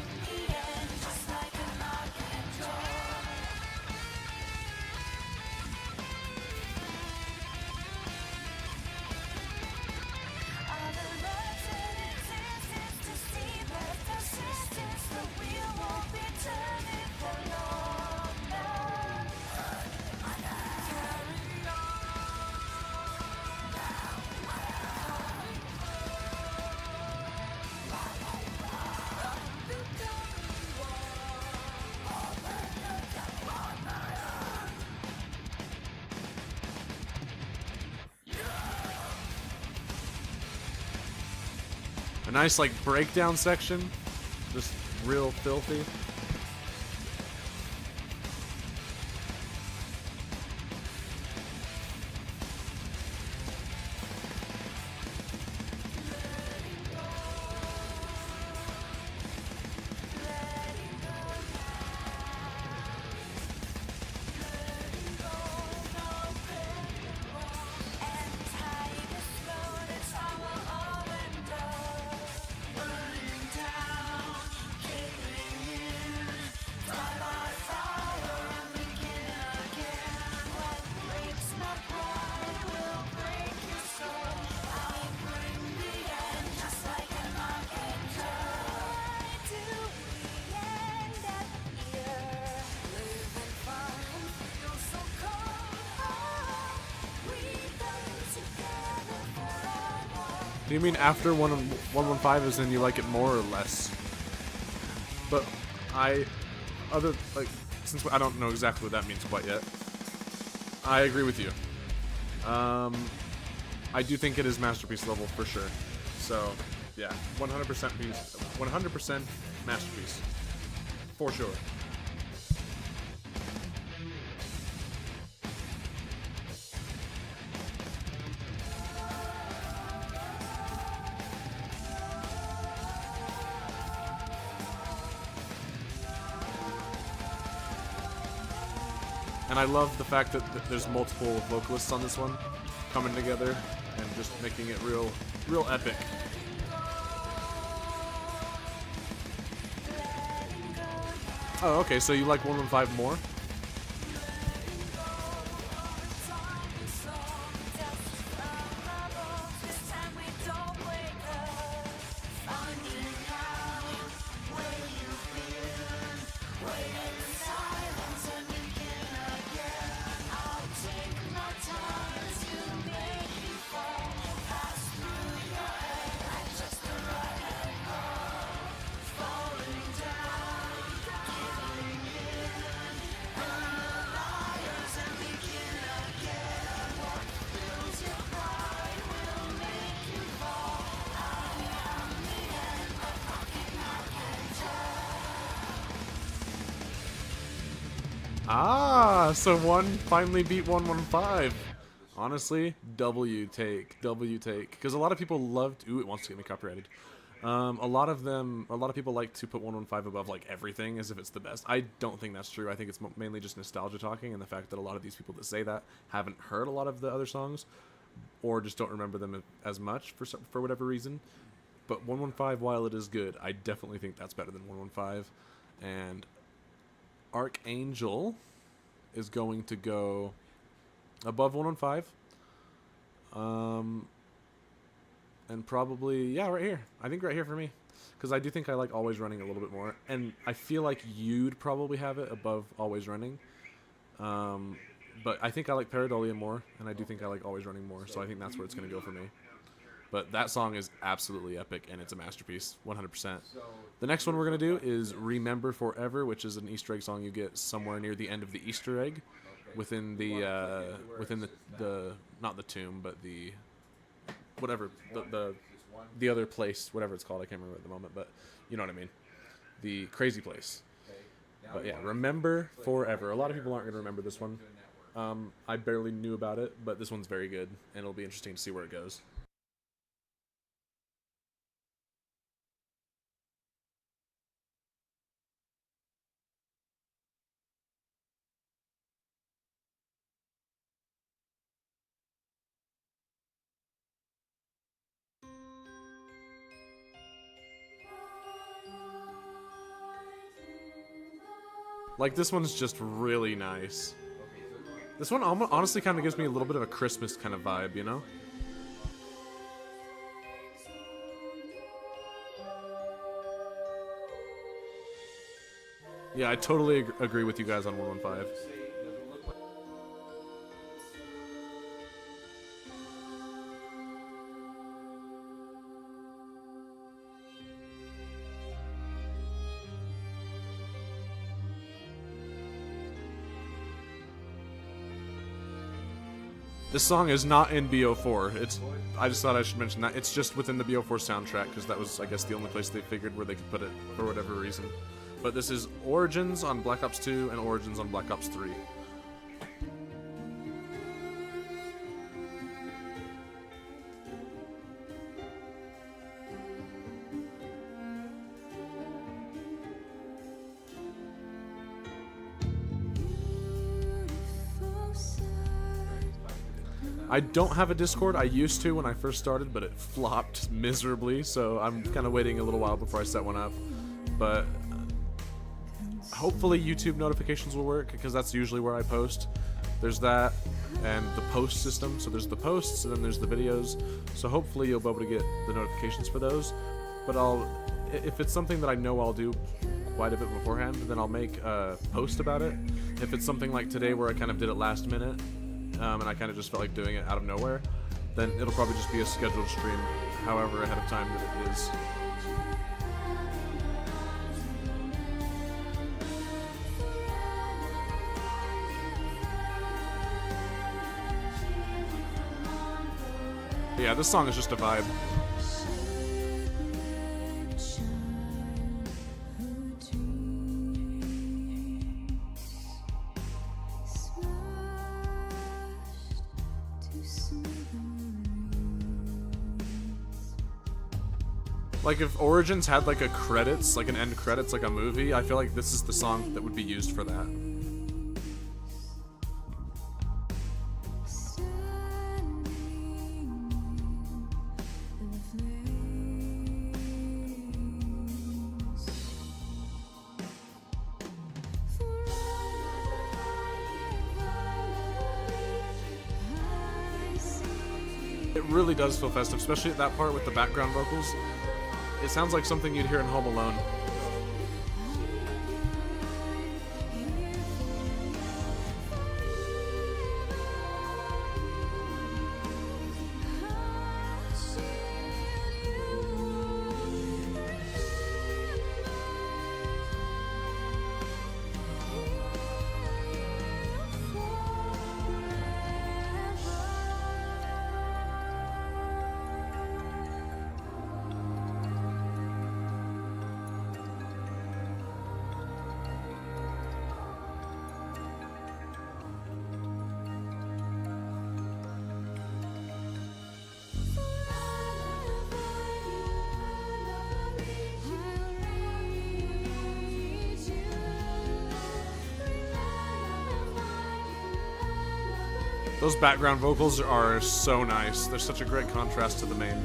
A nice, like, breakdown section. Just real filthy. Do you mean after 115 is then you like it more or less? But since I don't know exactly what that means quite yet, I agree with you. I do think it is masterpiece level for sure. So, yeah, 100% masterpiece. For sure. And I love the fact that there's multiple vocalists on this one coming together and just making it real epic. Oh, okay, so you like 115 more? Ah, so one finally beat 115. Honestly, W take. Because a lot of people loved. Ooh, it wants to get me copyrighted. A lot of people like to put 115 above like everything as if it's the best. I don't think that's true. I think it's mainly just nostalgia talking and the fact that a lot of these people that say that haven't heard a lot of the other songs or just don't remember them as much for whatever reason. But 115, while it is good, I definitely think that's better than 115. And Archangel is going to go above 115. And probably, yeah, right here. I think right here for me. Because I do think I like Always Running a little bit more. And I feel like you'd probably have it above Always Running. But I think I like Pareidolia more. And I do think I like Always Running more. So I think that's where it's going to go for me. But that song is absolutely epic, and it's a masterpiece, 100%. The next one we're going to do is Remember Forever, which is an Easter egg song you get somewhere near the end of the Easter egg within the not the tomb, but the whatever, the other place, whatever it's called. I can't remember at the moment, but you know what I mean. The crazy place. But yeah, Remember Forever. A lot of people aren't going to remember this one. I barely knew about it, but this one's very good, and it'll be interesting to see where it goes. Like, this one's just really nice. This one honestly kind of gives me a little bit of a Christmas kind of vibe, you know? Yeah, I totally agree with you guys on 115. This song is not in BO4. I just thought I should mention that. It's just within the BO4 soundtrack, because that was, I guess, the only place they figured where they could put it for whatever reason. But this is Origins on Black Ops 2 and Origins on Black Ops 3. I don't have a Discord. I used to when I first started, but it flopped miserably, so I'm kind of waiting a little while before I set one up. But hopefully YouTube notifications will work, because that's usually where I post. There's that, and the post system. So there's the posts, and then there's the videos. So hopefully you'll be able to get the notifications for those. But if it's something that I know I'll do quite a bit beforehand, then I'll make a post about it. If it's something like today where I kind of did it last minute, and I kind of just felt like doing it out of nowhere, then it'll probably just be a scheduled stream, however ahead of time that it is. But yeah, this song is just a vibe. Like, if Origins had, like, a credits, like an end credits, like a movie, I feel like this is the song that would be used for that. really does feel festive, especially at that part with the background vocals. It sounds like something you'd hear in Home Alone. Those background vocals are so nice. They're such a great contrast to the main.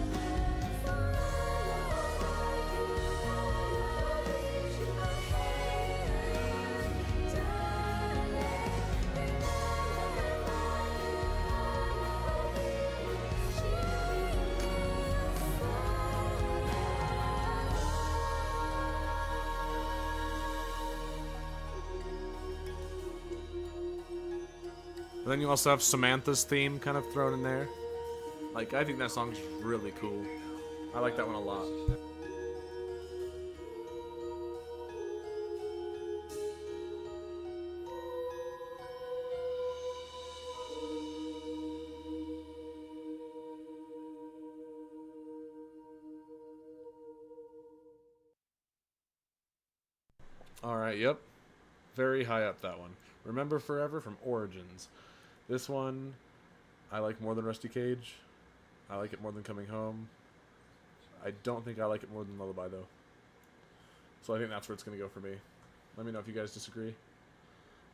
And then you also have Samantha's theme kind of thrown in there. Like, I think that song's really cool. I like that one a lot. Alright, yep. Very high up, that one. Remember Forever from Origins. This one, I like more than Rusty Cage. I like it more than Coming Home. I don't think I like it more than Lullaby, though. So I think that's where it's going to go for me. Let me know if you guys disagree.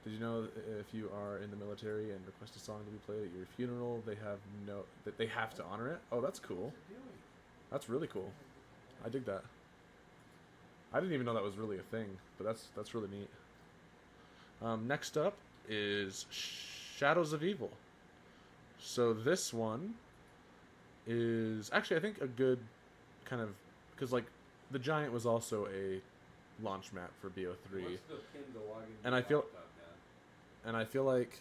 Did you know if you are in the military and request a song to be played at your funeral, they have to honor it? Oh, that's cool. That's really cool. I dig that. I didn't even know that was really a thing, but that's really neat. Next up is Shadows of Evil. So this one is actually, I think, a good kind of, because like the Giant was also a launch map for BO3, and I feel like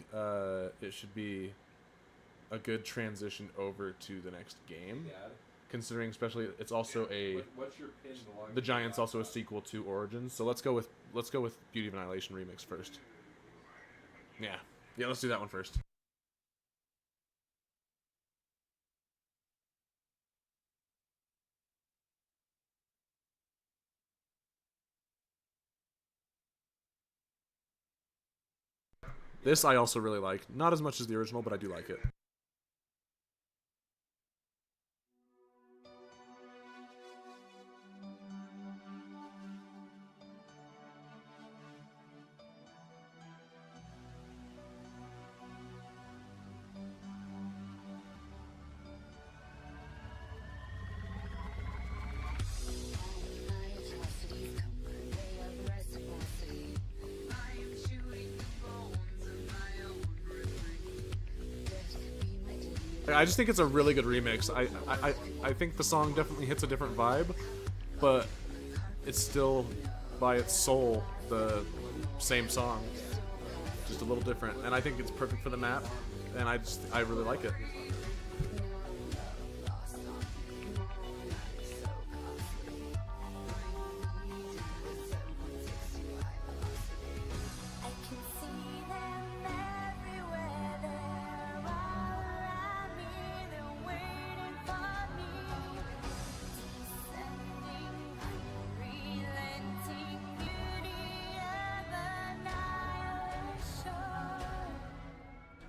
it should be a good transition over to the next game. Yeah. Considering, especially, it's also What's your pin to log the Giant's also a sequel to Origins. So let's go with Beauty of Annihilation remix first. Yeah, let's do that one first. This I also really like. Not as much as the original, but I do like it. I just think it's a really good remix. I think the song definitely hits a different vibe, but it's still, by its soul, the same song, just a little different. And I think it's perfect for the map, and I really like it.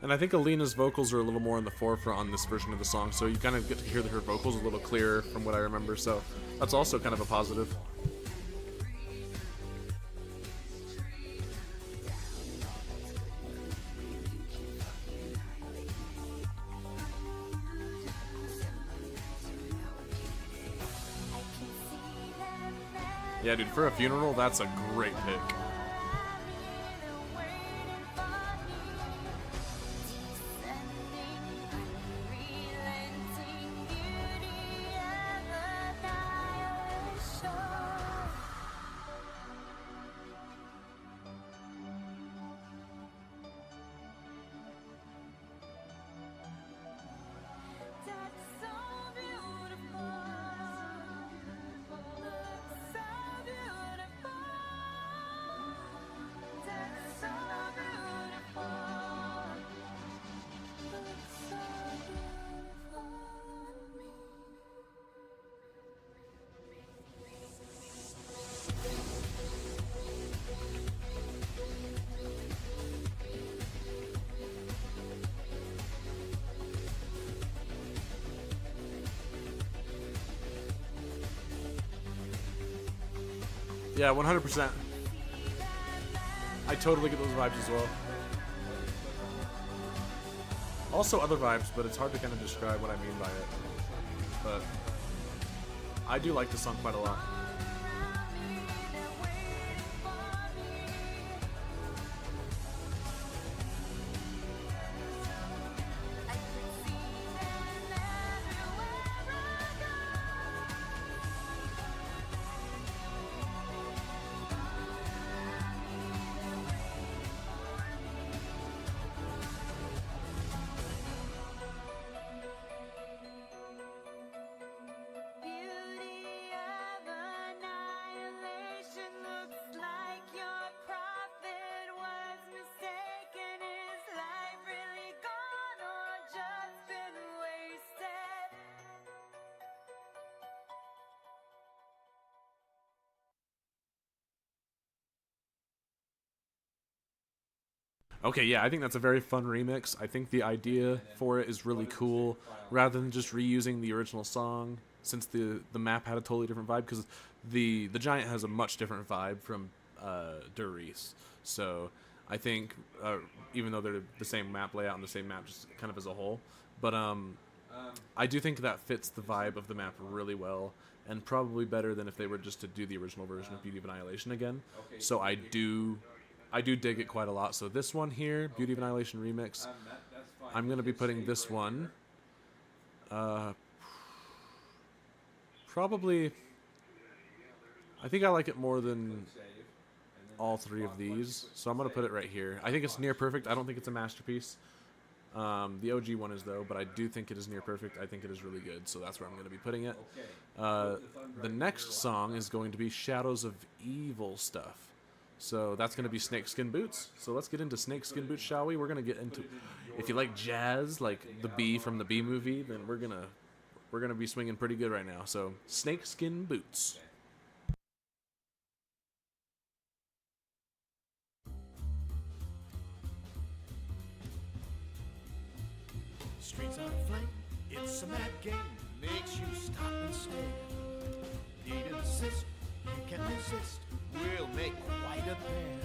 And I think Alina's vocals are a little more in the forefront on this version of the song, so you kind of get to hear her vocals a little clearer from what I remember, so that's also kind of a positive. Yeah, dude, for a funeral, that's a great pick. Yeah, 100%. I totally get those vibes as well. Also other vibes, but it's hard to kind of describe what I mean by it. But I do like this song quite a lot. Beauty of annihilation looks like your prophet was mistaken. Is life really gone or just been wasted? Okay, yeah, I think that's a very fun remix. I think the idea for it is really cool, rather than just reusing the original song, since the map had a totally different vibe, because the Giant has a much different vibe from Der Riese. So I think, even though they're the same map layout and the same map just kind of as a whole, but I do think that fits the vibe of the map really well, and probably better than if they were just to do the original version of Beauty of Annihilation again. So I do dig it quite a lot. So this one here, Beauty of Annihilation remix, I'm gonna be putting this one probably, I think I like it more than all three of these, so I'm gonna put it right here. I think it's near perfect. I don't think it's a masterpiece. The OG one is though, but I do think it is near perfect. I think it is really good, so that's where I'm gonna be putting it. The next song is going to be Shadows of Evil Stuff. So that's going to be Snakeskin Boots. So let's get into Snakeskin Boots, shall we? We're going to get into, if you like jazz, like the Bee from the Bee movie, then we're going to be swinging pretty good right now. So Snakeskin Boots. Streets are aflame, it's a mad game, makes you stop and stare. Need an assist, you can resist, we'll make quite a pair.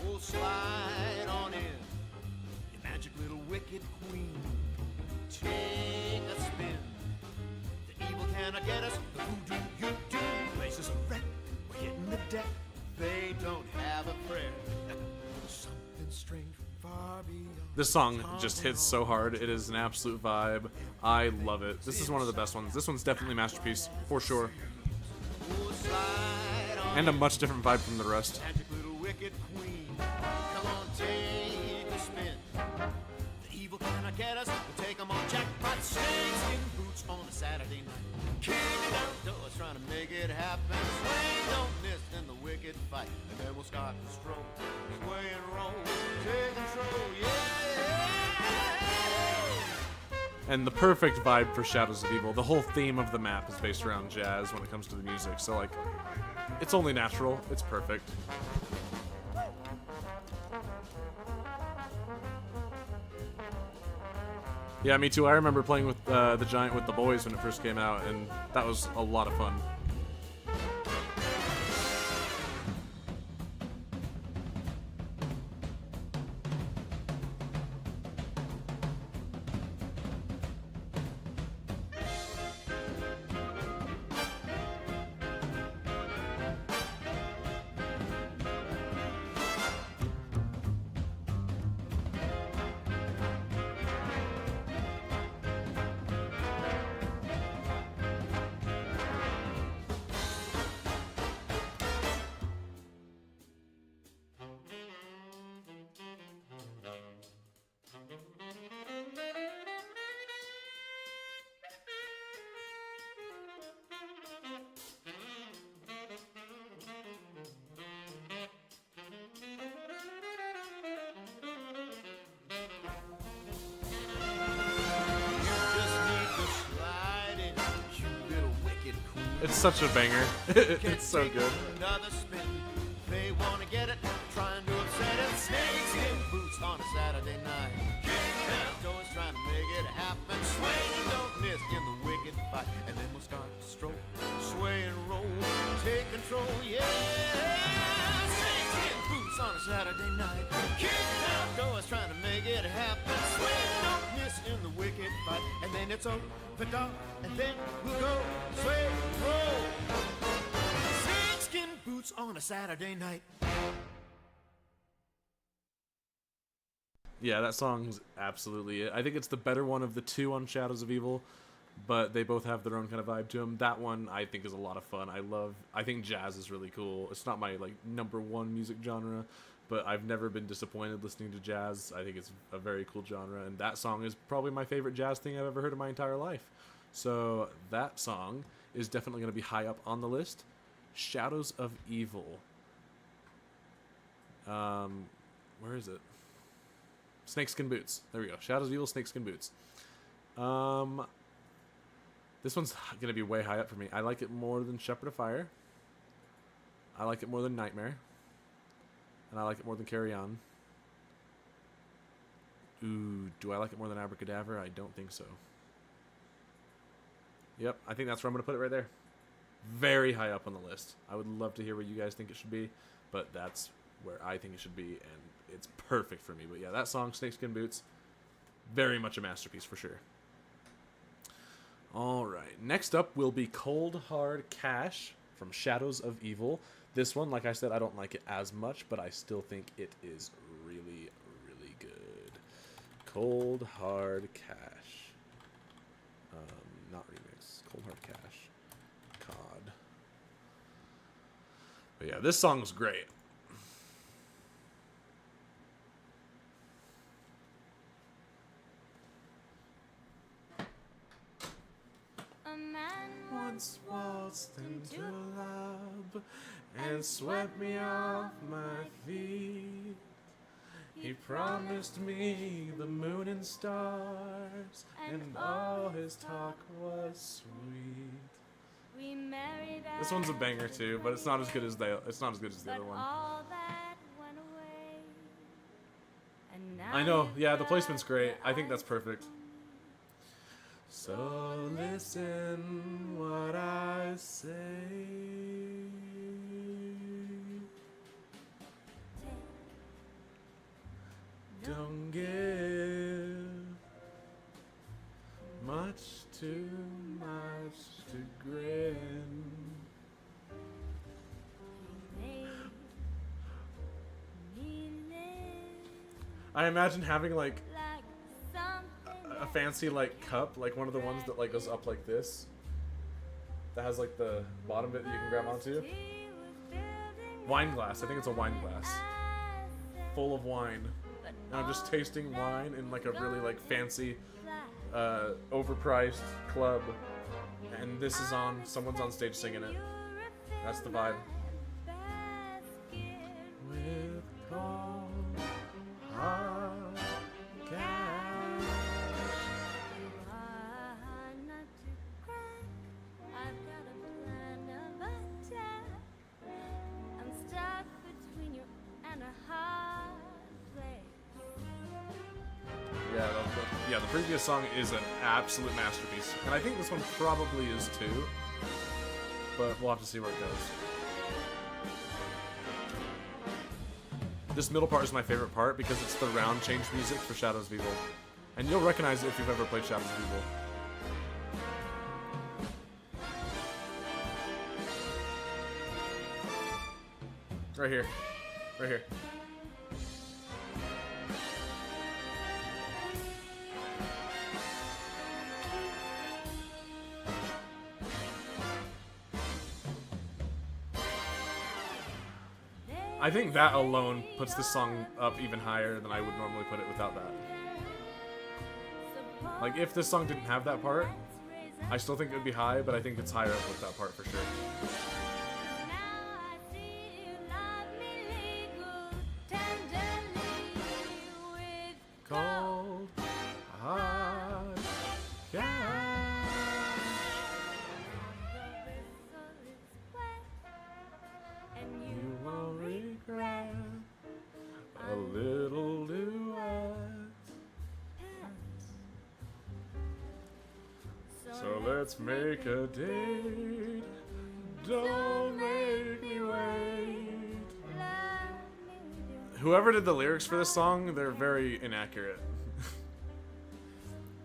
We'll slide on in, your magic little wicked queen. Take a spin, the evil cannot get us, the voodoo you do. Places are red, we're hitting the deck, they don't have a prayer. Something strange from far beyond. This song just hits so hard. It is an absolute vibe. I love it. This is one of the best ones. This one's definitely a masterpiece, for sure. And a much different vibe from the rest. Magic little wicked queen, come on, take a spin. The evil cannot get us, we'll take 'em on jackpot. Snakeskin boots on a Saturday night. Kicking outdoors, trying to make it happen. Swing, don't miss in the wicked fight. And then we'll start to stroll, sway and roll, take control, yeah. And the perfect vibe for Shadows of Evil. The whole theme of the map is based around jazz when it comes to the music. So, like, it's only natural. It's perfect. Yeah, me too. I remember playing with the Giant with the boys when it first came out, and that was a lot of fun. It's such a banger. It's so good. Another spin. They wanna get it, trying to upset it. Snakes in boots on a Saturday night. King outdoors trying to make it happen. Swing and don't miss in the wicked fight. And then we'll start to stroll, sway and roll, take control, yeah. Saturday night. Kick outdoors trying to make it happen. Swing, don't miss in the wicked fight. And then it's over, dog, and then we'll go sway, roll. Snakeskin boots on a Saturday night. Yeah, that song's absolutely it. I think it's the better one of the two on Shadows of Evil, but they both have their own kind of vibe to them. That one I think is a lot of fun. I think jazz is really cool. It's not my like number one music genre, but I've never been disappointed listening to jazz. I think it's a very cool genre, and that song is probably my favorite jazz thing I've ever heard in my entire life. So that song is definitely going to be high up on the list. Shadows of Evil. Where is it? Snakeskin Boots. There we go. Shadows of Evil, Snakeskin Boots. This one's going to be way high up for me. I like it more than Shepherd of Fire. I like it more than Nightmare. And I like it more than Carry On. Ooh, do I like it more than Abracadabra? I don't think so. Yep, I think that's where I'm going to put it right there. Very high up on the list. I would love to hear what you guys think it should be, but that's where I think it should be, and it's perfect for me. But yeah, that song, Snakeskin Boots, very much a masterpiece for sure. Alright, next up will be Cold Hard Cash from Shadows of Evil. This one, like I said, I don't like it as much, but I still think it is really, really good. Cold Hard Cash. Not remix. Cold Hard Cash. CoD. But yeah, this song's great. A man Once waltzed into love and swept me off my feet. He promised me the moon and stars, and all his talk was sweet. we married. This one's a banger too, but it's not as good as the other one. All that went away. And now I know, you've yeah, the got placement's great. I think eyes that's perfect. So listen what I say. Don't give much too much to grin. made me live I imagine having like like something a fancy like cup, like one of the ones that like goes up like this, that has like the bottom bit that you can grab onto. he was building Wine glass. I think it's a wine glass I said, full of wine. but And I'm just tasting wine in like a really like fancy, fly. overpriced club, and this is on. Someone's on stage singing it. That's the vibe. With cold hard cash. Yeah, the previous song is an absolute masterpiece, and I think this one probably is too. But we'll have to see where it goes. This middle part is my favorite part because it's the round change music for Shadows of Evil. And you'll recognize it if you've ever played Shadows of Evil. Right here. Right here. I think that alone puts this song up even higher than I would normally put it without that. Like, if this song didn't have that part, I still think it would be high, but I think it's higher up with that part for sure. Cold, hard cash. You won't regret a little duet. So let's make a date. Don't make me wait. Whoever did the lyrics for this song, they're very inaccurate.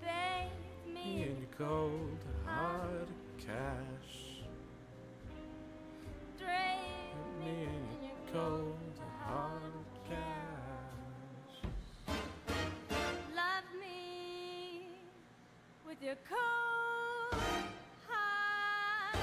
Bathe me In your cold, hard cash. drape Me in your cold, hard cash. love me with your cold heart.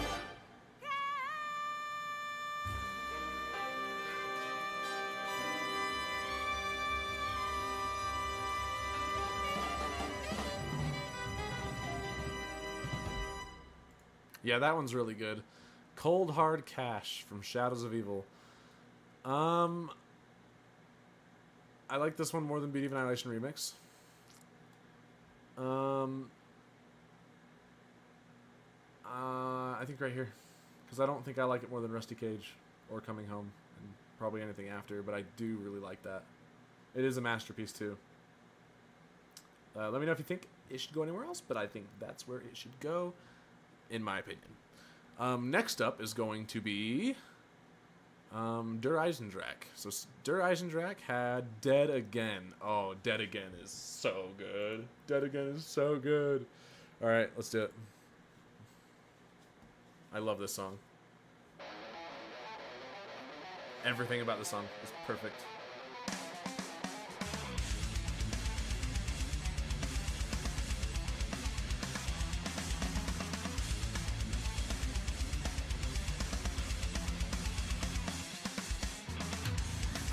Yeah, that one's really good. Cold Hard Cash from Shadows of Evil. I like this one more than Beat of Annihilation Remix. I think right here. Because I don't think I like it more than Rusty Cage or Coming Home. And probably anything after, but I do really like that. It is a masterpiece too. Let me know if you think it should go anywhere else, but I think that's where it should go, in my opinion. Next up is going to be Der Eisendrache. So Der Eisendrache had Dead Again. Oh, Dead Again is so good. Dead Again is so good. All right, let's do it. I love this song. Everything about the song is perfect.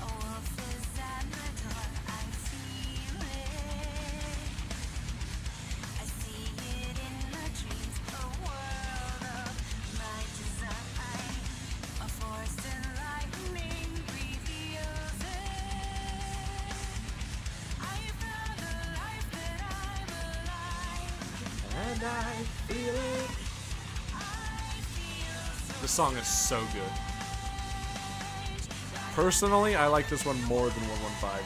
A wolf is at the door, I feel it. I see it in my dreams, a world of my design. A force and lightning reveals it. I found a life that I'm alive. And I feel it. I feel so This song is so good. Personally, I like this one more than 115.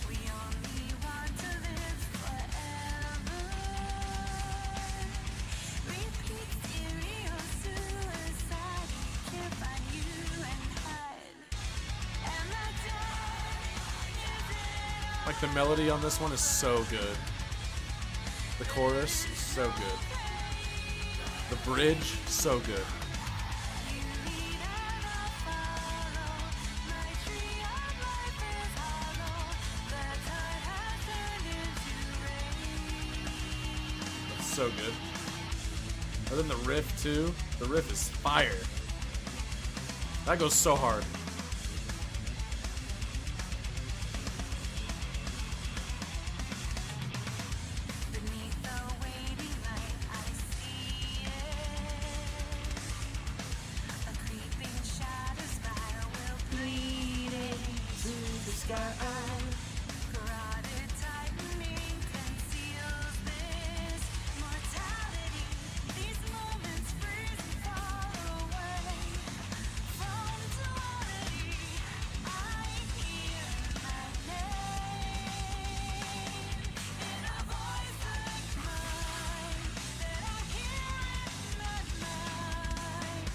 we only want to live forever. Repeat serial suicide. Can't find you and hide. And the dark is Like the melody on this one is so good. The chorus is so good. The bridge, so good. It's so good. And then the riff too. The riff is fire. That goes so hard. beneath the waiting light, I see it. A creeping shadow spiral will bleed into the sky. Carotid tightening conceals this mortality. These moments freeze and fall away from duality. I hear my name in a voice like mine that I hear in the night.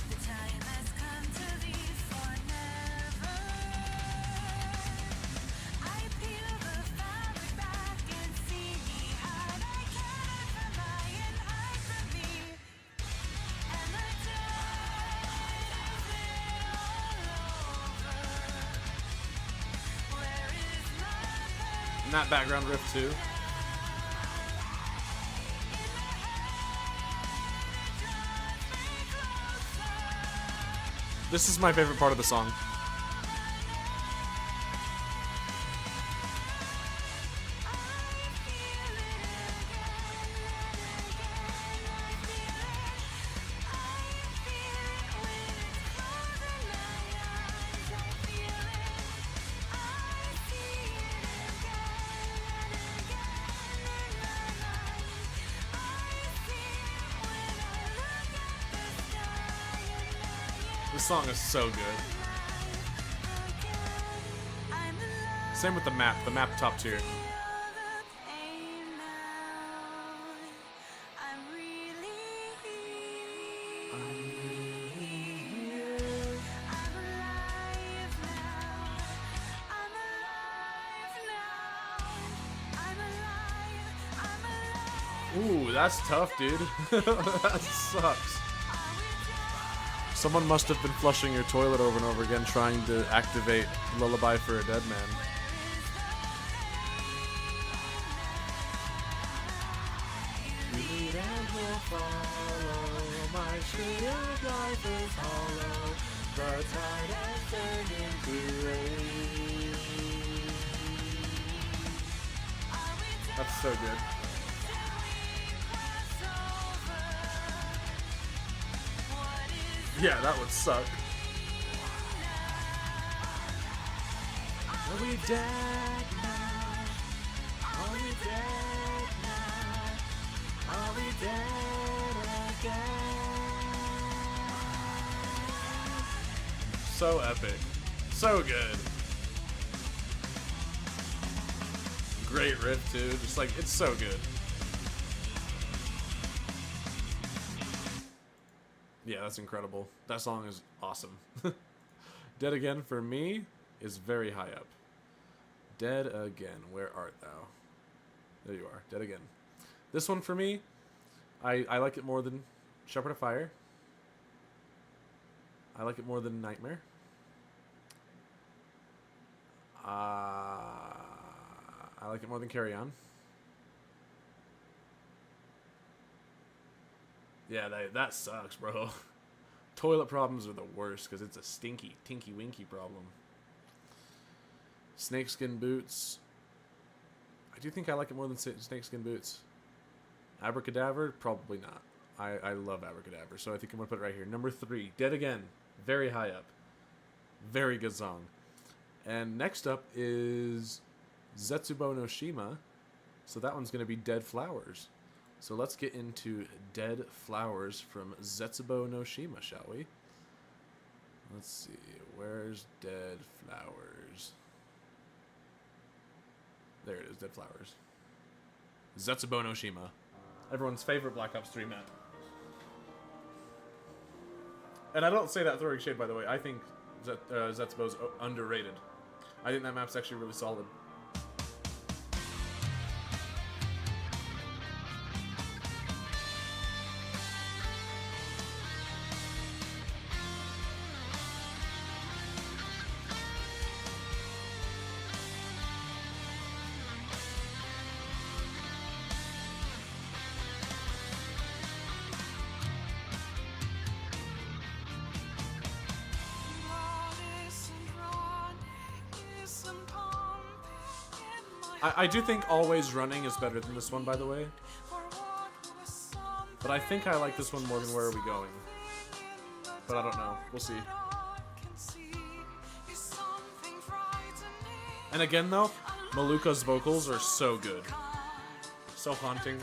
The time has come to leave for never. I peel the fabric back and see me hide. I can't from my and I from me. And the time is all over. Where is my pain? And that background riff too. This is my favorite part of the song. This song is so good. Same with the map top tier. that's tough, dude. That sucks. Someone must have been flushing your toilet over and over again trying to activate Lullaby for a Dead Man. That's so good. Yeah, that would suck. Are we dead now? Are we dead now? Are we dead again? So epic. So good. Great riff too. Just like, it's so good. Yeah, that's incredible. That song is awesome. Dead Again for me is very high up. Dead Again, where art thou? There you are, Dead Again. This one for me, I like it more than Shepherd of Fire. I like it more than Nightmare. I like it more than Carry On. Yeah, that sucks, bro. Toilet problems are the worst because it's a stinky, tinky, winky problem. Snakeskin Boots. I do think I like it more than Snakeskin Boots. Abracadabra? Probably not. I love Abracadabra, so I think I'm going to put it right here. Number 3, Dead Again. Very high up. Very good song. And next up is Zetsubo no Shima. So that one's going to be Dead Flowers. So let's get into Dead Flowers from Zetsubo no Shima, shall we? Let's see. Where's Dead Flowers? There it is, Dead Flowers. Zetsubo no Shima. Everyone's favorite Black Ops 3 map. And I don't say that throwing shade, by the way. I think Zetsubo's underrated. I think that map's actually really solid. I do think Always Running is better than this one, by the way. But I think I like this one more than Where Are We Going? But I don't know. We'll see. And again, though, Maluka's vocals are so good. So haunting.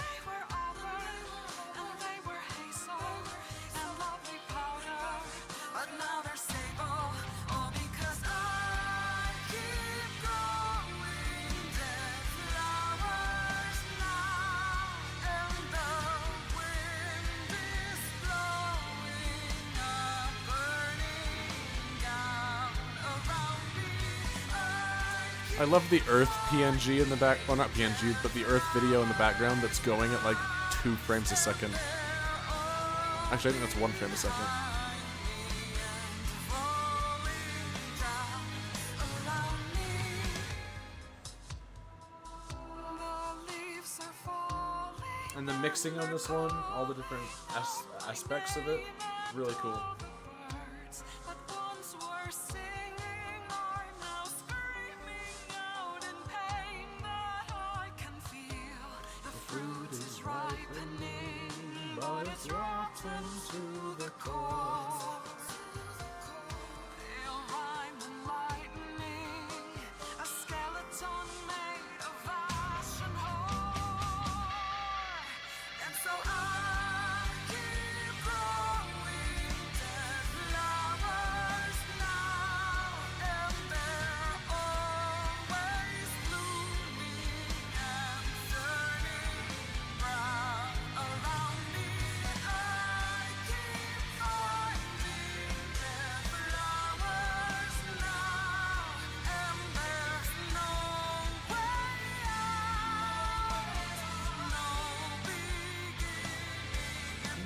I love the Earth PNG in the back, well not PNG, but the Earth video in the background that's going at like 2 frames a second. Actually, I think that's 1 frame a second. And the mixing on this one, all the different aspects of it, really cool.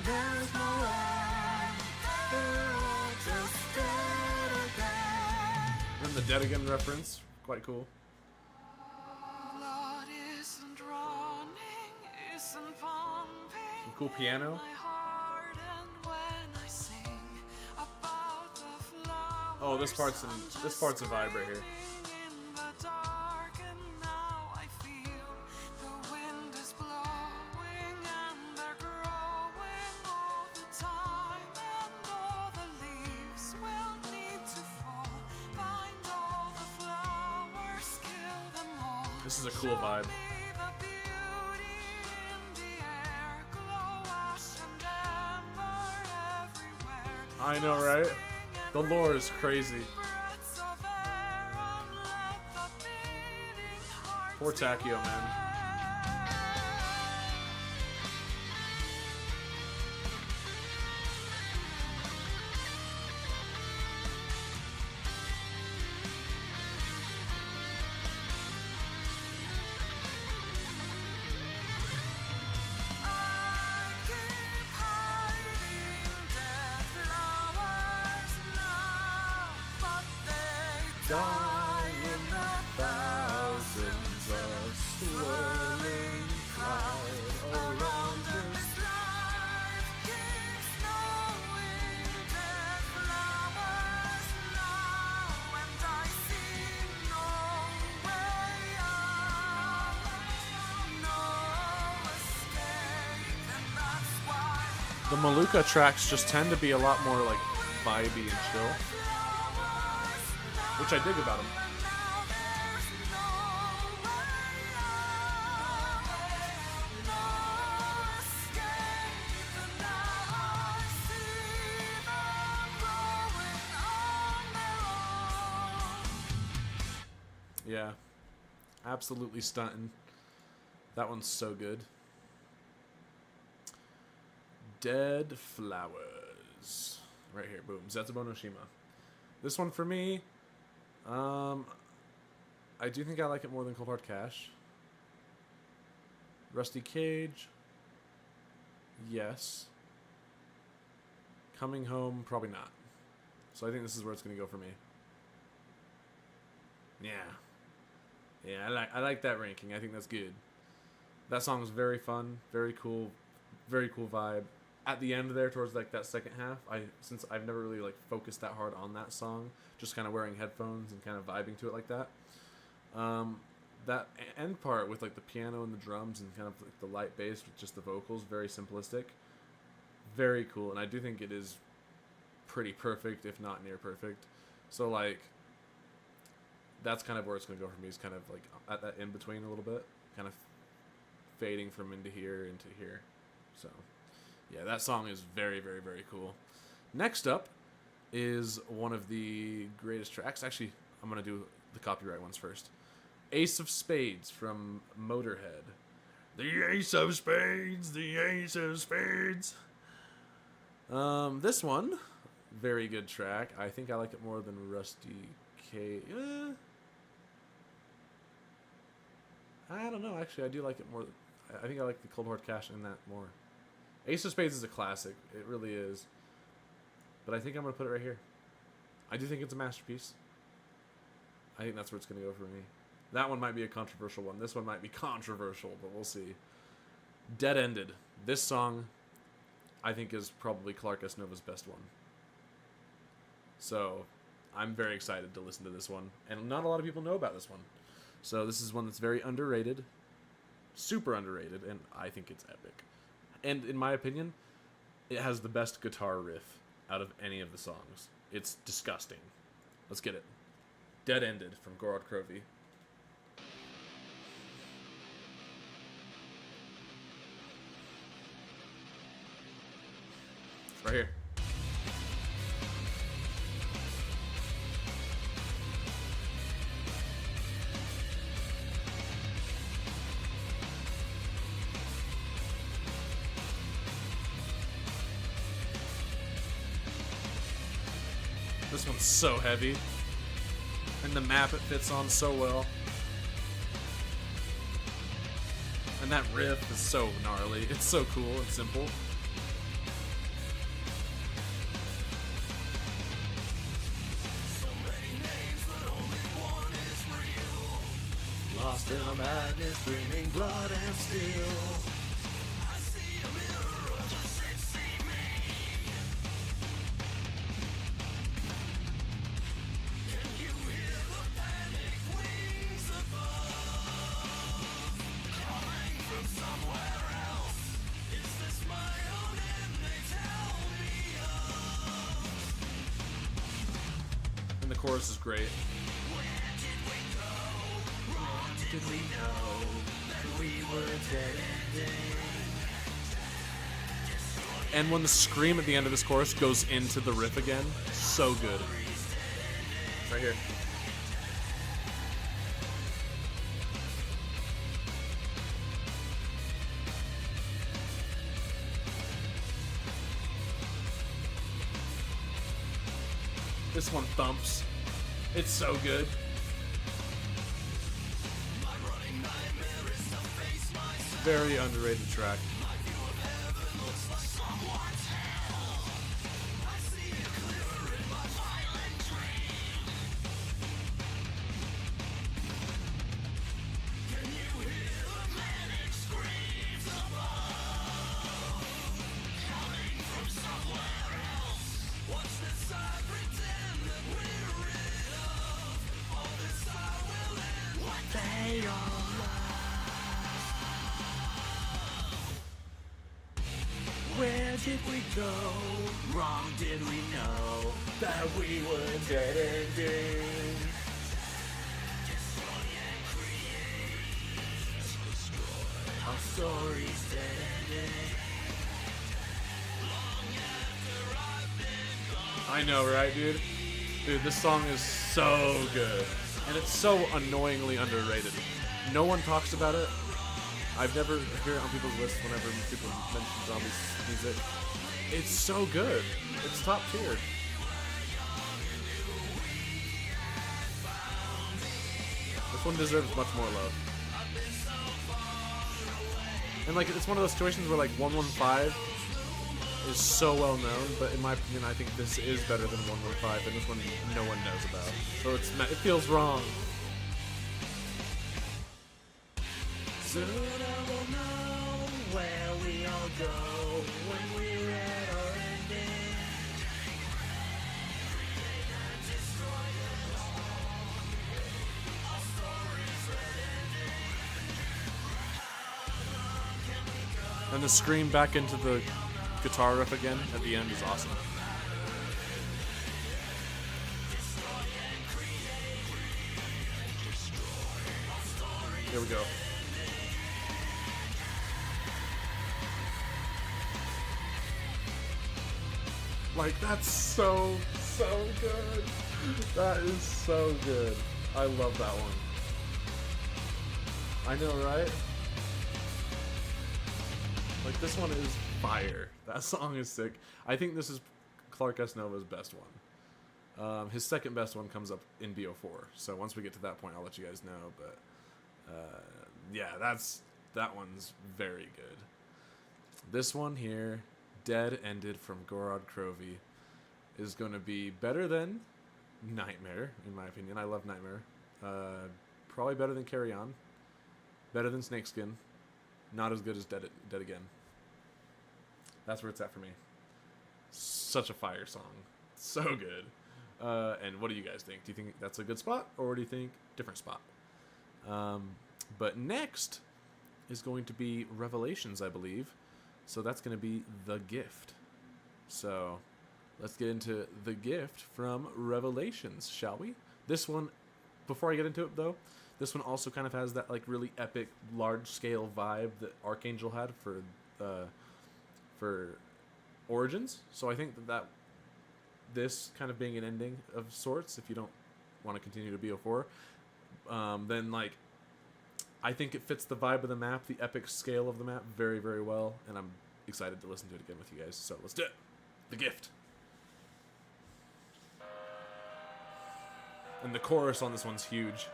There's no way. They're all just dead again. And the Dead Again reference, quite cool. Blood isn't running, isn't pumping. Some cool piano. My heart, and when I sing about the flowers, Oh, this part's a vibe right here. in the dark, and now I feel the wind is blowing and they're growing all the time, and all the leaves will need to fall. Find all the flowers, kill them all. This is a cool vibe. Show me the beauty in the air, glow ash and amber everywhere. I know, right? The lore is crazy. Breaths of air and let the beating heart Poor Takio, man. keep hiding dead flowers now, but they die in the thousands of swirling clouds around us. Life keeps knowing dead flowers now, and I see no way out, no escape, and that's why. The Maluka tracks just tend to be a lot more like vibey and chill, which I dig about them. Yeah, absolutely stunting. That one's so good. Dead Flowers. Right here, boom. Zetsubo no Shima. This one for me, I do think I like it more than Cold Hard Cash. Rusty Cage, yes. Coming Home, probably not. So I think this is where it's going to go for me. Yeah. Yeah, I like that ranking. I think that's good. That song is very fun, very cool vibe. At the end there, towards like that second half, since I've never really like focused that hard on that song, just kind of wearing headphones and kind of vibing to it like that. That end part with like the piano and the drums and kind of like the light bass with just the vocals, very simplistic, very cool, and I do think it is pretty perfect, if not near perfect. So like, that's kind of where it's gonna go for me. Is kind of like at that in between a little bit, kind of fading from into here into here. So. Yeah, that song is very, very, very cool. Next up is one of the greatest tracks. Actually, I'm going to do the copyright ones first. Ace of Spades from Motorhead. The Ace of Spades, the Ace of Spades. This one, very good track. I think I like it more than Rusty Cage. I don't know, actually. I do like it more. I think I like the Cold Hard Cash in that more. Ace of Spades is a classic. It really is. But I think I'm going to put it right here. I do think it's a masterpiece. I think that's where it's going to go for me. That one might be a controversial one. This one might be controversial, but we'll see. Dead Ended. This song, I think, is probably Clark S. Nova's best one. So, I'm very excited to listen to this one. And not a lot of people know about this one. So, this is one that's very underrated. Super underrated. And I think it's epic. And in my opinion, it has the best guitar riff out of any of the songs. It's disgusting. Let's get it. Dead Ended from Gorod Krovi. Right here. This one's so heavy. And the map it fits on so well. And that riff is so gnarly. It's so cool and simple. Still madness, bringing blood and steel. And the chorus is great. Did we know that we were dead? And when the scream at the end of this chorus goes into the riff again, so good. Right here. This one thumps. It's so good. Very underrated track. Where did we go? Wrong did we know that we were dead ending? Our story's dead ending. I know, right, dude? Dude, this song is so good. And it's so annoyingly underrated. No one talks about it. I've never heard it on people's lists whenever people mention zombies music. It's so good. It's top tier. This one deserves much more love. And like, it's one of those situations where like 115 is so well known, but in my opinion, I think this is better than 115, and this one no one knows about. So it feels wrong. Soon I will know where we all go when we're at our ending. And the scream back into the guitar riff again at the end is awesome. Here we go. Like, that's so good. That is so good. I love that one. I know, right? Like, this one is fire. That song is sick. I think this is Clark S. Nova's best one. His second best one comes up in BO4. So once we get to that point, I'll let you guys know. But yeah, that one's very good. This one here, Dead Ended from Gorod Krovi, is going to be better than Nightmare, in my opinion. I love Nightmare. Probably better than Carry On. Better than Snakeskin. Not as good as Dead Again. That's where it's at for me. Such a fire song. So good. And what do you guys think? Do you think that's a good spot, or do you think different spot? But next is going to be Revelations, I believe. So that's going to be The Gift. So let's get into The Gift from Revelations, shall we? This one, before I get into it though, this one also kind of has that like really epic, large-scale vibe that Archangel had for Origins. So I think that this kind of being an ending of sorts, if you don't want to continue to BO4, then like I think it fits the vibe of the map, the epic scale of the map very, very well, and I'm excited to listen to it again with you guys. So let's do it. The Gift. And the chorus on this one's huge.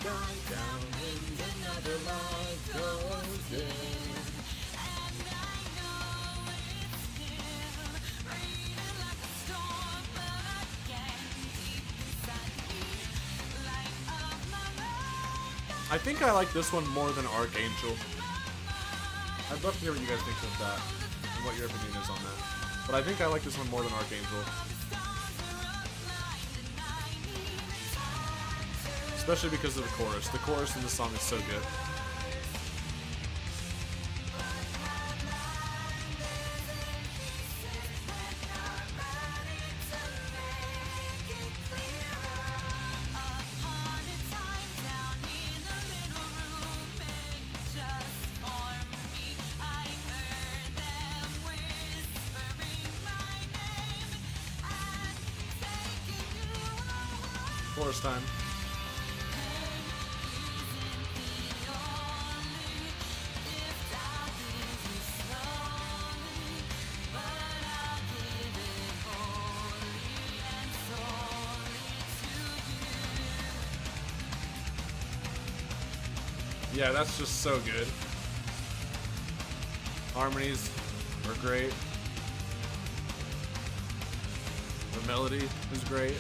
sky down into another life goes dim. And I know it's still raining like a storm, but I can't keep inside me light of my life. I think I like this one more than Archangel. I'd love to hear what you guys think of that and what your opinion is on that. But I think I like this one more than Archangel. Especially because of the chorus. The chorus in the song is so good. Chorus time. Yeah, that's just so good. Harmonies are great. The melody is great.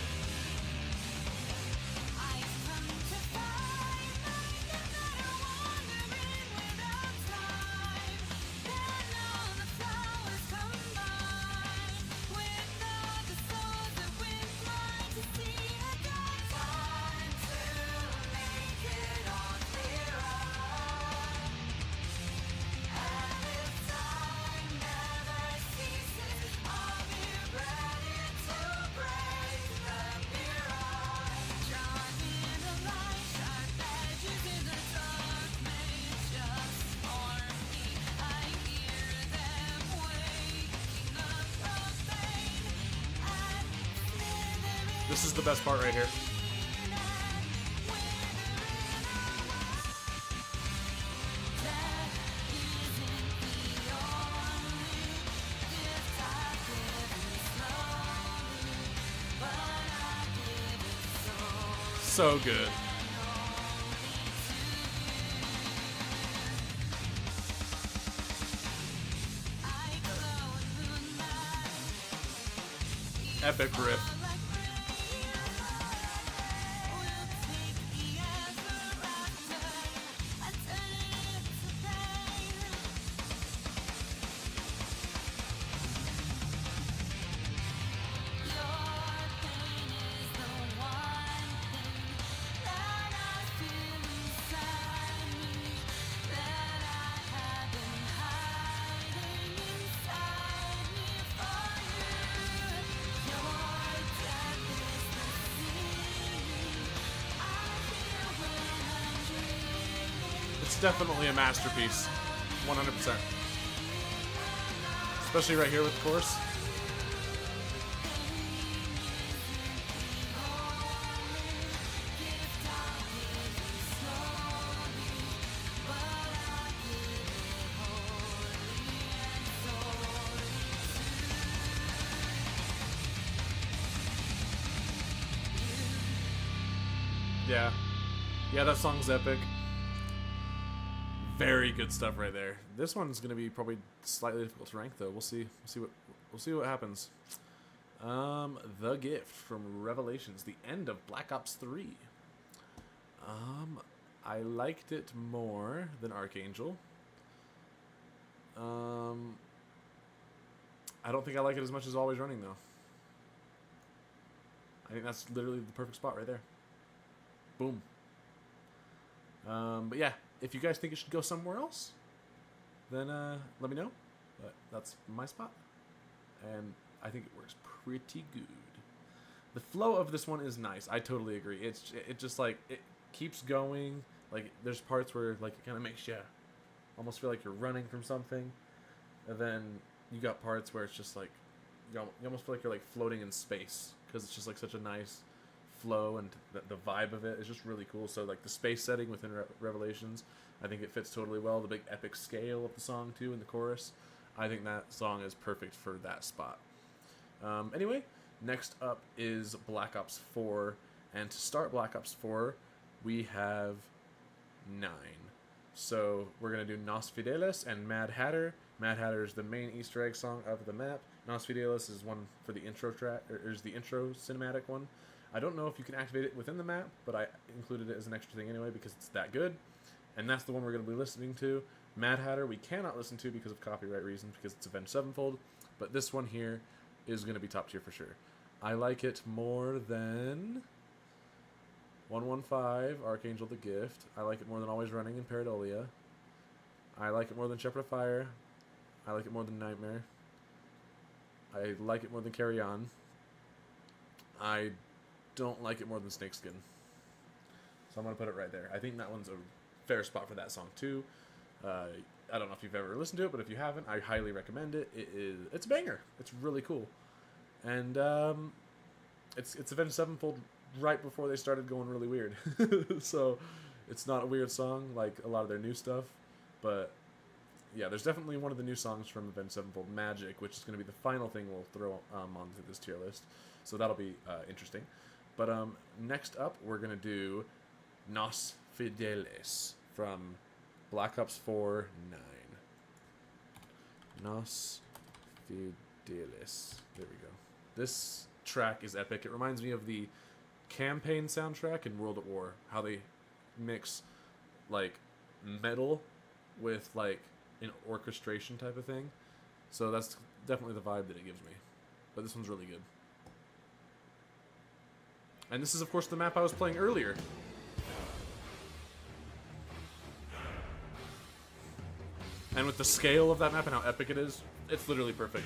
This is the best part right here. So good. Epic riff. It's definitely a masterpiece. 100%. Especially right here with the chorus. Yeah. Yeah, that song's epic. Very good stuff right there. This one's gonna be probably slightly difficult to rank though. We'll see what happens. The Gift from Revelations, the end of Black Ops 3. I liked it more than Archangel. I don't think I like it as much as Always Running though. I think that's literally the perfect spot right there. Boom. But yeah, if you guys think it should go somewhere else, then let me know. But that's my spot, and I think it works pretty good. The flow of this one is nice. I totally agree. It just like it keeps going. Like there's parts where like it kind of makes you almost feel like you're running from something, and then you got parts where it's just like you almost feel like you're like floating in space because it's just like such a nice flow, and the vibe of it is just really cool. So like the space setting within Revelations, I think it fits totally well. The big epic scale of the song too in the chorus, I think that song is perfect for that spot. Anyway, next up is Black Ops 4, and to start Black Ops 4, we have 9. So we're going to do Nos Fideles and Mad Hatter. Mad Hatter is the main Easter egg song of the map. Nos Fideles is one for the intro track, or is the intro cinematic one. I don't know if you can activate it within the map, but I included it as an extra thing anyway because it's that good. And that's the one we're going to be listening to. Mad Hatter we cannot listen to because of copyright reasons, because it's Avenged Sevenfold. But this one here is going to be top tier for sure. I like it more than 115, Archangel the Gift. I like it more than Always Running in Paradolia. I like it more than Shepherd of Fire. I like it more than Nightmare. I like it more than Carry On. I don't like it more than Snakeskin. So I'm going to put it right there. I think that one's a fair spot for that song too. I don't know if you've ever listened to it, but if you haven't, I highly recommend it. It's a banger. It's really cool. And it's Avenged Sevenfold right before they started going really weird. So it's not a weird song like a lot of their new stuff, but yeah, there's definitely one of the new songs from Avenged Sevenfold, Magic, which is going to be the final thing we'll throw onto this tier list. So that'll be interesting. But next up, we're going to do Nos Fideles from Black Ops 4 9. Nos Fideles. There we go. This track is epic. It reminds me of the campaign soundtrack in World at War. How they mix, like, metal with, like, an orchestration type of thing. So that's definitely the vibe that it gives me. But this one's really good. And this is, of course, the map I was playing earlier. And with the scale of that map and how epic it is, it's literally perfect.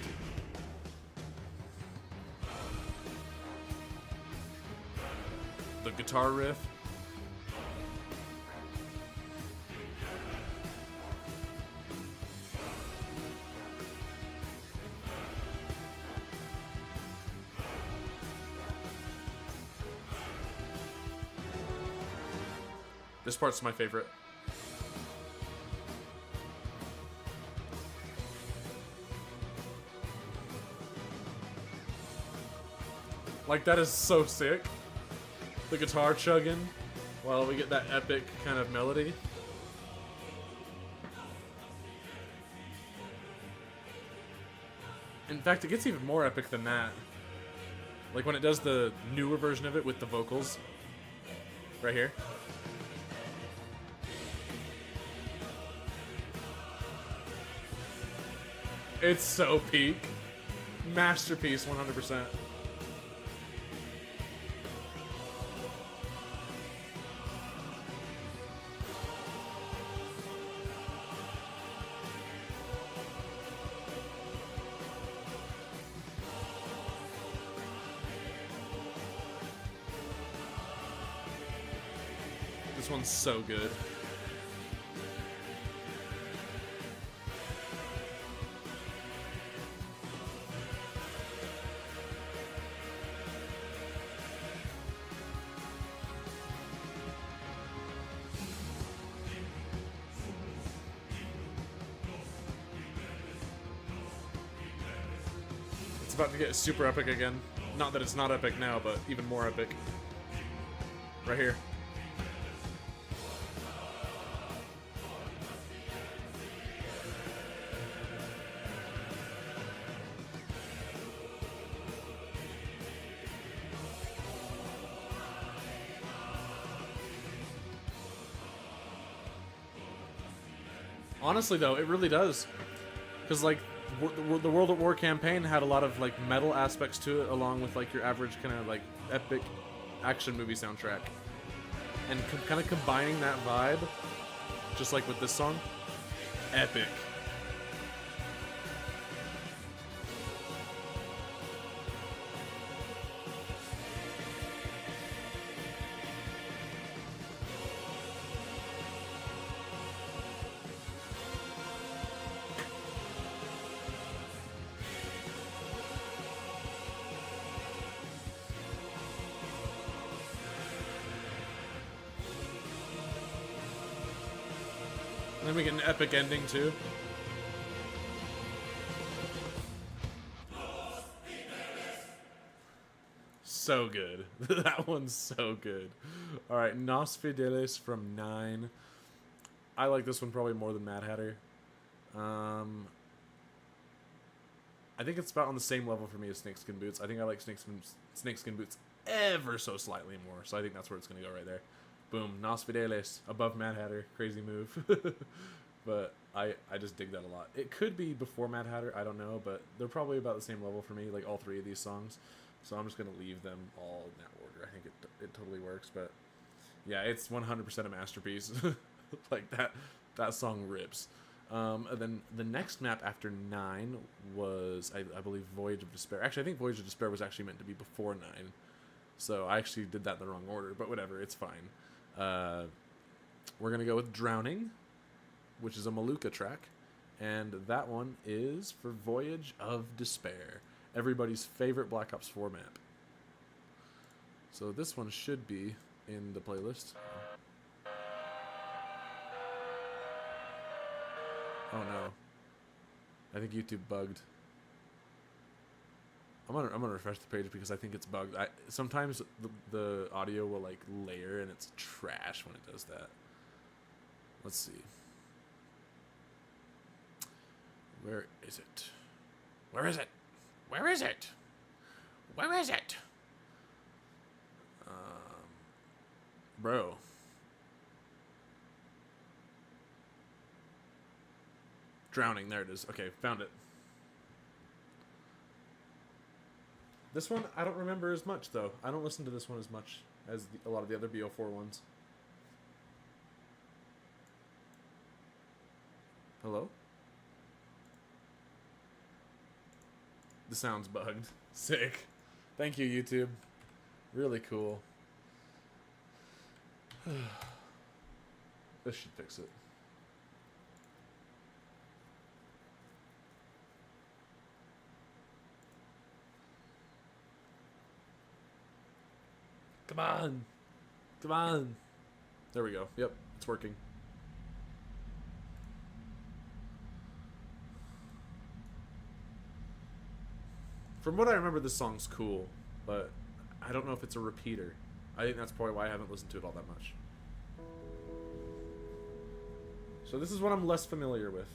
The guitar riff. This part's my favorite. Like, that is so sick. The guitar chugging while we get that epic kind of melody. In fact, it gets even more epic than that. Like when it does the newer version of it with the vocals. Right here. It's so peak. Masterpiece, 100%. This one's so good. It's about to get super epic again. Not that it's not epic now, but even more epic. Right here. Honestly, though, it really does. Because, like, the World at War campaign had a lot of, like, metal aspects to it, along with, like, your average kind of, like, epic action movie soundtrack. And kind of combining that vibe, just like with this song, epic. And then we get an epic ending, too. So good. That one's so good. All right, Nos Fideles from 9. I like this one probably more than Mad Hatter. I think it's about on the same level for me as Snakeskin Boots. I think I like Snakeskin Boots ever so slightly more, so I think that's where it's going to go right there. Boom, Nos Fideles, above Mad Hatter. Crazy move. But I just dig that a lot. It could be before Mad Hatter, I don't know, but they're probably about the same level for me, like all three of these songs. So I'm just going to leave them all in that order. I think it totally works, but yeah, it's 100% a masterpiece. Like that song rips. And then the next map after 9 was, I believe, Voyage of Despair. Actually, I think Voyage of Despair was actually meant to be before 9. So I actually did that in the wrong order, but whatever, it's fine. We're going to go with Drowning, which is a Maluka track. And that one is for Voyage of Despair, everybody's favorite Black Ops 4 map. So this one should be in the playlist. Oh no. I think YouTube bugged. I'm gonna refresh the page because I think it's bugged. Sometimes the audio will like layer and it's trash when it does that. Let's see. Where is it? Where is it? Where is it? Where is it? Bro. Drowning, there it is. Okay, found it. This one, I don't remember as much, though. I don't listen to this one as much as a lot of the other BO4 ones. Hello? The sound's bugged. Sick. Thank you, YouTube. Really cool. This should fix it. Come on. Come on. There we go. Yep, it's working. From what I remember, this song's cool, but I don't know if it's a repeater. I think that's probably why I haven't listened to it all that much. So this is what I'm less familiar with.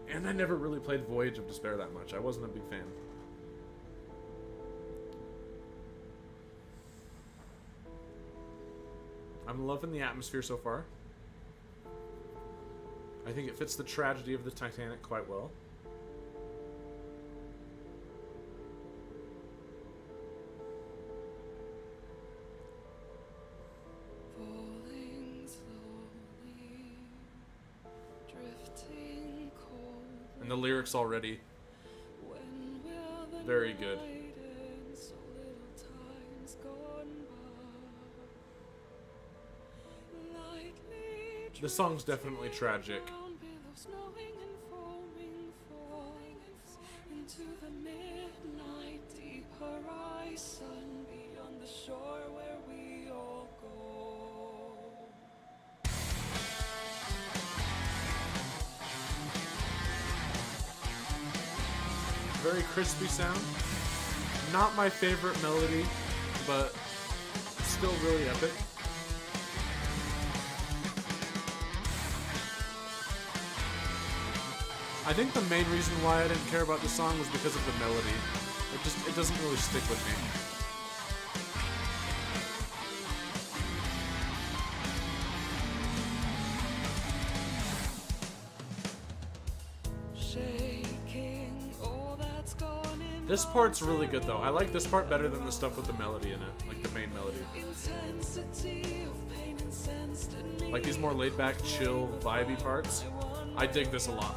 And I never really played Voyage of Despair that much. I wasn't a big fan. I'm loving the atmosphere so far. I think it fits the tragedy of the Titanic quite well. Falling slowly, drifting cold. And the lyrics already When will the very good. night end? So little time's gone by. Lightly The song's definitely tragic. down below, snowing and foaming falls into the midnight deep horizon beyond the shore where we all go. Very crispy sound. Not my favorite melody, but still really epic. I think the main reason why I didn't care about this song was because of the melody. It doesn't really stick with me. Shaking all that's gone in This part's really good though. I like this part better than the stuff with the melody in it, like the main melody. intensity of pain and sense to Like these more laid back, chill, vibey parts. I dig this a lot.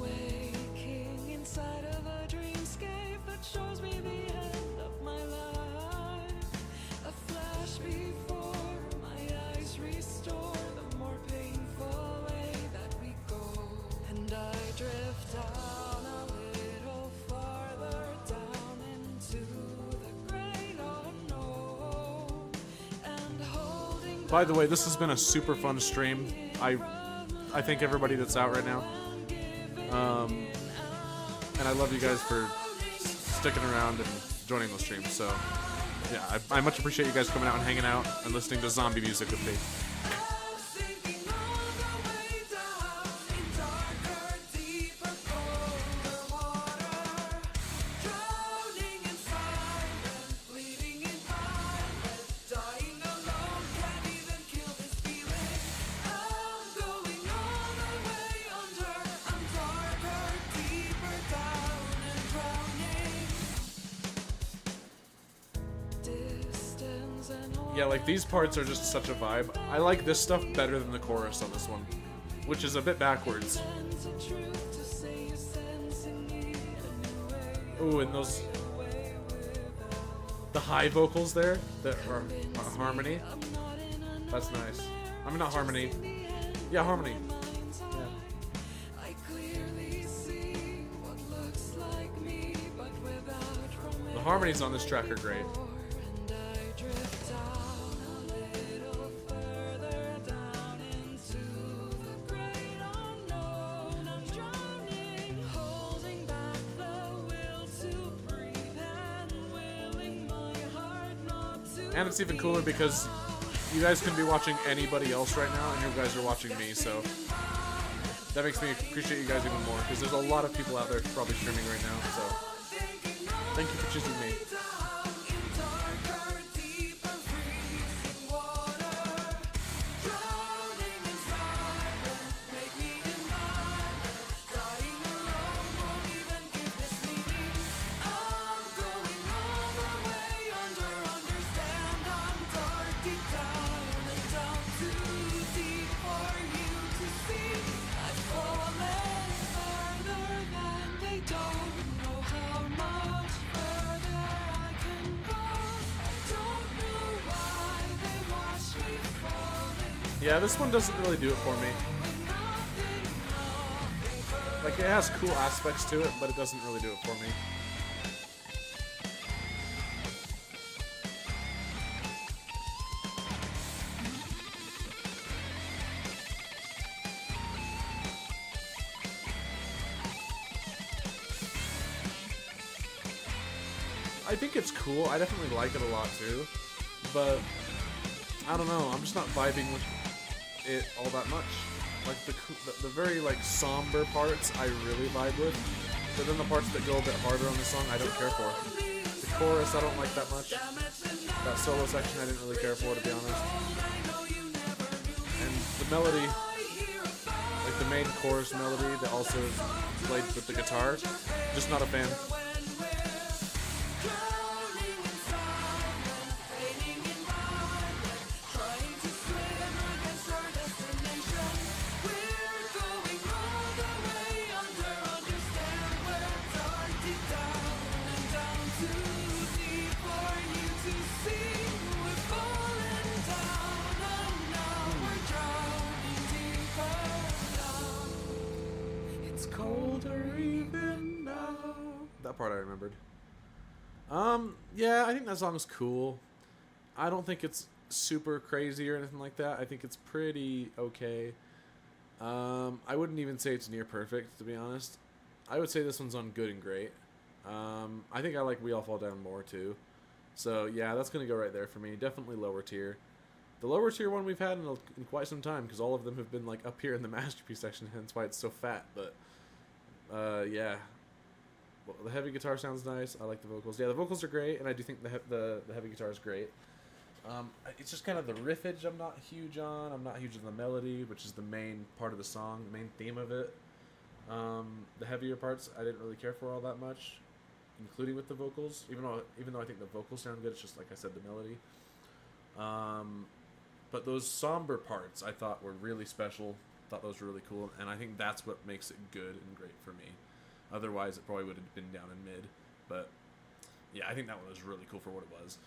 waking inside of a dreamscape that shows me the end of my life. A flash before my eyes restore the more painful way that we go. And I drift down a little farther down into the great unknown. And holding By the way, this has been a super fun stream. I thank everybody that's out right now. And I love you guys for sticking around and joining those streams. So, yeah, I much appreciate you guys coming out and hanging out and listening to zombie music with me. Yeah, like these parts are just such a vibe. I like this stuff better than the chorus on this one, which is a bit backwards. Ooh, and those the high vocals there that are harmony. That's nice. I mean, not harmony. Yeah, harmony. Yeah. The harmonies on this track are great. And it's even cooler because you guys can be watching anybody else right now, and you guys are watching me, so that makes me appreciate you guys even more, because there's a lot of people out there probably streaming right now, so thank you for choosing me. Yeah, this one doesn't really do it for me. Like, it has cool aspects to it, but it doesn't really do it for me. I think it's cool. I definitely like it a lot too, but I don't know. I'm just not vibing with it all that much. Like the very like somber parts I really vibe with, but then the parts that go a bit harder on the song I don't care for. The chorus I don't like that much. That solo section I didn't really care for, to be honest. And the melody, like the main chorus melody that also is played with the guitar, just not a fan. That part I remembered. Yeah, I think that song's cool. I don't think it's super crazy or anything like that. I think it's pretty okay. I wouldn't even say it's near perfect, to be honest. I would say this one's on good and great. I think I like We All Fall Down more, too. So, yeah, that's going to go right there for me. Definitely lower tier. The lower tier one we've had in quite some time, because all of them have been, like, up here in the Masterpiece section, hence why it's so fat. But, yeah. Well, the heavy guitar sounds nice. I like the vocals. Yeah, the vocals are great, and I do think the heavy guitar is great. It's just kind of the riffage I'm not huge on. I'm not huge on the melody, which is the main part of the song, the main theme of it. The heavier parts I didn't really care for all that much, including with the vocals. Even though I think the vocals sound good, it's just like I said, the melody. But those somber parts I thought were really special. Thought those were really cool, and I think that's what makes it good and great for me. Otherwise, it probably would have been down in mid. But yeah, I think that one was really cool for what it was.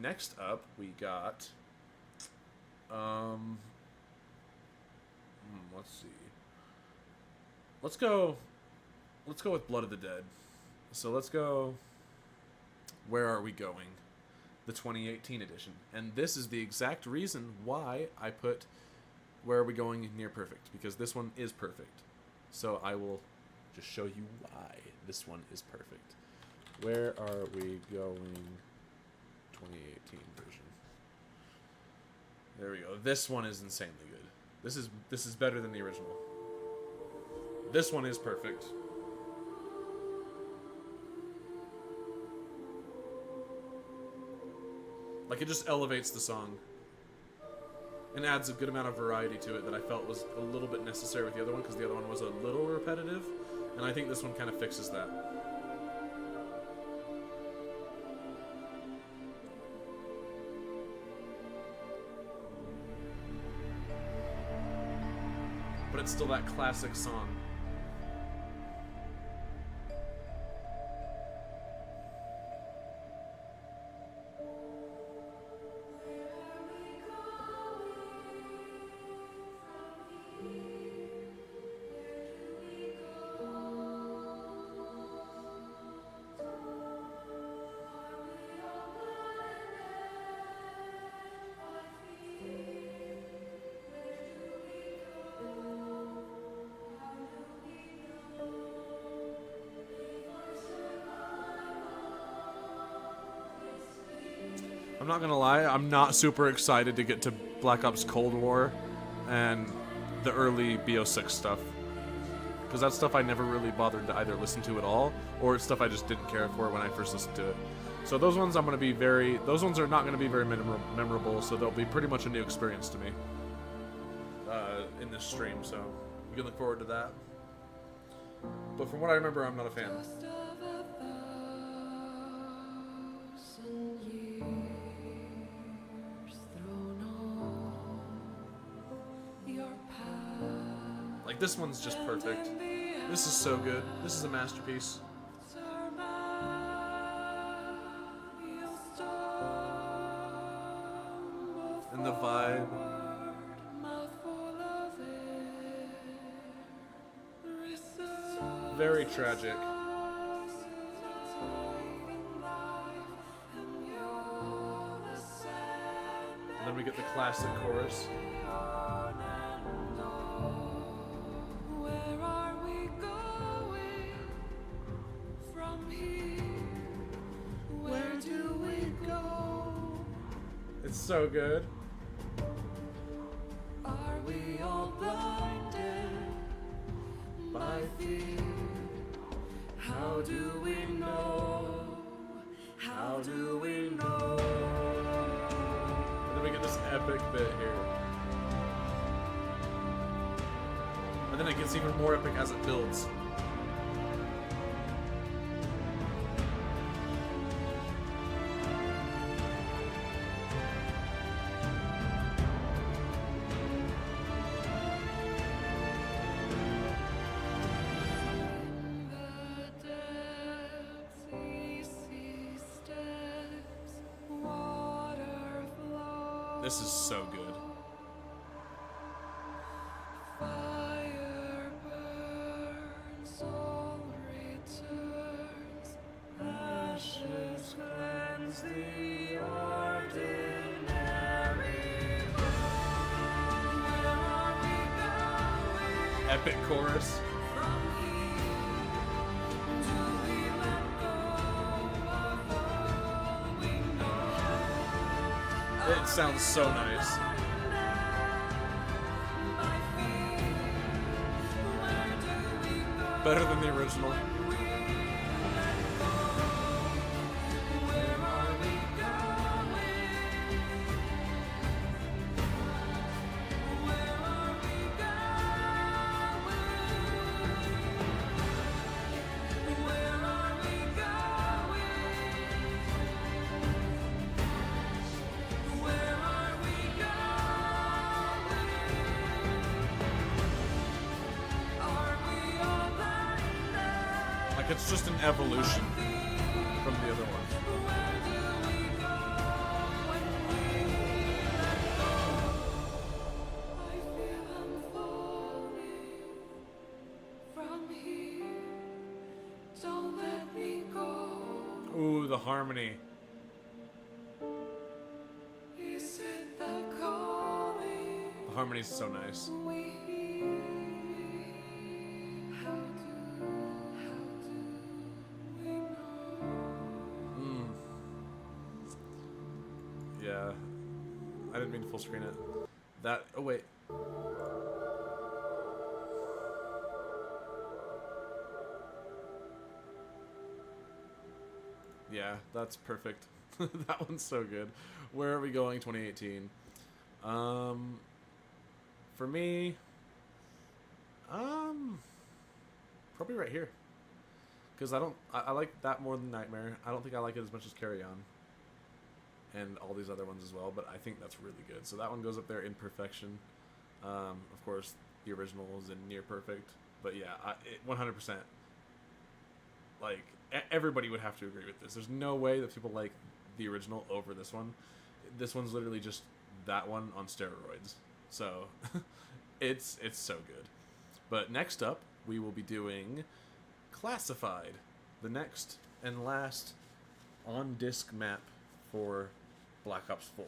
Next up, we got. Let's see. Let's go with Blood of the Dead. So let's go. Where Are We Going? The 2018 edition, and this is the exact reason why I put Where Are We Going near perfect, because this one is perfect. So I will just show you why this one is perfect. Where are we going? 2018 version. There we go. This one is insanely good. This is better than the original. This one is perfect. Like, it just elevates the song. And adds a good amount of variety to it that I felt was a little bit necessary with the other one, because the other one was a little repetitive. And I think this one kind of fixes that. But it's still that classic song. I'm not gonna lie, I'm not super excited to get to Black Ops Cold War and the early BO6 stuff. Because that stuff I never really bothered to either listen to at all, or it's stuff I just didn't care for when I first listened to it. So those ones those ones are not gonna be very memorable, so they'll be pretty much a new experience to me in this stream, so you can look forward to that. But from what I remember, I'm not a fan. Like, this one's just perfect. This is so good. This is a masterpiece. And the vibe. Very tragic. And then we get the classic chorus. It's so good. Are we all blinded by fear? How do we know? How do we know? And then we get this epic bit here. And then it gets even more epic as it builds. This is so good. Fire burns, soul returns, ashes cleanse the ordinary. Where are we going Epic chorus. from here? Do we let go of all we know? It sounds so nice. Better than the original. Like, it's just an evolution from the other one. Ooh, the harmony. The harmony's so nice. didn't mean to full screen it. That. Oh wait. Yeah, that's perfect. That one's so good. Where are we going? 2018. For me, probably right here. Because I like that more than Nightmare. I don't think I like it as much as Carry On. And all these other ones as well, but I think that's really good. So that one goes up there in perfection. Of course, the original is in near perfect. But yeah, 100%. Like, everybody would have to agree with this. There's no way that people like the original over this one. This one's literally just that one on steroids. So, it's so good. But next up, we will be doing Classified, the next and last on-disc map for Black Ops 4.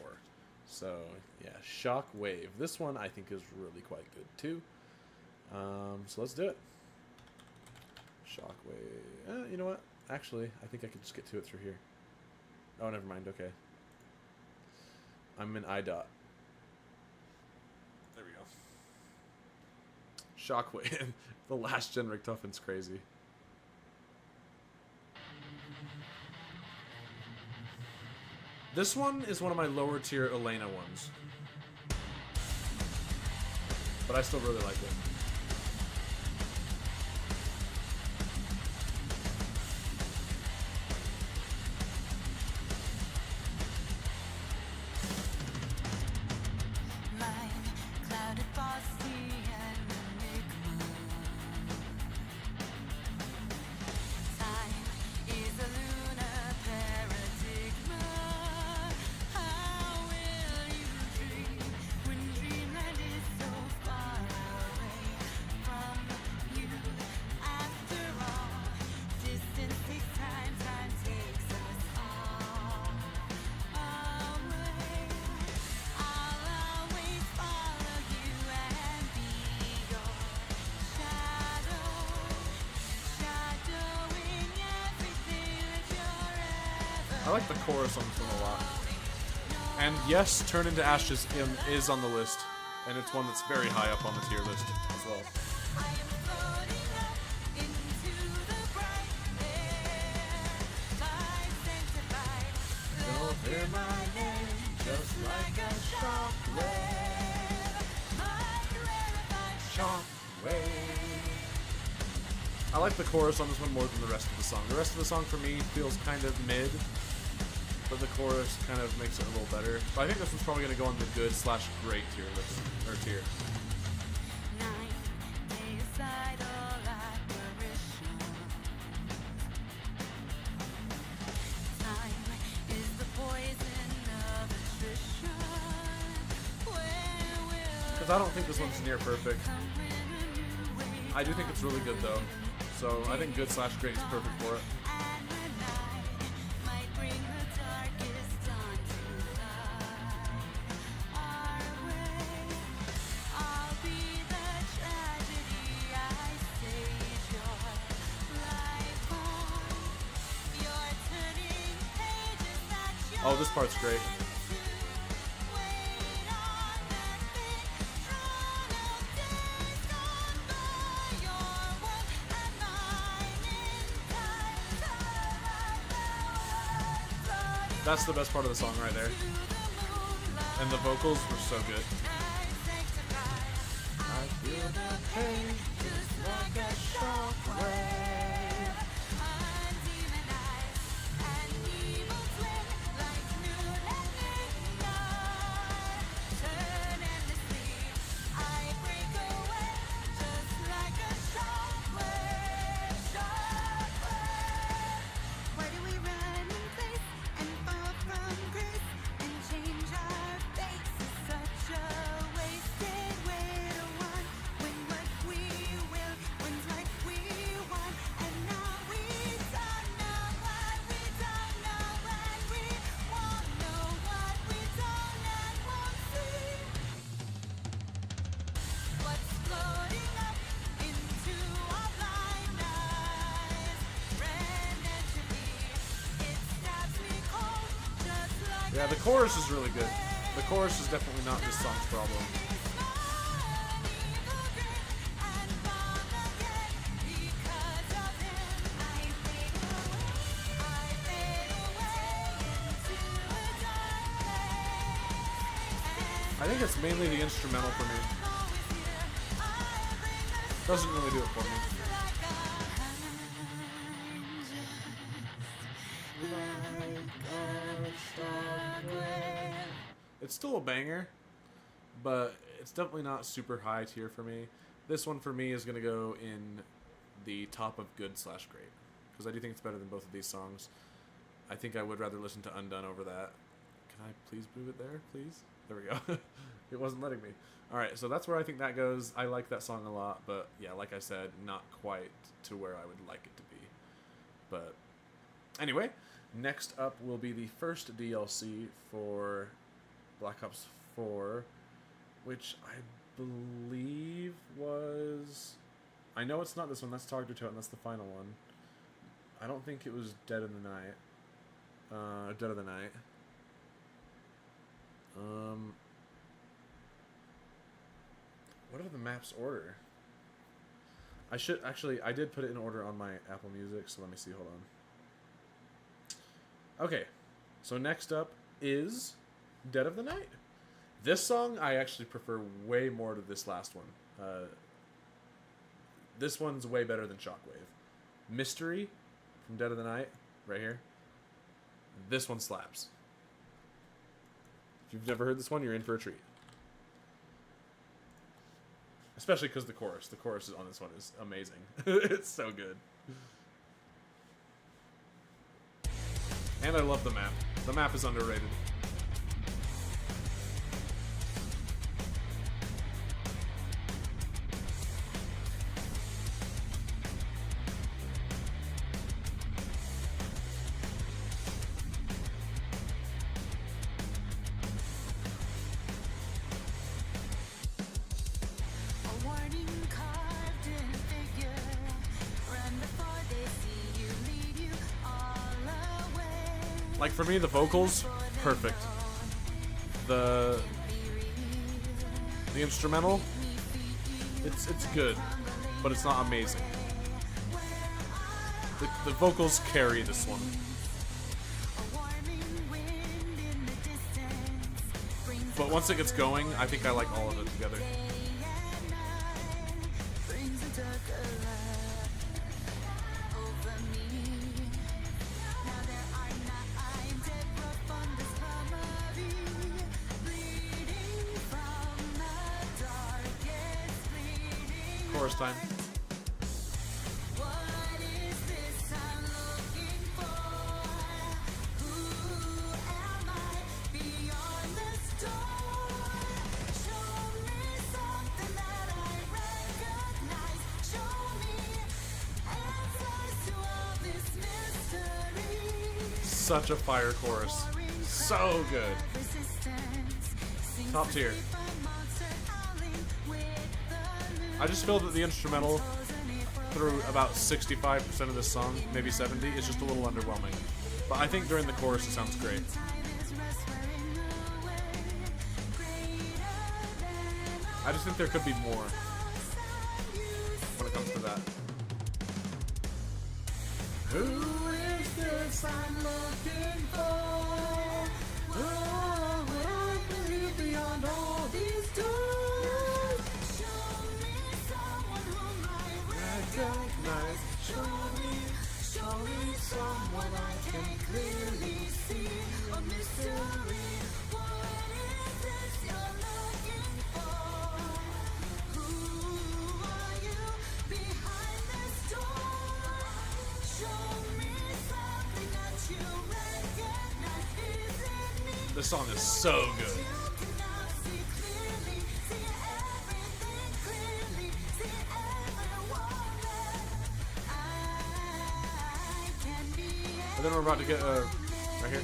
So, yeah, Shockwave. This one I think is really quite good, too. So let's do it. Shockwave. You know what? Actually, I think I could just get to it through here. Oh, never mind. Okay. I'm in IDOT. There we go. Shockwave. The last gen Richtofen's crazy. This one is one of my lower tier Elena ones. But I still really like it. I like the chorus on this one a lot. And yes, Turn Into Ashes is on the list. And it's one that's very high up on the tier list as well. Don't hear my name, just like a shockwave. Shockwave. I like the chorus on this one more than the rest of the song. The rest of the song for me feels kind of mid, but the chorus kind of makes it a little better. So I think this one's probably going to go on the good/great tier list, or tier. Because I don't think this one's near perfect. I do think it's really good though. So I think good/great is perfect for it. Oh, this part's great. That's the best part of the song right there. And the vocals were so good. I feel the pain just like a shockwave. Yeah, the chorus is really good. The chorus is definitely not this song's problem. I think it's mainly the instrumental for me. Doesn't really do it for me. It's still a banger, but it's definitely not super high tier for me. This one for me is going to go in the top of good / great, because I do think it's better than both of these songs. I think I would rather listen to Undone over that. Can I please move it there, please? There we go. It wasn't letting me. Alright, so that's where I think that goes. I like that song a lot, but yeah, like I said, not quite to where I would like it to be. But anyway, next up will be the first DLC for Black Ops 4, which I believe was... I know it's not this one, that's Togdertote, and that's the final one. I don't think it was Dead of the Night. Dead of the Night. What are the maps order? I should actually, I did put it in order on my Apple Music, so let me see, hold on. Okay, so next up is Dead of the Night. This song I actually prefer way more to this last one. This one's way better than Shockwave. Mystery from Dead of the Night, right here. This one slaps. If you've never heard this one, you're in for a treat. Especially because the chorus on this one is amazing. It's so good. And I love the map. The map is underrated. Like, for me, the vocals, perfect. The instrumental, it's good, but it's not amazing. The vocals carry this one. But once it gets going, I think I like all of it together. Chorus time. Such a fire chorus. So good. Top tier. I just feel that the instrumental through about 65% of this song, maybe 70, is just a little underwhelming. But I think during the chorus it sounds great. I just think there could be more when it comes to that. Who is this I'm looking for? Oh, I believe beyond all these doors. Show me someone whom I recognize. Show me someone I can clearly see. A mystery. What is this you're looking for? Who are you behind this door? Show me something that you recognize. Is it me? This song is so good. And then we're about to get right here.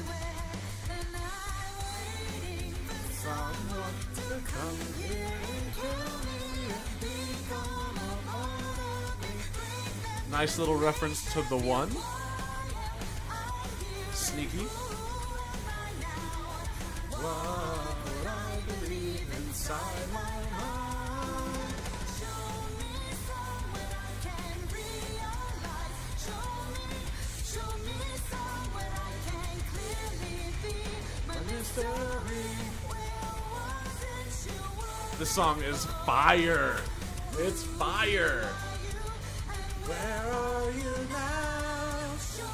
Nice little reference to The One. Sneaky. inside my heart. Show me somewhere I can realize. Show me somewhere I can clearly be my mystery. Where was it you were? This song is fire. It's fire. Where are you now? Show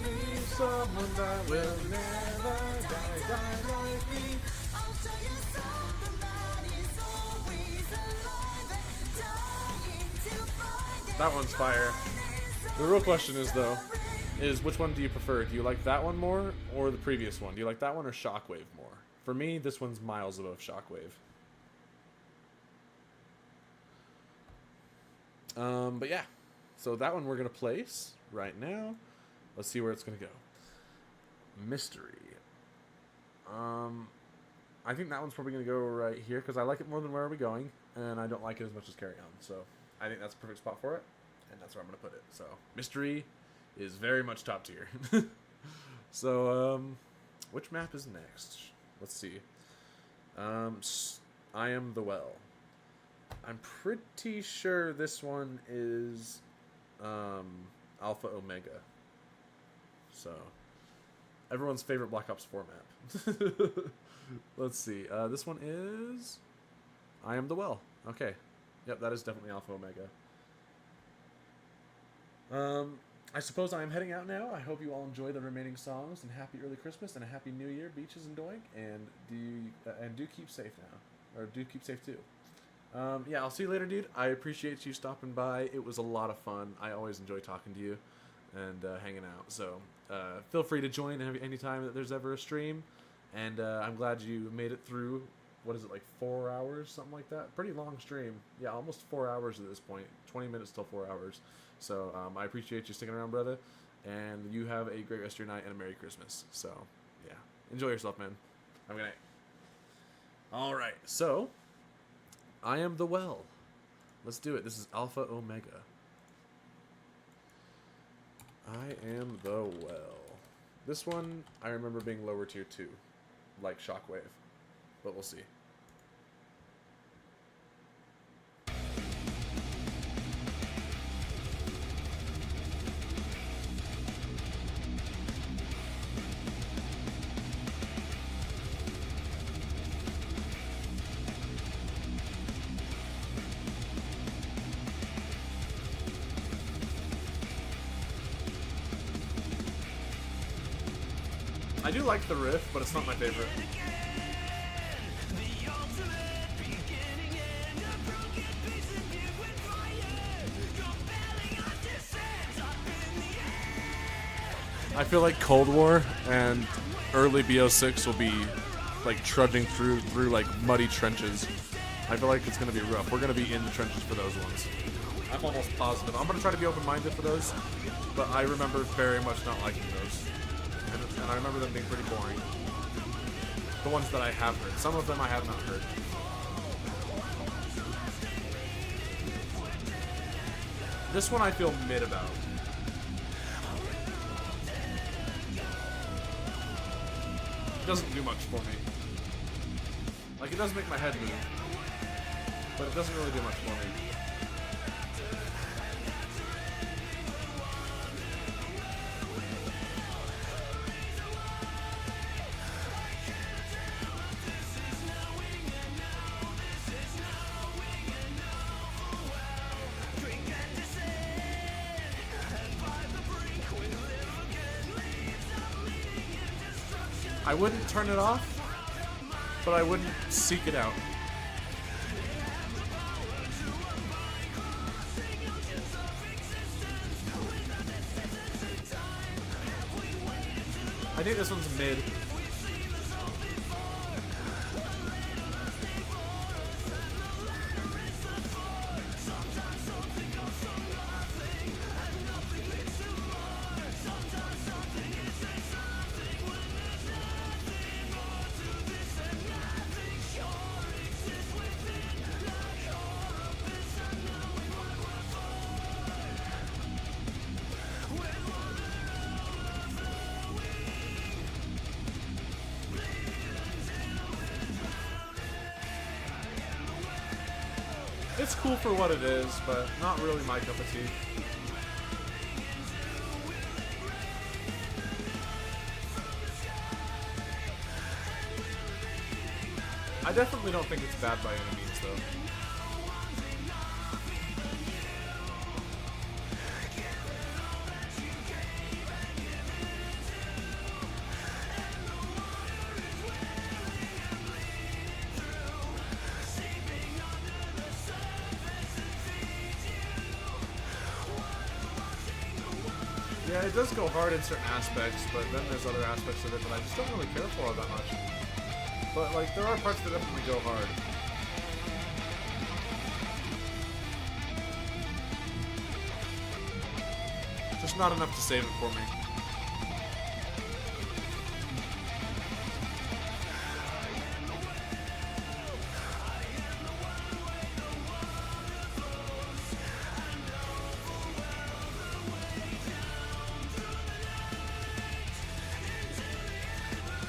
me someone that will never die like me. I'll show you something that is always alive and dying to find it. That one's fire. The real question is though, is which one do you prefer? Do you like that one more or the previous one? Do you like that one or Shockwave more? For me, this one's miles above Shockwave. But yeah, so that one we're gonna place right now. Let's see where it's gonna go. Mystery. I think that one's probably gonna go right here because I like it more than Where Are We Going, and I don't like it as much as Carry On. So I think that's a perfect spot for it, and that's where I'm gonna put it. So Mystery is very much top tier. So which map is next? Let's see. I Am the Well. I'm pretty sure this one is Alpha Omega. So, everyone's favorite Black Ops 4 map. Let's see. This one is I Am the Well. Okay. Yep, that is definitely Alpha Omega. I suppose I am heading out now. I hope you all enjoy the remaining songs, and happy early Christmas and a happy New Year, Beaches and Doink, and do keep safe now, or do keep safe too. Yeah, I'll see you later, dude. I appreciate you stopping by. It was a lot of fun. I always enjoy talking to you and hanging out. So feel free to join anytime that there's ever a stream. And I'm glad you made it through, what is it, like 4 hours, something like that? Pretty long stream. Yeah, almost 4 hours at this point. 20 minutes till 4 hours. So I appreciate you sticking around, brother. And you have a great rest of your night and a Merry Christmas. So, yeah. Enjoy yourself, man. Have a good night. All right, so I Am the Well. Let's do it. This is Alpha Omega. I Am the Well. This one, I remember being lower tier 2, like Shockwave. But we'll see. I do like the riff, but it's not my favorite. I feel like Cold War and early BO6 will be like trudging through like muddy trenches. I feel like it's going to be rough. We're going to be in the trenches for those ones. I'm almost positive. I'm going to try to be open-minded for those, but I remember very much not liking those. And I remember them being pretty boring. The ones that I have heard. Some of them I have not heard. This one I feel mid about. It doesn't do much for me. Like, it does make my head move. But it doesn't really do much for me. I wouldn't turn it off, but I wouldn't seek it out. I think this one's mid. it's cool for what it is, but not really my cup of tea. I definitely don't think it's bad by any means, though. Yeah, it does go hard in certain aspects, but then there's other aspects of it that I just don't really care for all that much. But, like, there are parts that definitely go hard. Just not enough to save it for me.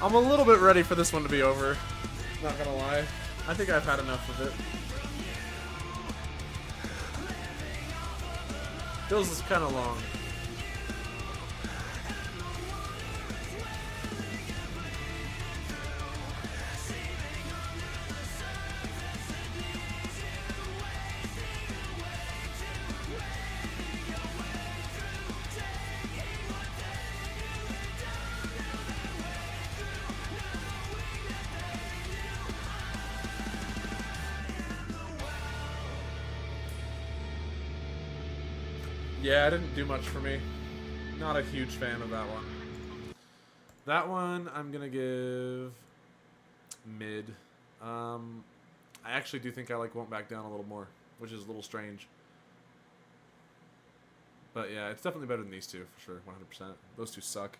I'm a little bit ready for this one to be over. Not gonna lie. I think I've had enough of it. Feels kind of long. Yeah, it didn't do much for me. Not a huge fan of that one. That one, I'm gonna give mid. I actually do think I like Won't Back Down a little more, which is a little strange. But yeah, it's definitely better than these two, for sure, 100%. Those two suck.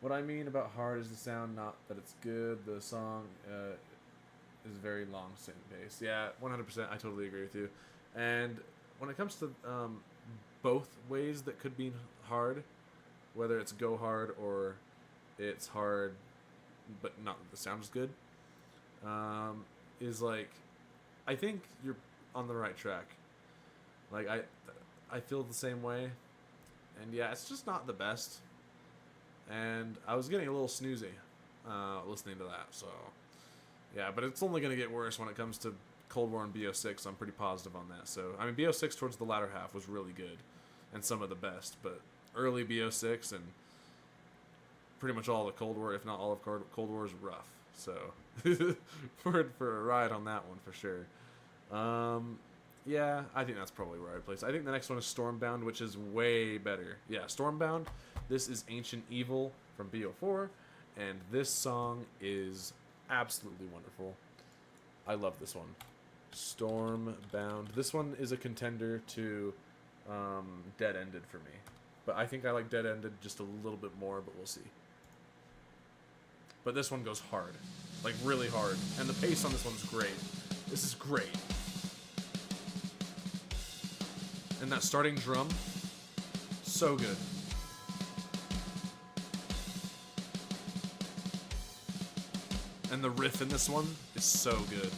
What I mean about hard is the sound, not that it's good. The song is very long, same pace. Yeah, 100%, I totally agree with you. And when it comes to both ways that could be hard, whether it's go hard or it's hard but not the sound is good, is like, I think you're on the right track. Like, I feel the same way, and yeah, it's just not the best, and I was getting a little snoozy listening to that, so yeah, but it's only going to get worse when it comes to Cold War and BO6. I'm pretty positive on that. So, I mean, BO6 towards the latter half was really good and some of the best, but early BO6 and pretty much all of Cold War, if not all of Cold War, is rough. So, for a ride on that one for sure. Yeah, I think that's probably where I'd place. I think the next one is Stormbound, which is way better. Yeah, Stormbound. This is Ancient Evil from BO4, and this song is absolutely wonderful. I love this one. Stormbound. This one is a contender to Dead Ended for me. But I think I like Dead Ended just a little bit more, but we'll see. But this one goes hard. Like, really hard. And the pace on this one's great. This is great. And that starting drum, so good. And the riff in this one is so good.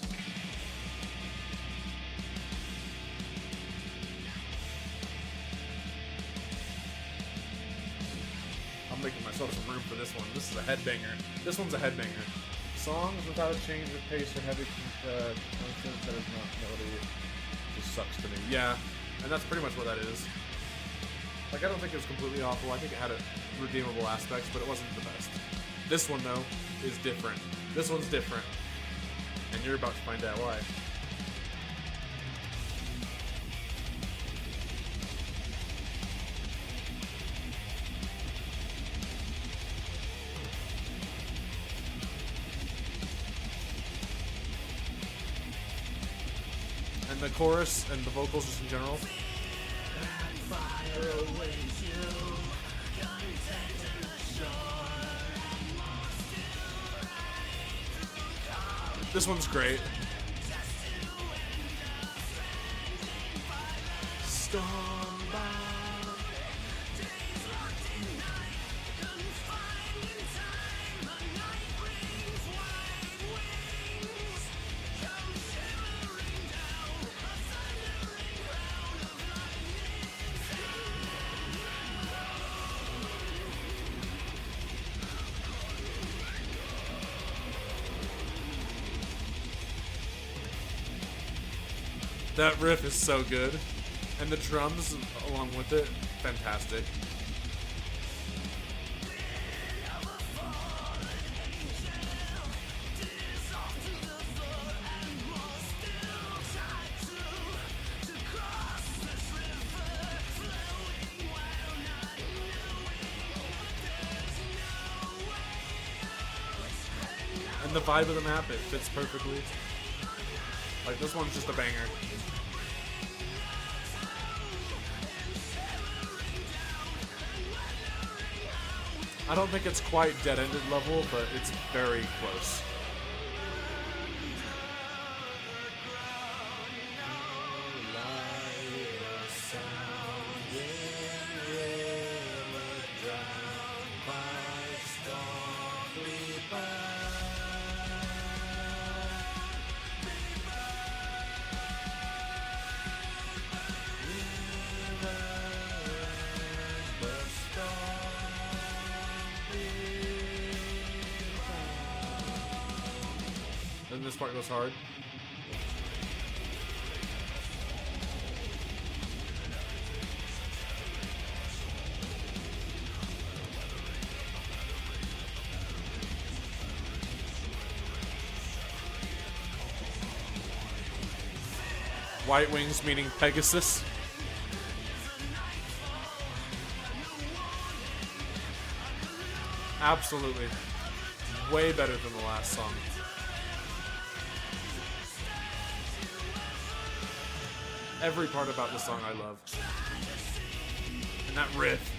I'm making myself some room for this one. This is a headbanger. This one's a headbanger. Songs without a change of pace or heavy content that is not melody just sucks to me. Yeah, and that's pretty much what that is. Like, I don't think it was completely awful. I think it had redeemable aspects, but it wasn't the best. This one, though, is different. This one's different. And you're about to find out why. And the chorus and the vocals just in general. This one's great. That riff is so good. And the drums along with it, fantastic. And the vibe of the map, it fits perfectly. Like, this one's just a banger. I don't think it's quite dead-ended level, but it's very close. Then this part goes hard. White wings meaning Pegasus. Absolutely. Way better than the last song. Every part about this song I love. And that riff.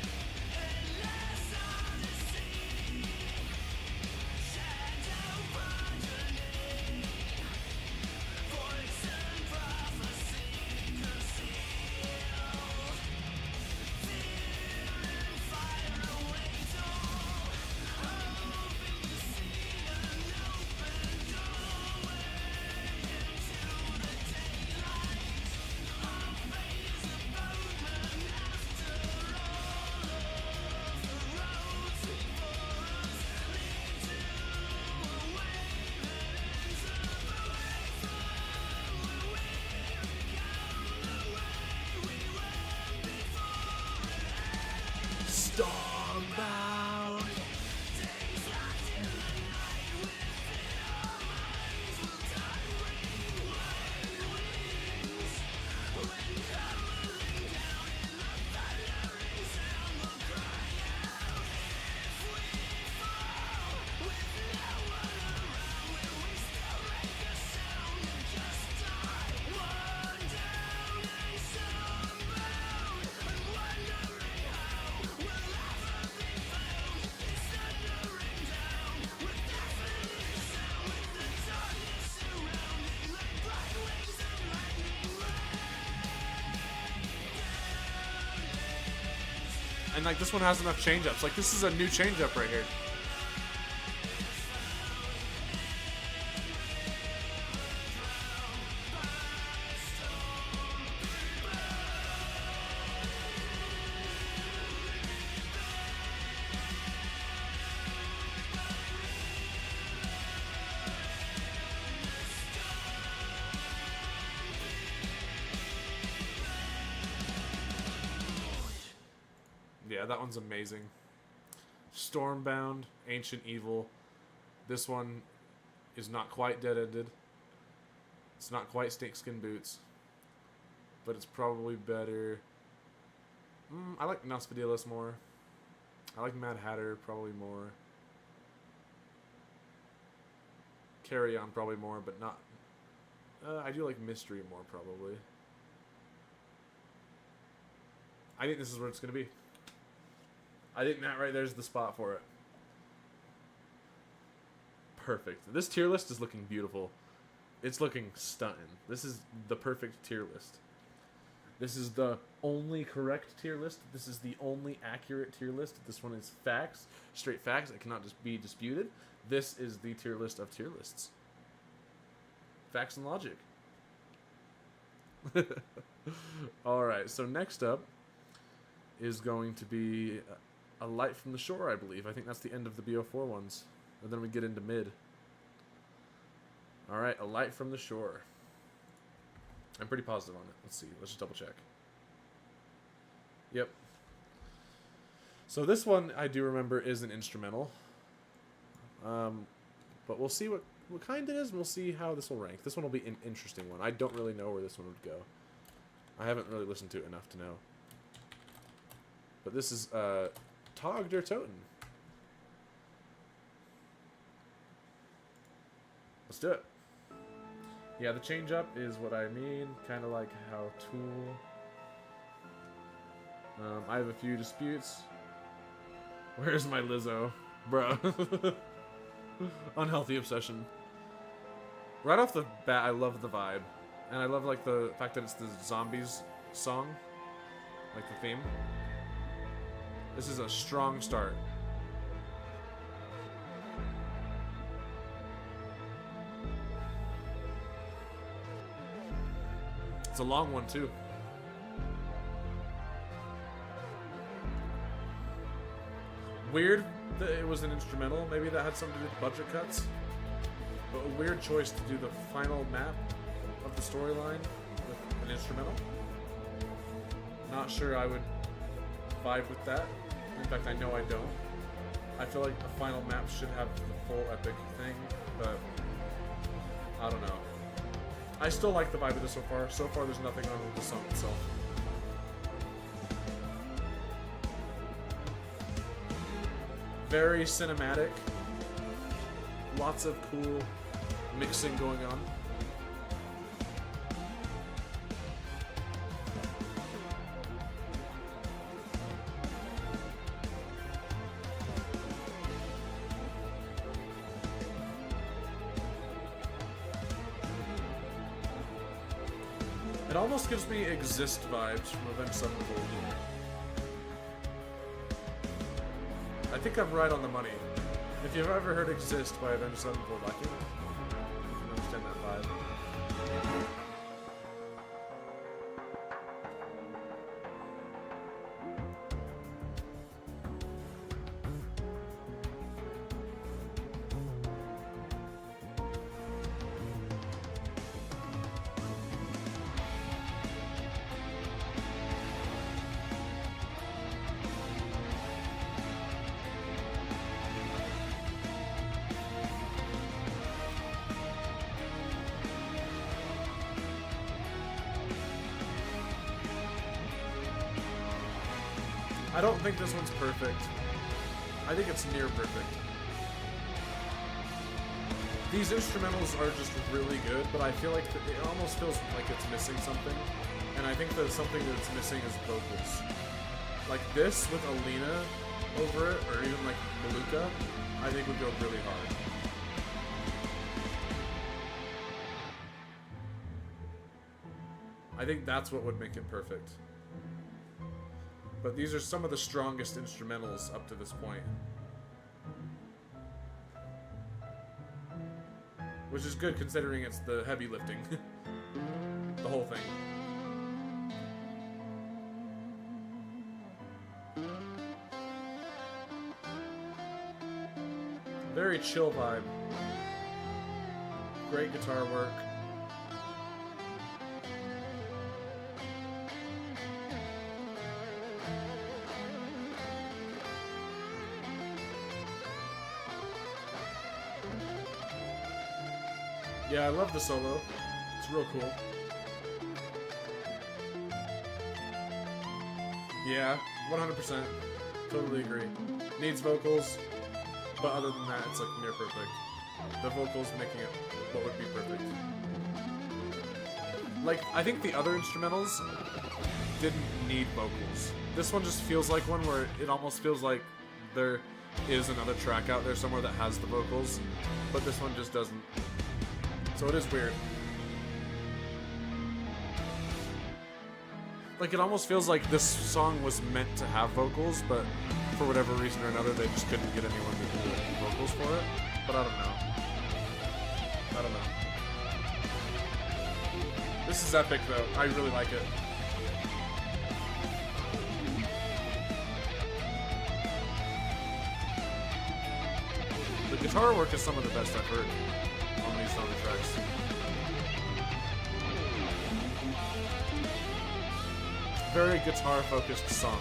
Stormbound. And like this one has enough change-ups. Like this is a new change-up right here. Yeah, that one's amazing. Stormbound, Ancient Evil. This one is not quite dead-ended. It's not quite Snakeskin Boots. But it's probably better. I like Nospadilis more. I like Mad Hatter probably more. Carry On probably more, but not... I do like Mystery more probably. I think this is where it's going to be. I think that right there is the spot for it. Perfect. This tier list is looking beautiful. It's looking stunning. This is the perfect tier list. This is the only correct tier list. This is the only accurate tier list. This one is facts, straight facts. It cannot just be disputed. This is the tier list of tier lists. Facts and logic. Alright, so next up is going to be A Light from the Shore, I believe. I think that's the end of the BO4 ones. And then we get into mid. Alright, A Light from the Shore. I'm pretty positive on it. Let's see. Let's just double check. Yep. So this one I do remember is an instrumental. But we'll see what kind it is, and we'll see how this will rank. This one will be an interesting one. I don't really know where this one would go. I haven't really listened to it enough to know. But this is Tog der Toten. Let's do it. Yeah, the change up is what I mean. Kind of like how Tool. I have a few disputes. Where's my Lizzo? Bruh. Unhealthy obsession. Right off the bat, I love the vibe. And I love like the fact that it's the zombies song. Like the theme. This is a strong start. It's a long one too. Weird that it was an instrumental. Maybe that had something to do with budget cuts. But a weird choice to do the final map of the storyline with an instrumental. Not sure I would vibe with that. In fact, I know I don't. I feel like the final map should have the full epic thing, but I don't know. I still like the vibe of this so far. So far, there's nothing wrong with the song itself. Very cinematic. Lots of cool mixing going on. It almost gives me Exist vibes from Avenged Sevenfold. I think I'm right on the money. If you've ever heard Exist by Avenged Sevenfold, I think you can understand that vibe. I don't think this one's perfect. I think it's near perfect. These instrumentals are just really good, but I feel like it almost feels like it's missing something. And I think that something that's missing is vocals. Like this with Alina over it, or even like Maluka, I think would go really hard. I think that's what would make it perfect. But these are some of the strongest instrumentals up to this point. Which is good considering it's the heavy lifting. The whole thing. Very chill vibe. Great guitar work. Yeah, I love the solo. It's real cool. Yeah, 100%. Totally agree. Needs vocals, but other than that, it's like near perfect. The vocals making it what would be perfect. Like, I think the other instrumentals didn't need vocals. This one just feels like one where it almost feels like there is another track out there somewhere that has the vocals, but this one just doesn't. So it is weird. Like, it almost feels like this song was meant to have vocals, but for whatever reason or another, they just couldn't get anyone to do the vocals for it. But I don't know. I don't know. This is epic, though. I really like it. The guitar work is some of the best I've heard on these zombie tracks. very guitar-focused song.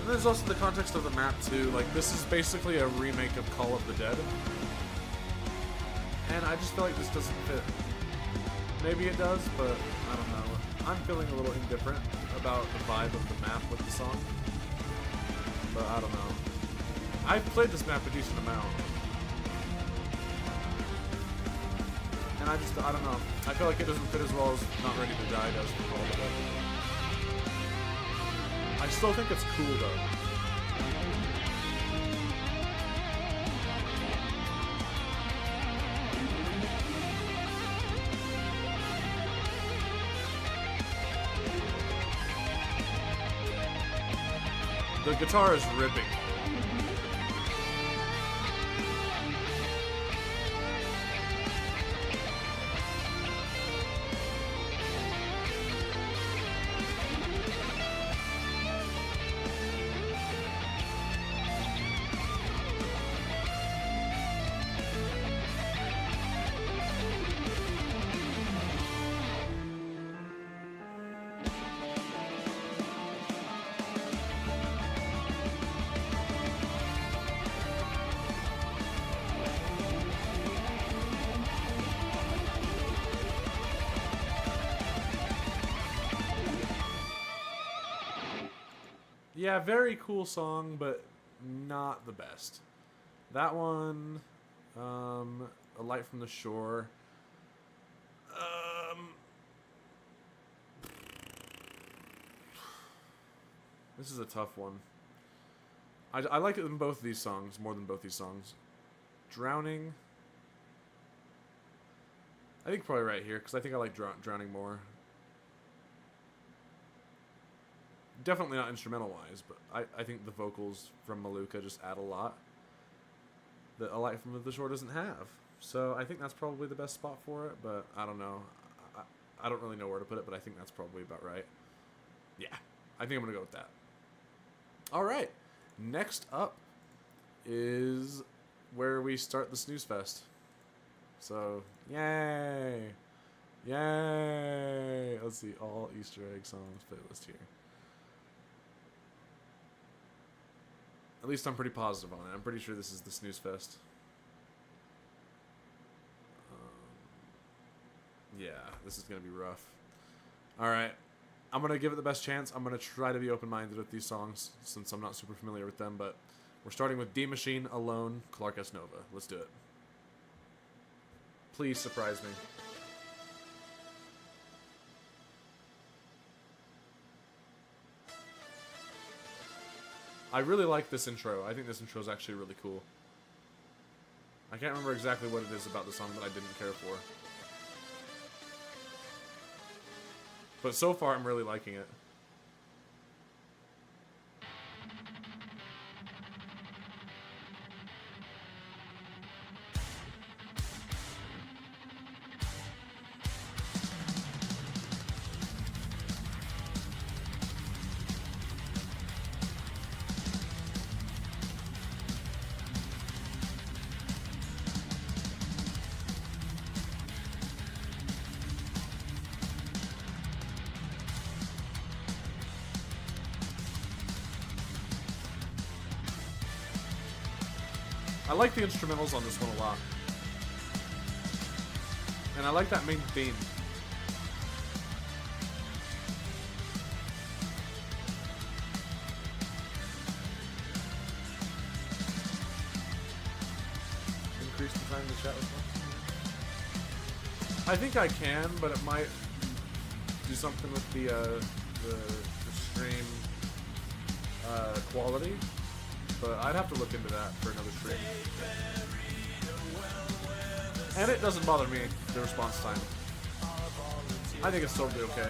And there's also the context of the map too. Like, this is basically a remake of Call of the Dead. And I just feel like this doesn't fit. Maybe it does, but I don't know. I'm feeling a little indifferent about the vibe of the map with the song. But I don't know. I've played this map a decent amount. And I don't know. I feel like it doesn't fit as well as Not Ready to Die does for Call of the Dead. I still think it's cool though. The guitar is ripping. Yeah, very cool song, but not the best. That one, A Light from the Shore. This is a tough one. I like it in both these songs, more than both these songs. Drowning. I think probably right here, because I think I like Drowning more. Definitely not instrumental-wise, but I think the vocals from Maluka just add a lot that A Light from the Shore doesn't have. So I think that's probably the best spot for it, but I don't know. I don't really know where to put it, but I think that's probably about right. Yeah, I think I'm going to go with that. All right, next up is where we start the Snooze Fest. So, yay! Yay! Let's see, all Easter egg songs playlist here. At least I'm pretty positive on it. I'm pretty sure this is the Snooze Fest. Yeah, this is going to be rough. Alright. I'm going to give it the best chance. I'm going to try to be open-minded with these songs, since I'm not super familiar with them, but we're starting with D Machine, Alone, Clark S. Nova. Let's do it. Please surprise me. I really like this intro. I think this intro is actually really cool. I can't remember exactly what it is about the song that I didn't care for. But so far, I'm really liking it. I like the instrumentals on this one a lot. And I like that main theme. Increase the time to chat with them. I think I can, but it might do something with the stream quality. But I'd have to look into that for another stream. And it doesn't bother me, the response time. I think it's totally okay.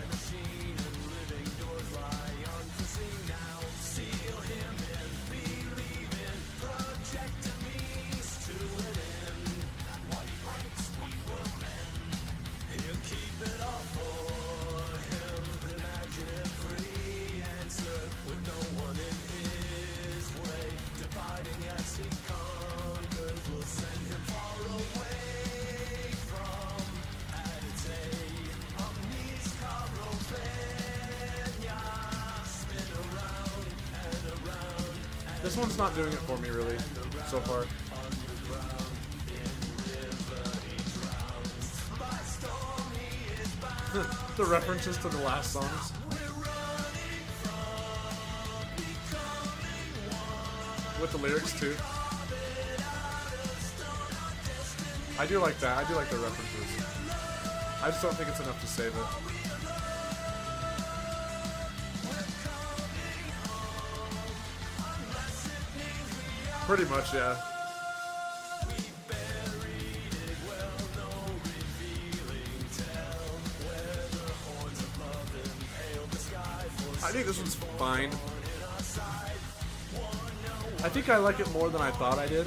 This one's not doing it for me, really, so far. The references to the last songs. With the lyrics, too. I do like that. I do like the references. I just don't think it's enough to save it. Pretty much, yeah. I think this one's fine. I think I like it more than I thought I did.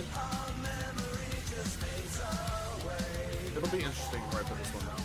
It'll be interesting where I put this one down.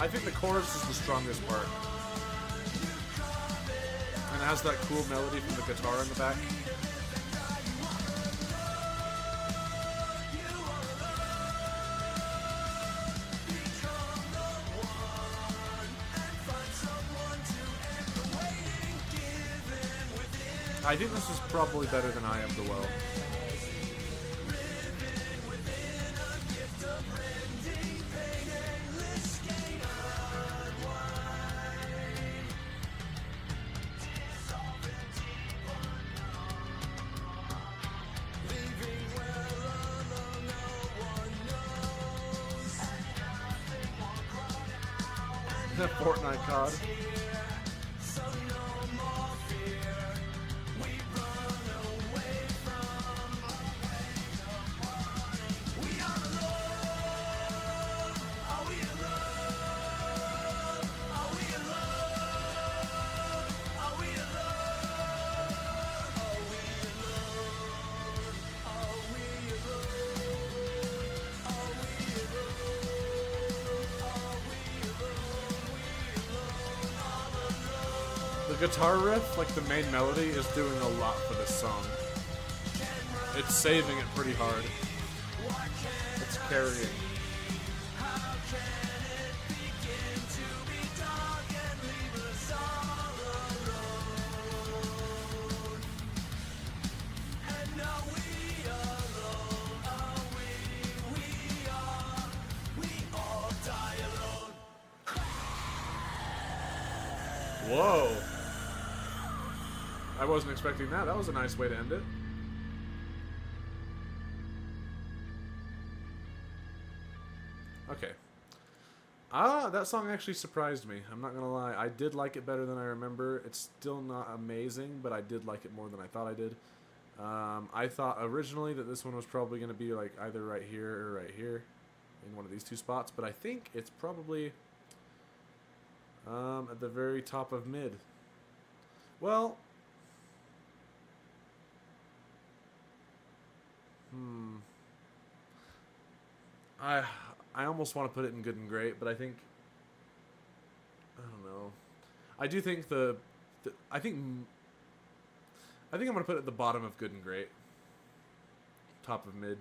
I think the chorus is the strongest part. And it has that cool melody from the guitar in the back. I think this is probably better than I Am the Well. Fortnite CoD. The guitar riff, like the main melody, is doing a lot for this song. It's saving it pretty hard. It's carrying. Whoa. I wasn't expecting that. That was a nice way to end it. Okay. That song actually surprised me. I'm not gonna lie. I did like it better than I remember. It's still not amazing, but I did like it more than I thought I did. I thought originally that this one was probably gonna be like either right here or right here, in one of these two spots, but I think it's probably at the very top of mid. Well, I almost want to put it in good and great, but I think, I don't know. I do think I think I'm gonna put it at the bottom of good and great, top of mid.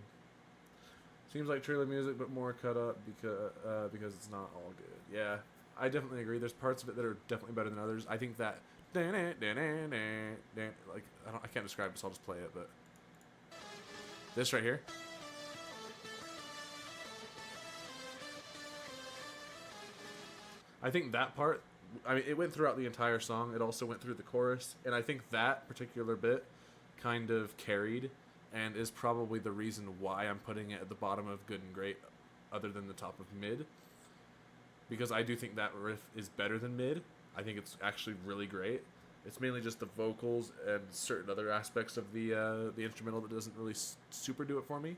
Seems like trailer music, but more cut up because it's not all good. Yeah, I definitely agree. There's parts of it that are definitely better than others. I think that Like I can't describe this. I'll just play it. But this right here. I think that part, I mean, it went throughout the entire song. It also went through the chorus. And I think that particular bit kind of carried and is probably the reason why I'm putting it at the bottom of good and great other than the top of mid. Because I do think that riff is better than mid. I think it's actually really great. It's mainly just the vocals and certain other aspects of the instrumental that doesn't really super do it for me.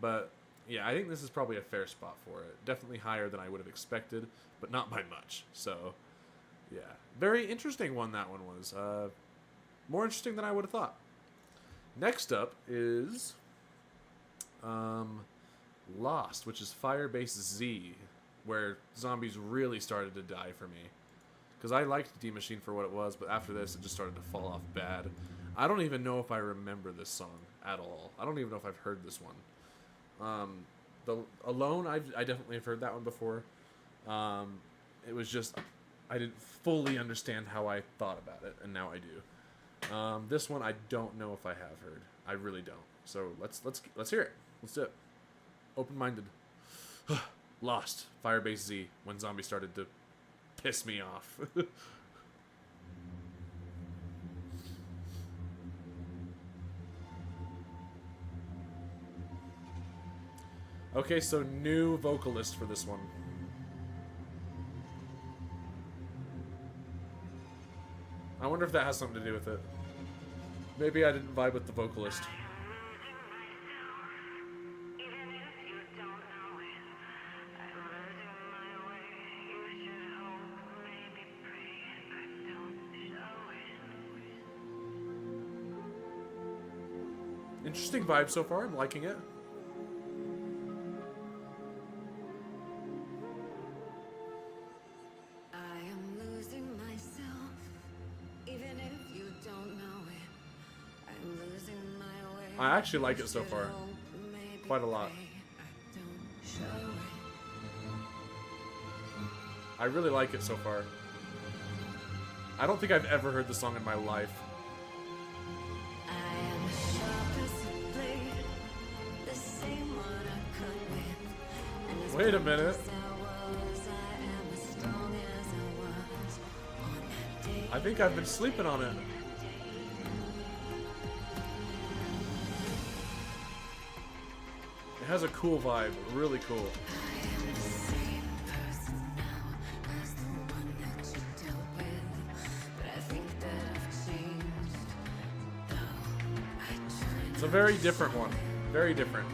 But yeah, I think this is probably a fair spot for it. Definitely higher than I would have expected, but not by much. So, yeah. Very interesting one that one was. More interesting than I would have thought. Next up is Lost, which is Firebase Z, where zombies really started to die for me. Because I liked D Machine for what it was, but after this it just started to fall off bad. I don't even know if I remember this song at all. I don't even know if I've heard this one. The Alone, I definitely have heard that one before. It was just, I didn't fully understand how I thought about it, and now I do. This one I don't know if I have heard. I really don't. So let's hear it. Let's do it. Open-minded. Lost. Firebase Z. When zombies started to piss me off. Okay, so new vocalist for this one. I wonder if that has something to do with it. Maybe I didn't vibe with the vocalist. Interesting vibe so far. I'm liking it. I am losing myself, even if you don't know it. I'm losing my way. I actually like it so far. Quite a lot. I really like it so far. I don't think I've ever heard the song in my life. Wait a minute. I think I've been sleeping on it. It has a cool vibe, really cool. It's a very different one. Very different.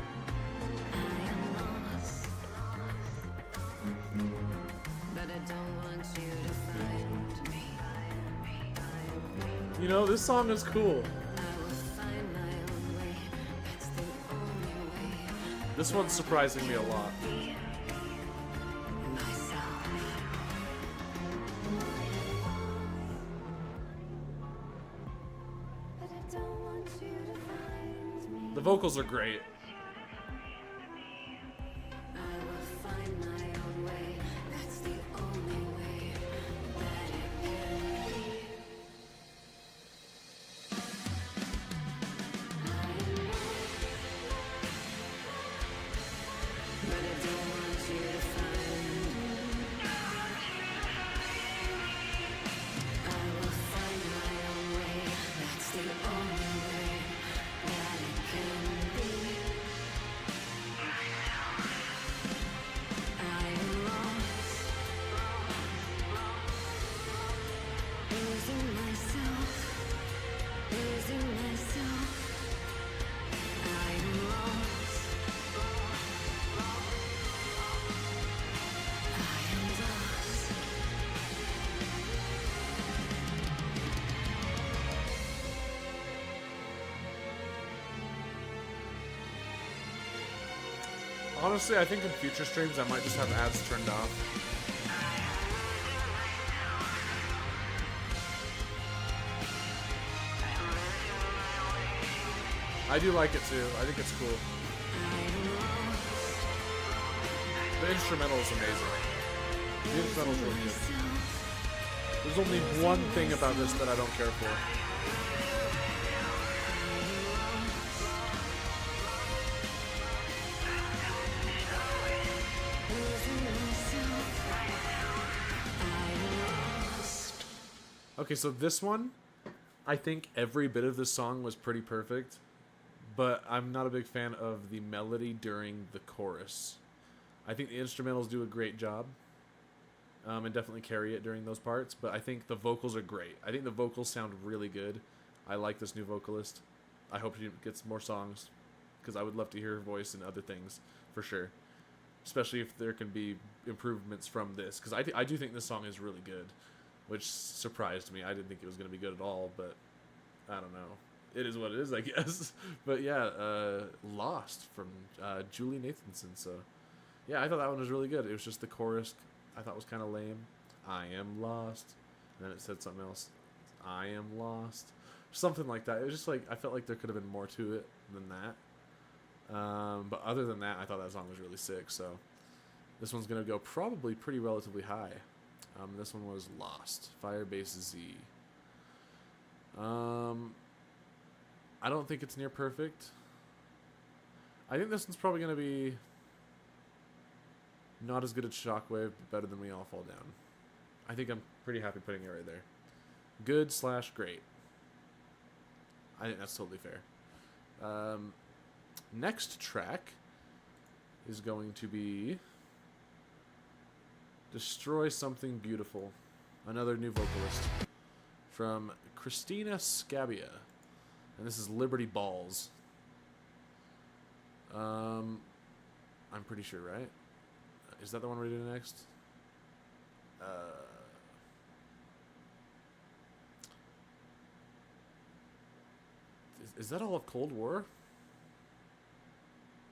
You know, this song is cool. This one's surprising me a lot. The vocals are great. Honestly, I think in future streams I might just have ads turned off. I do like it too. I think it's cool. The instrumental is amazing. The instrumental is really good. There's only one thing about this that I don't care for. Okay, so this one, I think every bit of this song was pretty perfect, but I'm not a big fan of the melody during the chorus. I think the instrumentals do a great job, and definitely carry it during those parts, but I think the vocals are great. I think the vocals sound really good. I like this new vocalist. I hope she gets more songs, because I would love to hear her voice and other things, for sure. Especially if there can be improvements from this, because I do think this song is really good, which surprised me. I didn't think it was going to be good at all, but I don't know. It is what it is, I guess. But yeah, Lost from Julie Nathanson, so... Yeah, I thought that one was really good. It was just the chorus I thought was kind of lame. I am lost. And then it said something else. I am lost. Something like that. It was just like, I felt like there could have been more to it than that. But other than that, I thought that song was really sick. So this one's going to go probably pretty relatively high. This one was Lost. Firebase Z. I don't think it's near perfect. I think this one's probably going to be... not as good as Shockwave, but better than We All Fall Down. I think I'm pretty happy putting it right there. Good / great. I think that's totally fair. Next track is going to be Destroy Something Beautiful. Another new vocalist from Christina Scabbia. And this is Liberty Balls. I'm pretty sure, right? Is that the one we're doing next? Is that all of Cold War?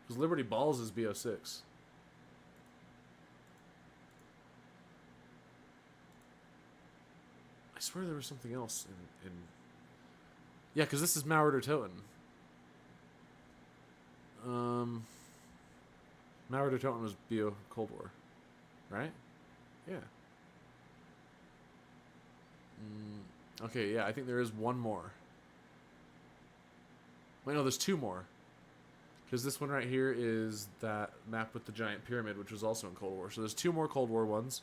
Because Liberty Balls is BO6. I swear there was something else in... Yeah, because this is Mauer der Toten. Mauer der Toten was BO Cold War, right? Yeah. Okay, yeah, I think there is one more. Wait, no, there's two more. Because this one right here is that map with the giant pyramid, which was also in Cold War. So there's two more Cold War ones.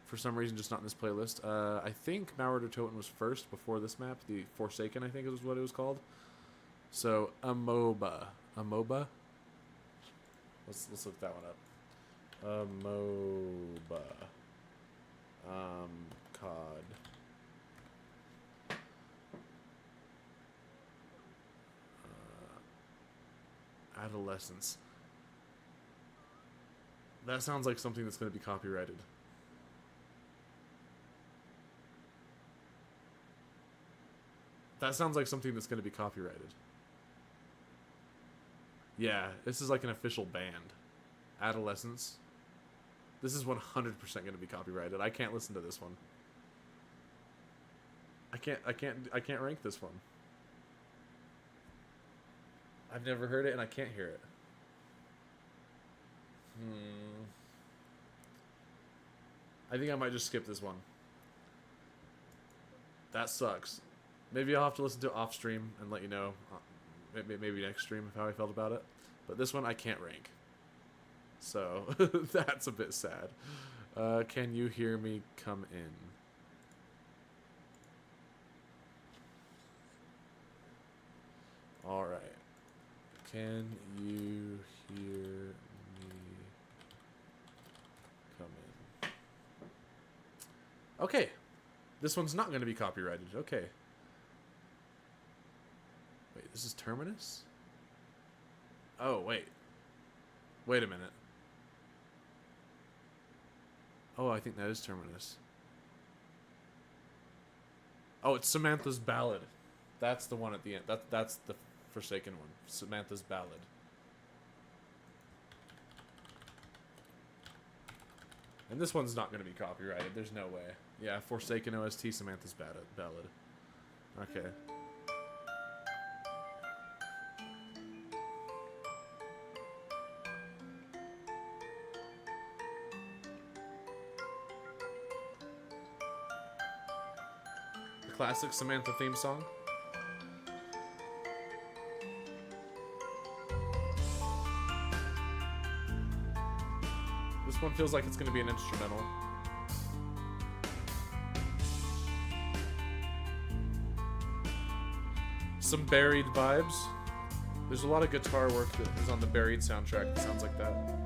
For some reason, just not in this playlist. I think Mauer der Toten was first before this map. The Forsaken, I think is what it was called. So, Amoeba. Amoeba? Let's look that one up. Amoeba. CoD. Adolescence. That sounds like something that's going to be copyrighted. That sounds like something that's going to be copyrighted. Yeah, this is like an official band. Adolescence. This is 100% going to be copyrighted. I can't listen to this one. I can't rank this one. I've never heard it and I can't hear it. I think I might just skip this one. That sucks. Maybe I'll have to listen to it off stream and let you know, maybe next stream, how I felt about it. But this one I can't rank. So, that's a bit sad. Can you hear me come in? Alright. Can you hear me come in? Okay. This one's not going to be copyrighted. Okay. Wait, this is Terminus? Oh, wait. Wait a minute. Oh, I think that is Terminus. Oh, it's Samantha's Ballad. That's the one at the end. That's the Forsaken one. Samantha's Ballad. And this one's not going to be copyrighted. There's no way. Yeah, Forsaken OST, Samantha's Ballad. Okay. classic Samantha theme song. This one feels like it's going to be an instrumental. Some Buried vibes. There's a lot of guitar work that is on the Buried soundtrack that sounds like that.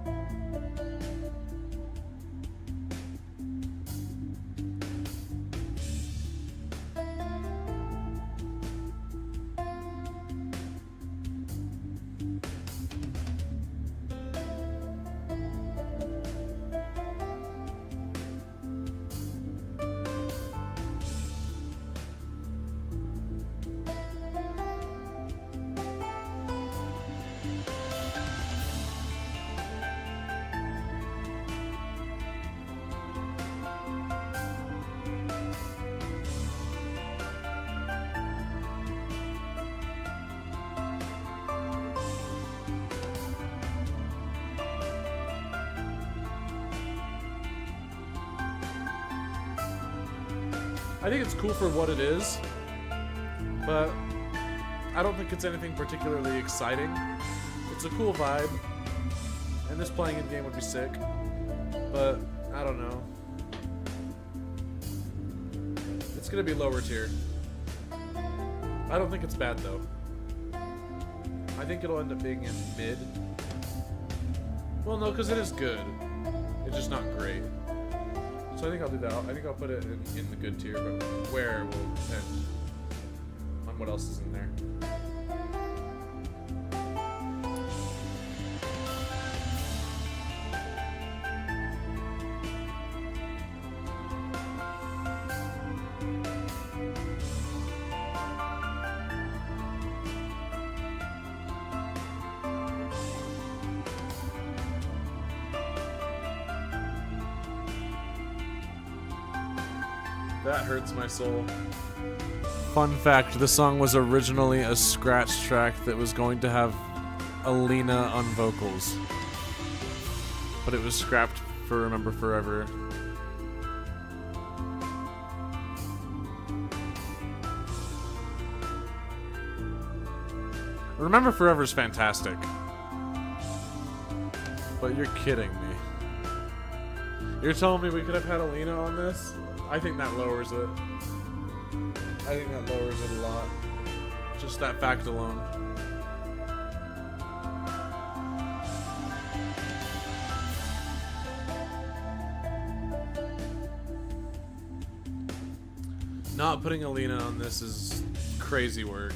I think it's cool for what it is, but I don't think it's anything particularly exciting. It's a cool vibe, and this playing in game would be sick, but I don't know. It's gonna be lower tier. I don't think it's bad though. I think it'll end up being in mid. Well, no, because it is good. It's just not great. So I think I'll do that. I think I'll put it in the good tier, but where will depend on what else is in there. That hurts my soul. Fun fact, the song was originally a scratch track that was going to have Alina on vocals. But it was scrapped for Remember Forever. Remember Forever is fantastic. But you're kidding me. You're telling me we could have had Alina on this? I think that lowers it. I think that lowers it a lot. Just that fact alone. Not putting Alina on this is crazy work.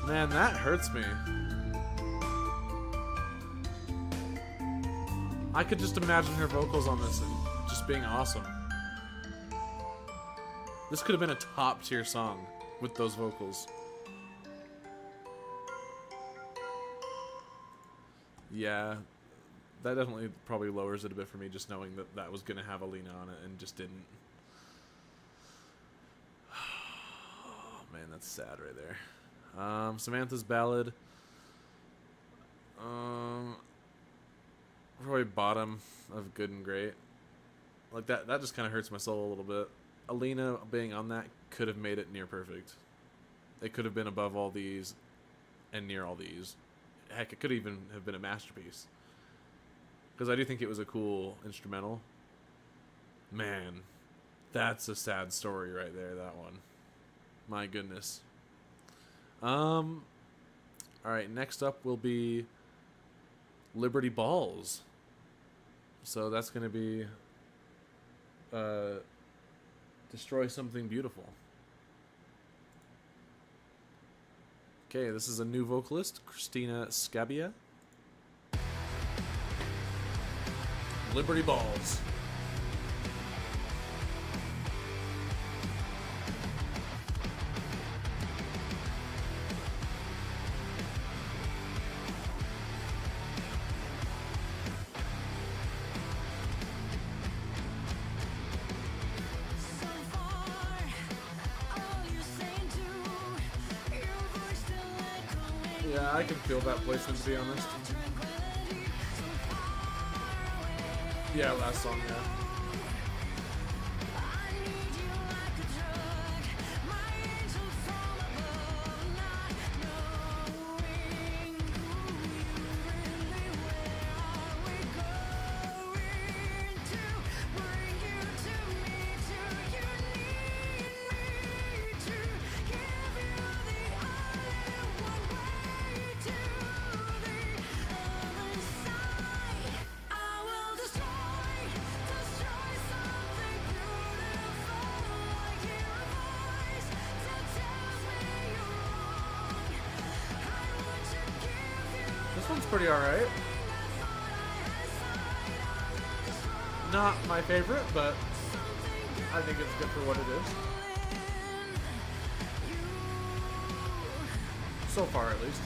Man, that hurts me. I could just imagine her vocals on this and just being awesome. This could have been a top tier song with those vocals. Yeah, that definitely probably lowers it a bit for me, just knowing that that was going to have Alina on it and just didn't. Oh man, that's sad right there. Samantha's Ballad. Probably bottom of good and great. Like that just kind of hurts my soul a little bit. Alina being on that could have made it near perfect. It could have been above all these and near all these. Heck, it could even have been a masterpiece. Because I do think it was a cool instrumental. Man, that's a sad story right there, that one. My goodness. Alright, next up will be Liberty Balls. So that's going to be Destroy Something Beautiful. Okay, this is a new vocalist, Christina Scabia. Liberty Balls. So far, all you're saying to Yeah, I can feel that placement, to be honest. Yeah, last song, yeah. This one's pretty alright. Not my favorite, but I think it's good for what it is. So far, at least.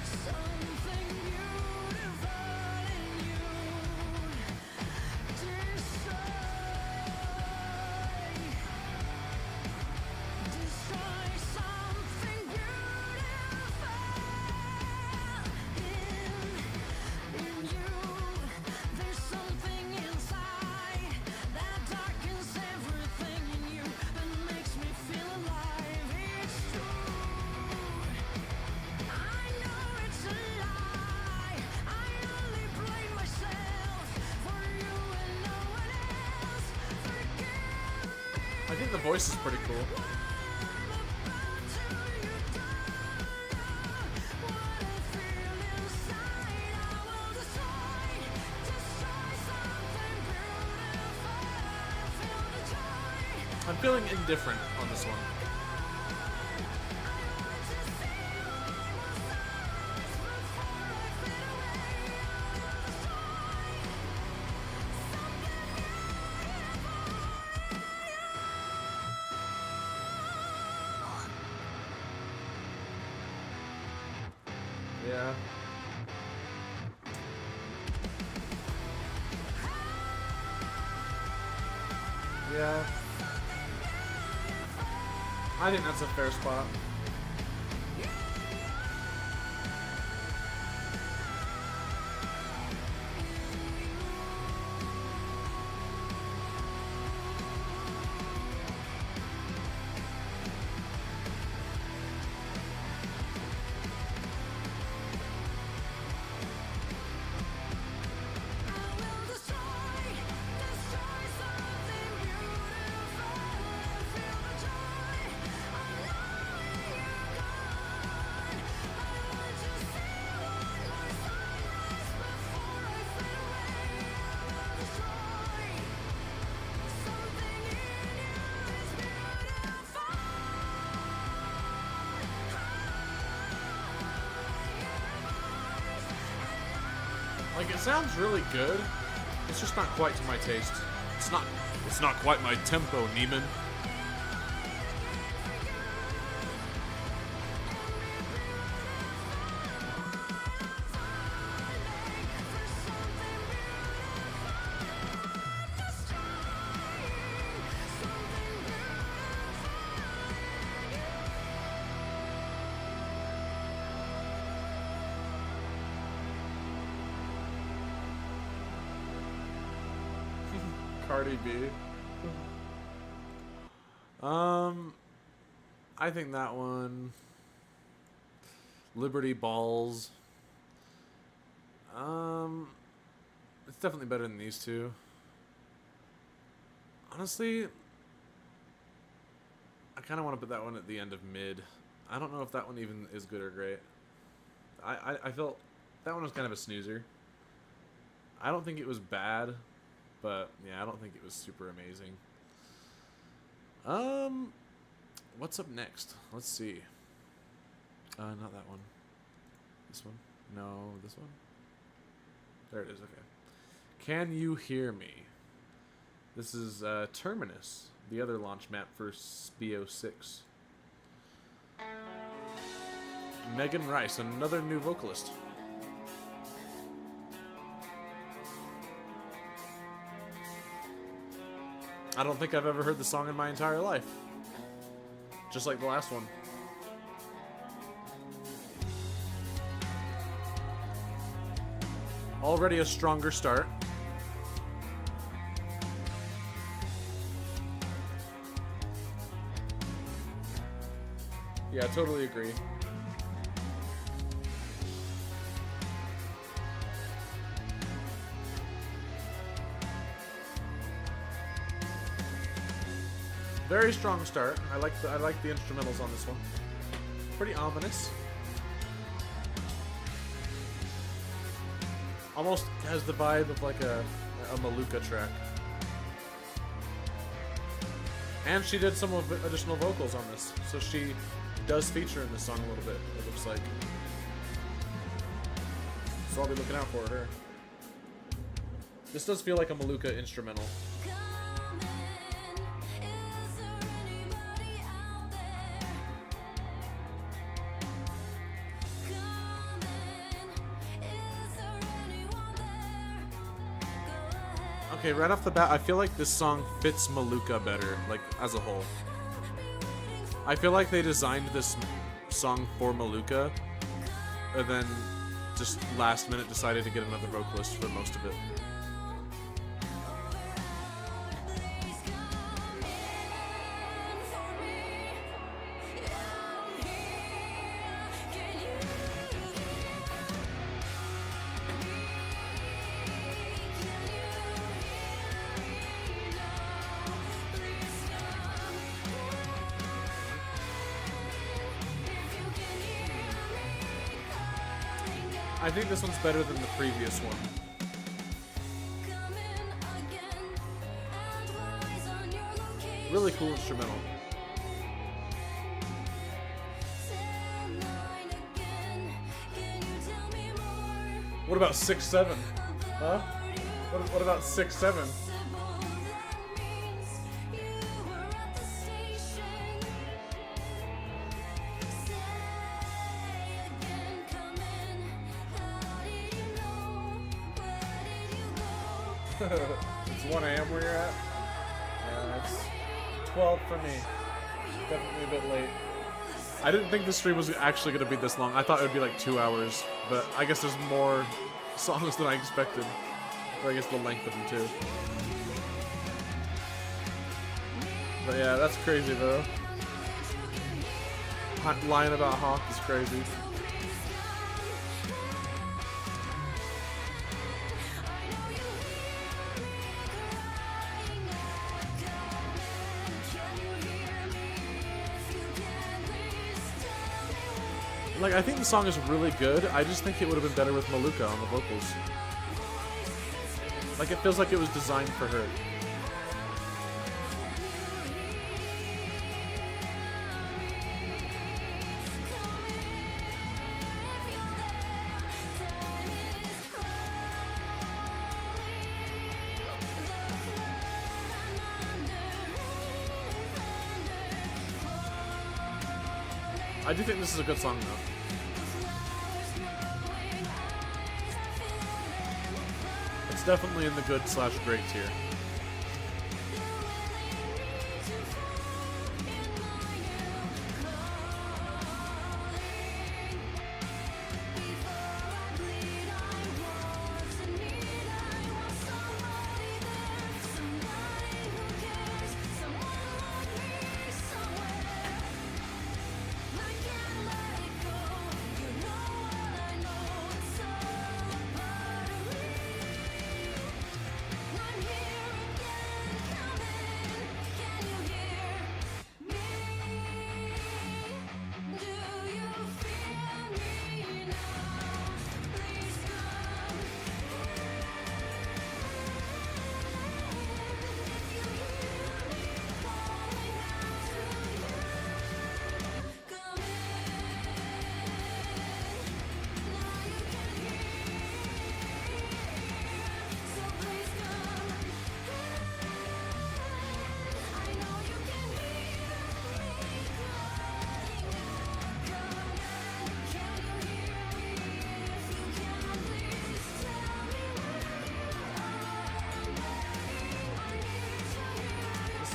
I think the voice is pretty cool. I'm feeling indifferent on this one. Yeah. Yeah. I think that's a fair spot. Like, it sounds really good. It's just not quite to my taste. It's not quite my tempo, Neiman. Cardi B. I think that one. Liberty Balls. It's definitely better than these two. Honestly, I kind of want to put that one at the end of mid. I don't know if that one even is good or great. I felt that one was kind of a snoozer. I don't think it was bad. But, yeah, I don't think it was super amazing. What's up next? Let's see. Not that one. This one? No, this one? There it is, okay. Can You Hear Me? This is Terminus, the other launch map for SBO6. Megan Rice, another new vocalist. I don't think I've ever heard the song in my entire life. Just like the last one. Already a stronger start. Yeah, I totally agree. Very strong start. I like the instrumentals on this one. Pretty ominous. Almost has the vibe of like a Maluka track. And she did some of additional vocals on this, so she does feature in this song a little bit, it looks like. So I'll be looking out for her. This does feel like a Maluka instrumental. Okay, right off the bat, I feel like this song fits Maluka better, like, as a whole. I feel like they designed this song for Maluka, and then just last minute decided to get another vocalist for most of it. I think this one's better than the previous one. Really cool instrumental. What about 6-7? Huh? What about 6-7? It's 1 a.m. where you're at? Yeah, it's 12 for me. Definitely a bit late. I didn't think the stream was actually going to be this long. I thought it would be like 2 hours, but I guess there's more songs than I expected. Or I guess the length of them too. But yeah, that's crazy though. Lying about Hawk is crazy. Like, I think the song is really good. I just think it would have been better with Maluka on the vocals. Like, it feels like it was designed for her. I do think this is a good song, though. It's definitely in the good/great tier.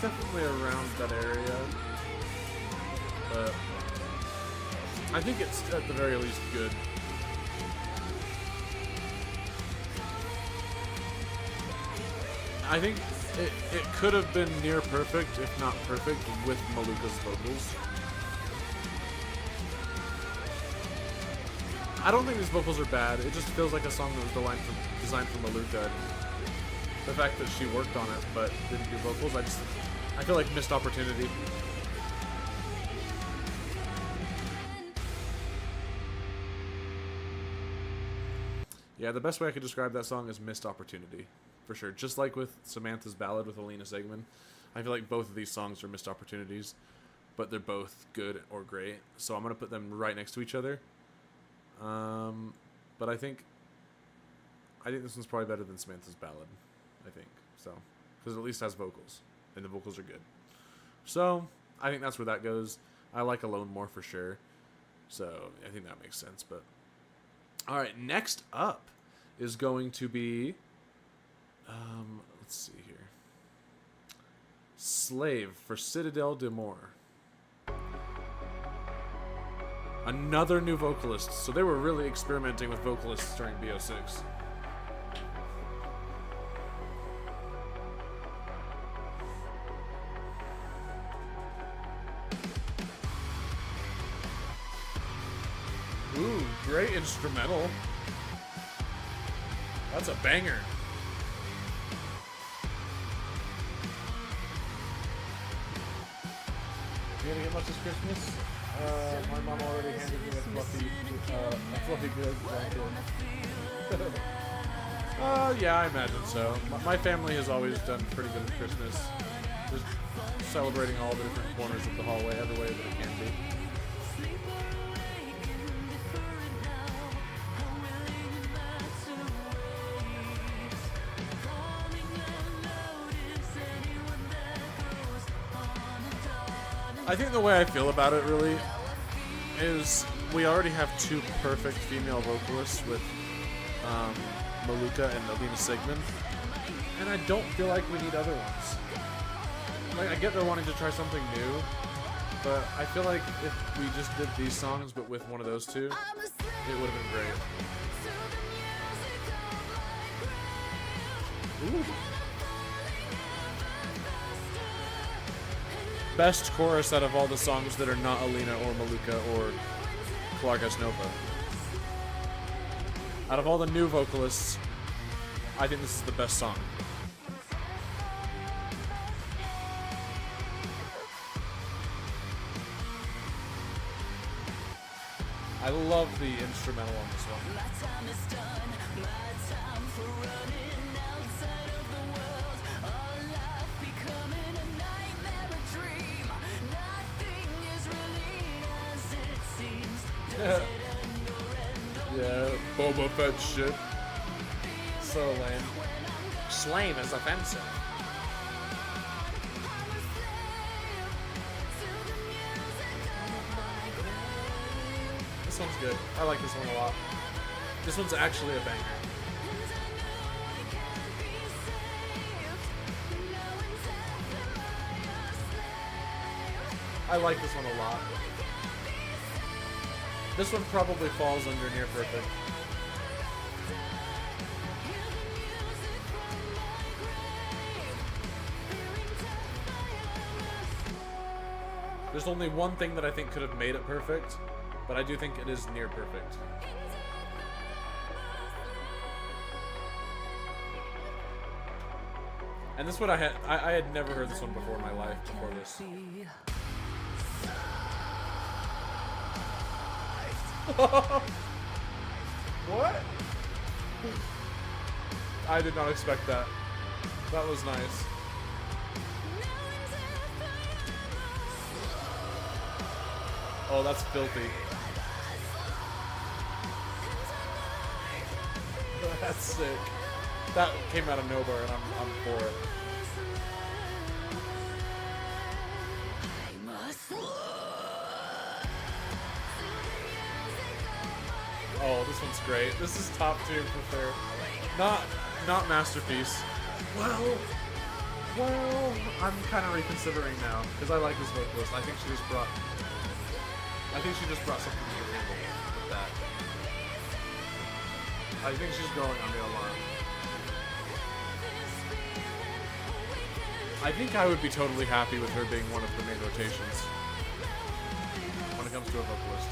Definitely around that area, but I think it's at the very least good. I think it could have been near perfect, if not perfect, with Maluka's vocals. I don't think these vocals are bad. It just feels like a song that was designed for Maluka. The fact that she worked on it but didn't do vocals, I feel like missed opportunity. Yeah, the best way I could describe that song is missed opportunity, for sure. Just like with Samantha's Ballad with Alina Sigmund, I feel like both of these songs are missed opportunities, but they're both good or great. So I'm gonna put them right next to each other. But I think this one's probably better than Samantha's Ballad. I think so, because it at least has vocals, and the vocals are good. So I think that's where that goes. I like Alone more for sure, so I think that makes sense. But all right, next up is going to be, let's see here, Slave for Citadel de Mor. Another new vocalist. So they were really experimenting with vocalists during BO6. Ooh, great instrumental. That's a banger. You gonna get much this Christmas? My mom already handed me a fluffy good blanket. Yeah, I imagine so. My family has always done pretty good at Christmas. Just celebrating all the different corners of the hallway, every way that it can be. I think the way I feel about it really is we already have two perfect female vocalists with Maluka and Alina Sigmund, and I don't feel like we need other ones. Like, I get they're wanting to try something new, but I feel like if we just did these songs but with one of those two, it would have been great. Ooh. Best chorus out of all the songs that are not Alina or Maluka or Clargas Nova. Out of all the new vocalists, I think this is the best song. I love the instrumental on this one. My time is done, my time for running outside of the world. All life becoming a nightmare, a dream. Nothing is really as it seems. Does it end or end only Yeah, Boba Fett shit. So lame. Slave is offensive. This one's good. I like this one a lot. This one's actually a banger. I like this one a lot. This one probably falls under near perfect. There's only one thing that I think could have made it perfect, but I do think it is near perfect. And this one I had never heard this one before in my life before this. What? I did not expect that. That was nice. Oh, that's filthy. That's sick. That came out of nowhere, and I'm for it. Oh, this one's great. This is top tier for sure. Not masterpiece. Well, I'm kind of reconsidering now because I like this vocalist. I think she just brought something to the table with that. I think she's growing on me a lot. I think I would be totally happy with her being one of the main rotations when it comes to a vocalist.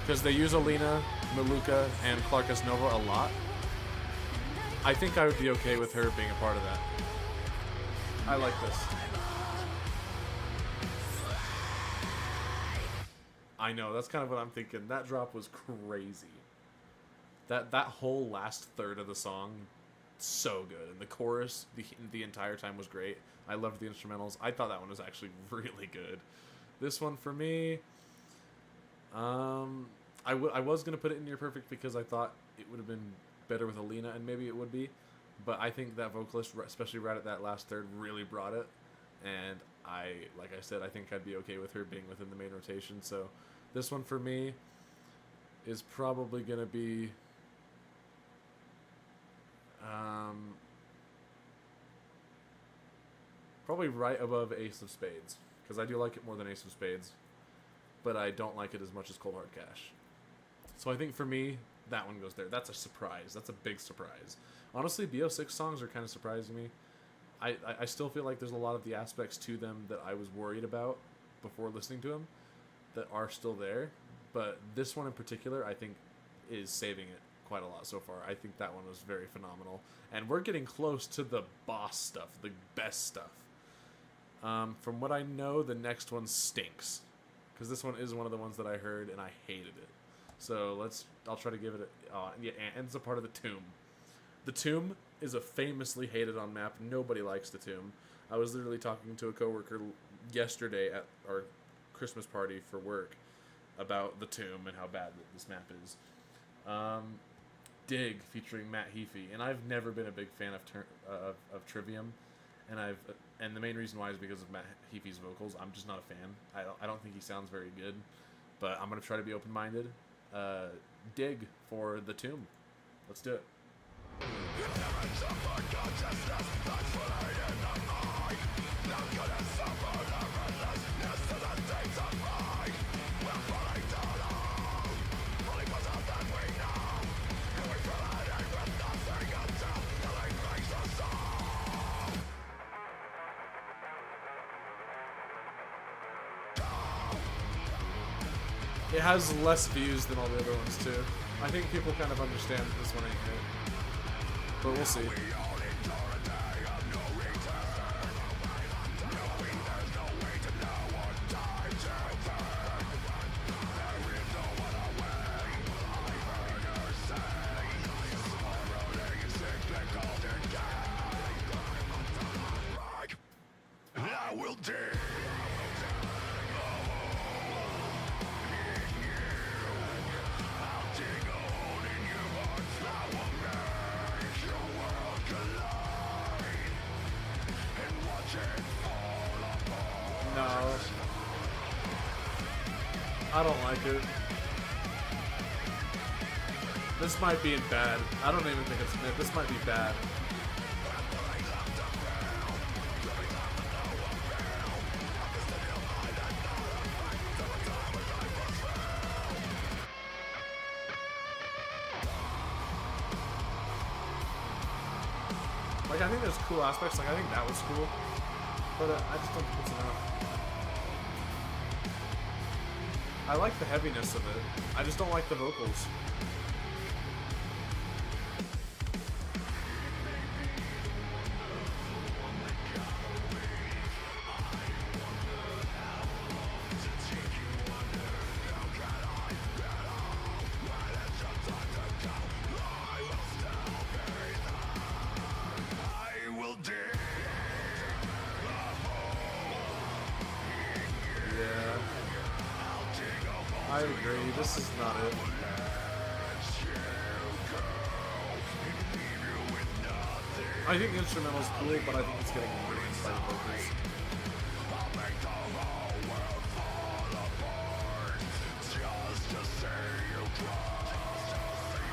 Because they use Alina, Maluka, and Clarkus Nova a lot. I think I would be okay with her being a part of that. I like this. I know, that's kind of what I'm thinking. That drop was crazy. That whole last third of the song, so good. And the chorus the entire time was great. I loved the instrumentals. I thought that one was actually really good. This one for me, I was going to put it in Near Perfect because I thought it would have been better with Alina, and maybe it would be. But I think that vocalist, especially right at that last third, really brought it. And like I said, I think I'd be okay with her being within the main rotation. So this one for me is probably going to be... probably right above Ace of Spades, because I do like it more than Ace of Spades, but I don't like it as much as Cold Hard Cash. So I think for me, that one goes there. That's a surprise. That's a big surprise. Honestly, BO6 songs are kind of surprising me. I still feel like there's a lot of the aspects to them that I was worried about before listening to them that are still there, but this one in particular, I think, is saving it quite a lot so far. I think that one was very phenomenal, and we're getting close to the boss stuff, the best stuff. From what I know, the next one stinks, because this one is one of the ones that I heard and I hated it. So I'll try to give it yeah, and it's a part of the Tomb. The Tomb is a famously hated on map. Nobody likes the Tomb. I was literally talking to a coworker yesterday at our Christmas party for work about the Tomb and how bad this map is. Dig featuring Matt Heafy, and I've never been a big fan of Trivium, and the main reason why is because of Matt Heafy's vocals. I'm just not a fan. I don't think he sounds very good, but I'm gonna try to be open-minded. Dig for the Tomb. Let's do it. It has less views than all the other ones too. I think people kind of understand that this one ain't good, but we'll see. I will dig. No, I don't like it. This might be bad. I don't even think it's mid. This might be bad. Like, I think there's cool aspects. Like, I think that was cool. But I just don't think it's enough. I like the heaviness of it. I just don't like the vocals. I agree, this is not it. I think the instrumental's cool, but I think it's getting ruined by the vocals.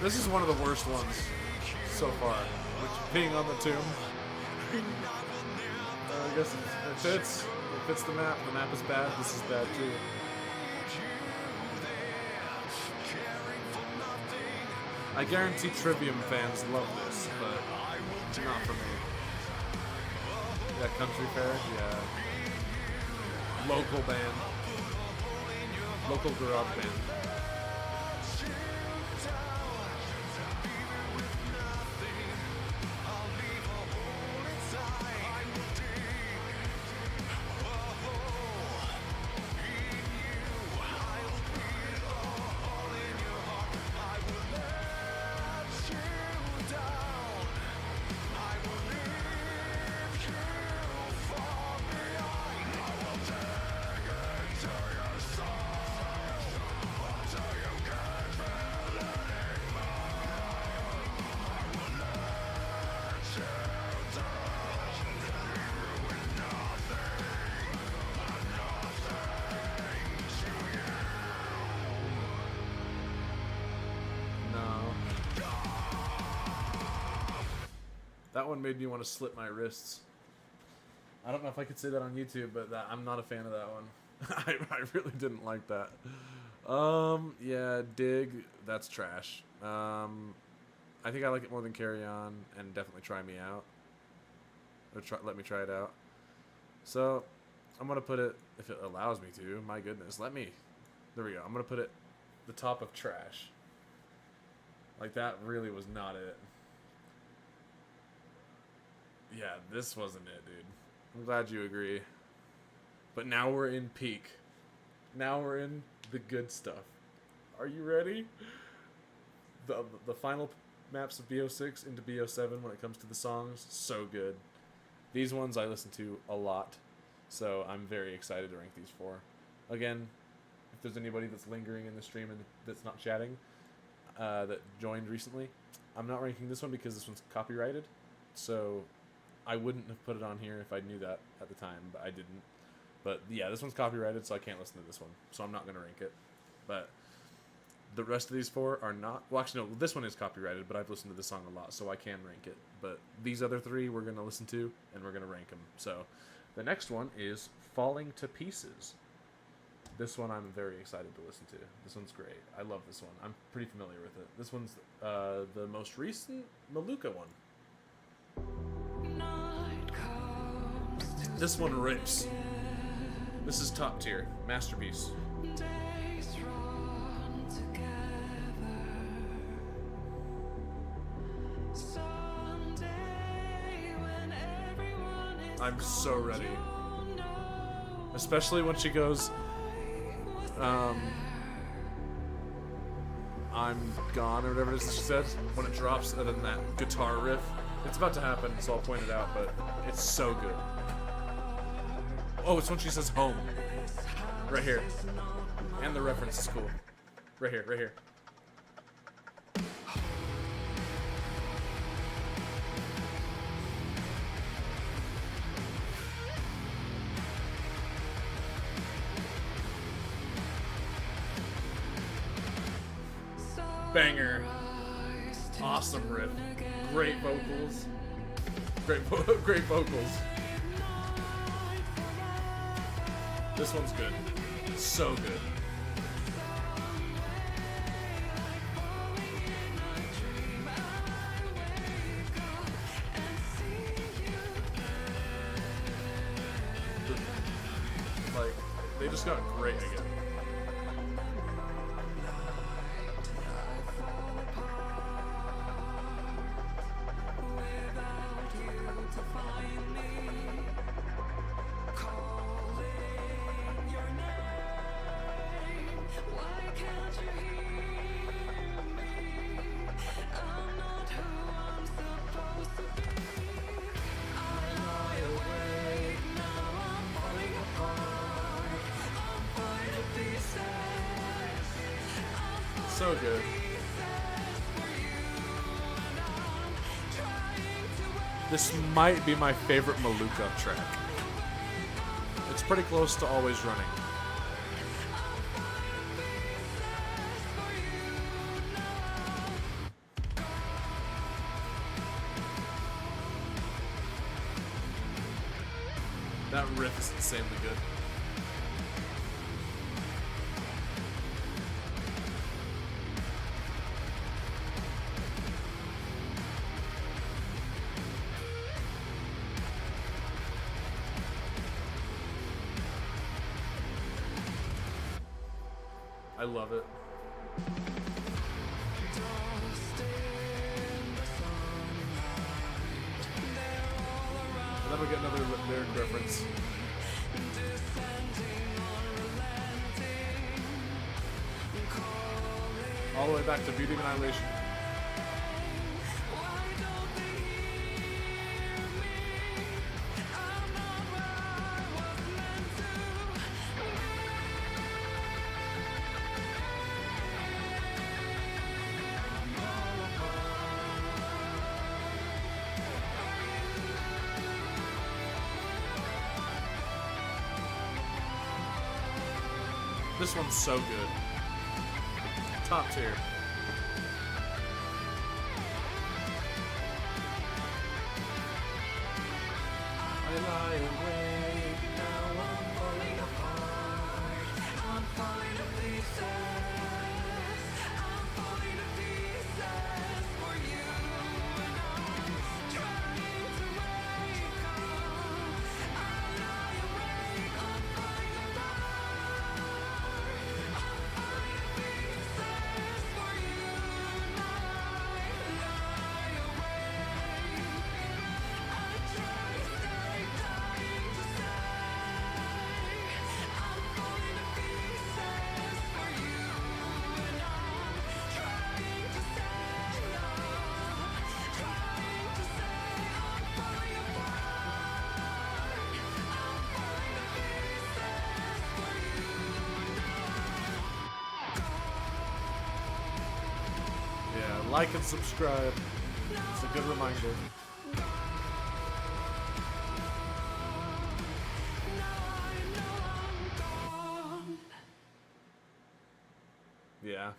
This is one of the worst ones so far, which being on the Tomb. I guess it fits. It fits the map. The map is bad. This is bad too. I guarantee Trivium fans love this, but not for me. That country fair, yeah. Local band. Local garage band. That one made me want to slit my wrists. I don't know if I could say that on YouTube, but I'm not a fan of that one. I really didn't like that. Yeah, Dig, that's trash. I think I like it more than Carry On, and definitely Try Me Out. Or let me try it out. So, I'm going to put it, if it allows me to, my goodness, let me. There we go. I'm going to put it the top of trash. Like, that really was not it. Yeah, this wasn't it, dude. I'm glad you agree. But now we're in peak. Now we're in the good stuff. Are you ready? The final maps of BO6 into BO7 when it comes to the songs, so good. These ones I listen to a lot, so I'm very excited to rank these 4. Again, if there's anybody that's lingering in the stream and that's not chatting, that joined recently, I'm not ranking this one because this one's copyrighted, so I wouldn't have put it on here if I knew that at the time, but I didn't. But yeah, this one's copyrighted, so I can't listen to this one, so I'm not going to rank it. But the rest of these 4 are not. Well, actually, no, this one is copyrighted, but I've listened to this song a lot, so I can rank it. But these other 3 we're going to listen to, and we're going to rank them. So the next one is Falling to Pieces. This one I'm very excited to listen to. This one's great. I love this one. I'm pretty familiar with it. This one's the most recent Maluka one. This one rips. This is top tier. Masterpiece. I'm so ready. Especially when she goes, I'm gone, or whatever it is she says. When it drops, and then that guitar riff. It's about to happen, so I'll point it out, but it's so good. Oh, it's when she says home. Right here. And the reference is cool. Right here, right here. Banger. Awesome riff. Great vocals. Great vocals. This one's good. So good. Like, they just got great again. So good. This might be my favorite Maluka track. It's pretty close to Always Running. That riff is insanely good. love it. And then we get another lyric reference. All the way back to Beauty of Annihilation. This one's so good. Top tier. I lie awake, now I'm falling apart. I'm falling to pieces. I'm falling to pieces for you. And I'm trying to wake up. I lie awake, I'm falling apart. I'm falling to pieces for you. And I lie awake. I try to stay, dying to say I'm falling to pieces for you. And I'm trying to say no, trying to say I'm falling apart. I'm falling to pieces for you. Yeah, like and subscribe. It's a good reminder. Yeah,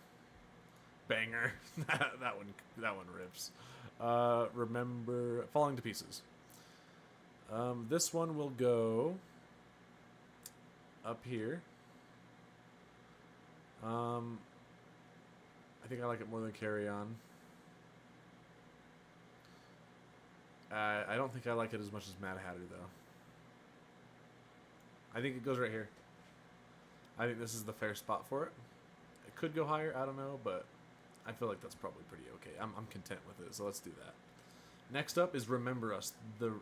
banger. that one rips. Remember Falling to Pieces. This one will go up here. I think I like it more than Carry On. I don't think I like it as much as Mad Hatter, though. I think it goes right here. I think this is the fair spot for it. It could go higher, I don't know, but I feel like that's probably pretty okay. I'm content with it, so let's do that. Next up is Remember Us, the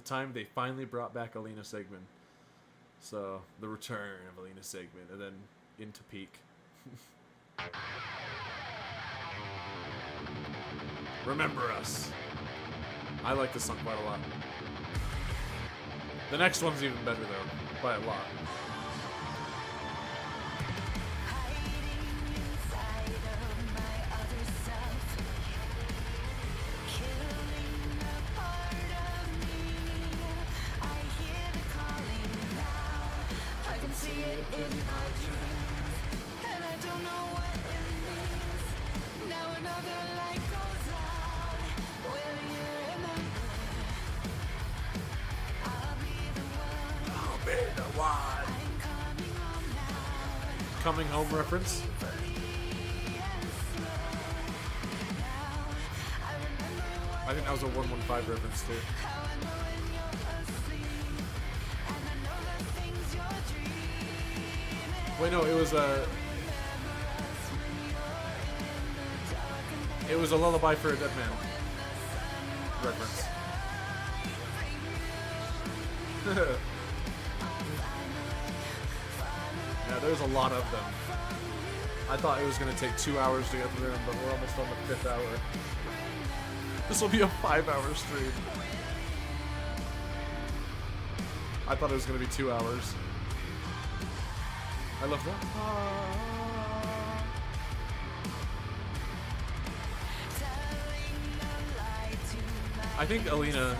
time they finally brought back Alina Sigmund. So, the return of Alina Sigmund, and then into Peak. Remember Us. I like this song quite a lot. The next one's even better, though, by a lot. Coming Home reference. I think that was a 115 reference too. Wait, no, it was a Lullaby for a Dead Man reference. Yeah, there's a lot of them. I thought it was going to take 2 hours to get through them, but we're almost on the 5th hour. This will be a 5-hour stream. I thought it was going to be 2 hours. I love that. I think Alina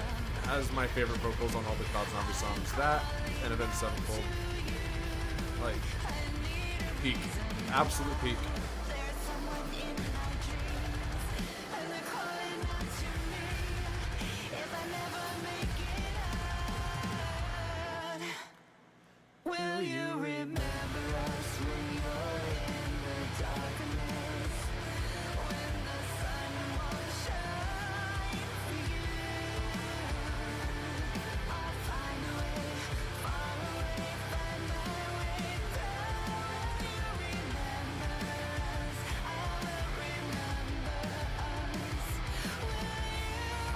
has my favorite vocals on all the CoD Zombie songs. That and Avenged Sevenfold. Like, peak. Absolute peak. Will you remember us when you're in the darkness? When the sun won't shine for you, I'll find a way, far away, find my way back. Will you remember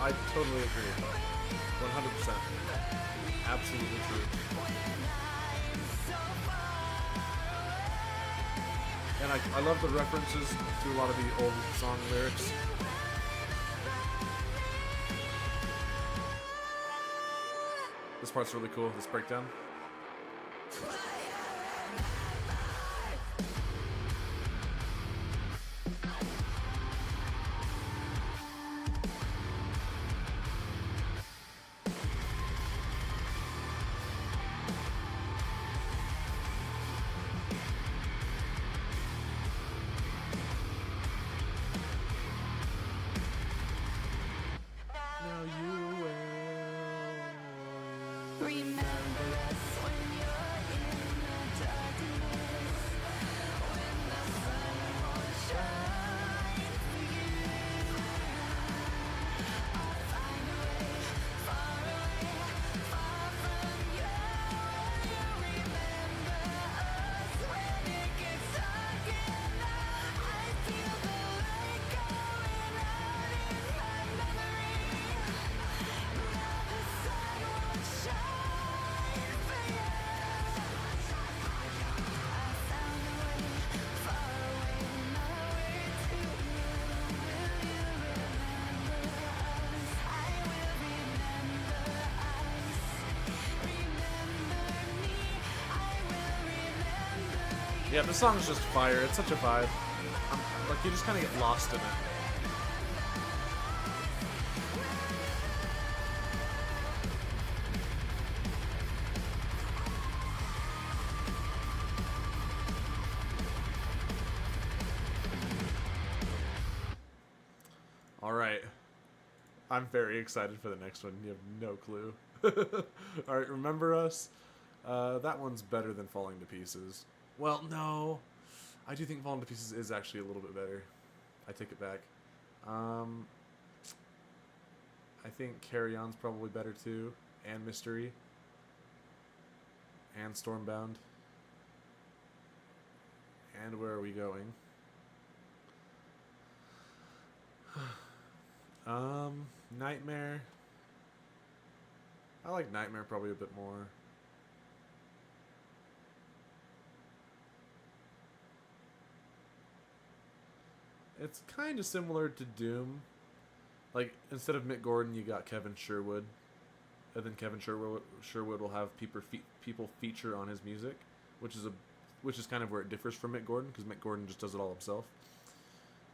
I totally agree. 100%. Absolutely true. And I love the references to a lot of the old song lyrics. This part's really cool, this breakdown. Now you will. Remember us when you're in the darkness, when the sun won't shine for you. I'll find a way, far away, far from you. You remember us when it gets dark and I feel the light going out in my memory. Now the sun won't shine for you. I found a way, far away, my way to you. Will you remember us? I will remember us. Remember me, I will remember you. Yeah, this song's just fire. It's such a vibe. Like, you just kind of get lost in it. Alright. I'm very excited for the next one. You have no clue. Alright, Remember Us? That one's better than Falling to Pieces. Well, no. I do think Falling to Pieces is actually a little bit better. I take it back. I think Carry On's probably better too. And Mystery. And Stormbound. And Where Are We Going? Nightmare. I like Nightmare probably a bit more. It's kind of similar to Doom. Like, instead of Mick Gordon, you got Kevin Sherwood. And then Kevin Sherwood will have people feature on his music, which is kind of where it differs from Mick Gordon, because Mick Gordon just does it all himself.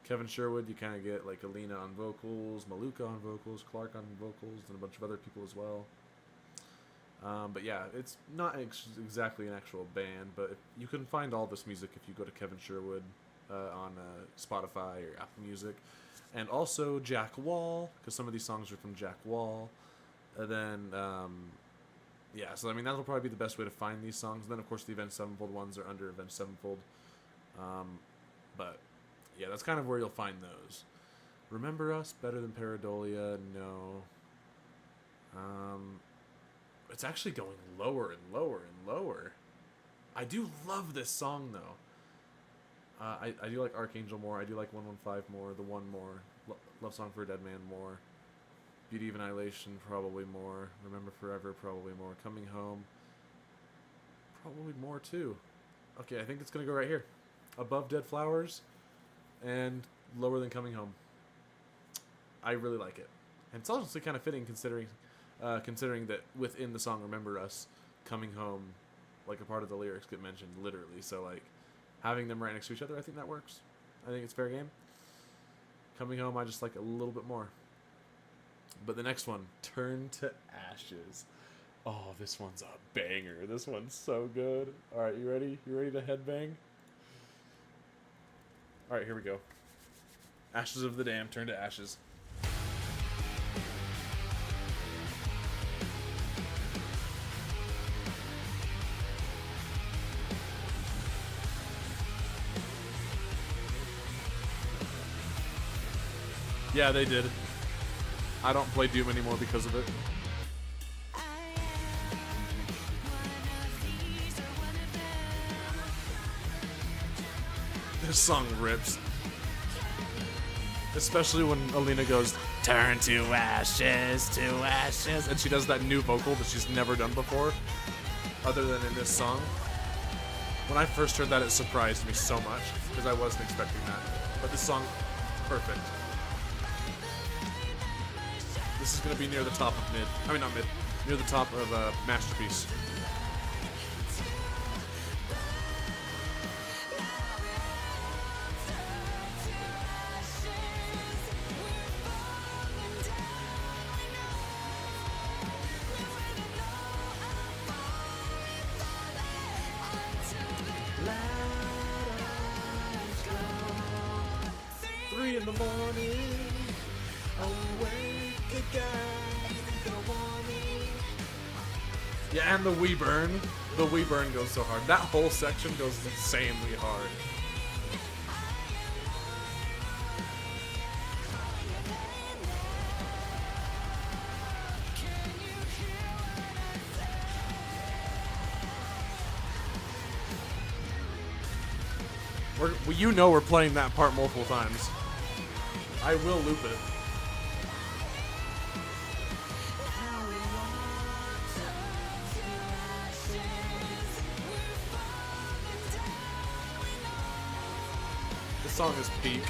Kevin Sherwood, you kind of get like Alina on vocals, Maluka on vocals, Clark on vocals, and a bunch of other people as well. But yeah, it's not exactly an actual band, but you can find all this music if you go to Kevin Sherwood on Spotify or Apple Music. And also Jack Wall, because some of these songs are from Jack Wall. And then, yeah, so I mean, that'll probably be the best way to find these songs. And then, of course, the Avenged Sevenfold ones are under Avenged Sevenfold. But yeah, that's kind of where you'll find those. Remember Us, better than Pareidolia? No. It's actually going lower and lower and lower. I do love this song, though. I do like Archangel more. I do like 115 more. The One more. Love Song for a Dead Man more. Beauty of Annihilation probably more. Remember Forever probably more. Coming Home probably more too. Okay, I think it's gonna go right here. Above Dead Flowers and lower than Coming Home. I really like it. And it's honestly kind of fitting considering that within the song Remember Us, Coming Home, like a part of the lyrics get mentioned literally. So like having them right next to each other, I think that works. I think it's fair game. Coming Home, I just like a little bit more. But the next one, Turn to Ashes. Oh, this one's a banger. This one's so good. All right, you ready? You ready to headbang? All right, here we go. Ashes of the Dam, Turn to Ashes. Yeah, they did. I don't play Doom anymore because of it. This song rips. Especially when Alina goes, turn to ashes, and she does that new vocal that she's never done before, other than in this song. When I first heard that, it surprised me so much, because I wasn't expecting that. But this song, perfect. This is going to be near the top of mid. I mean, not mid. Near the top of Masterpiece. In the morning, awake again, gonna want me. Yeah, and the We Burn. The We Burn goes so hard. That whole section goes insanely hard. You know we're playing that part multiple times. I will loop it. This song is peak.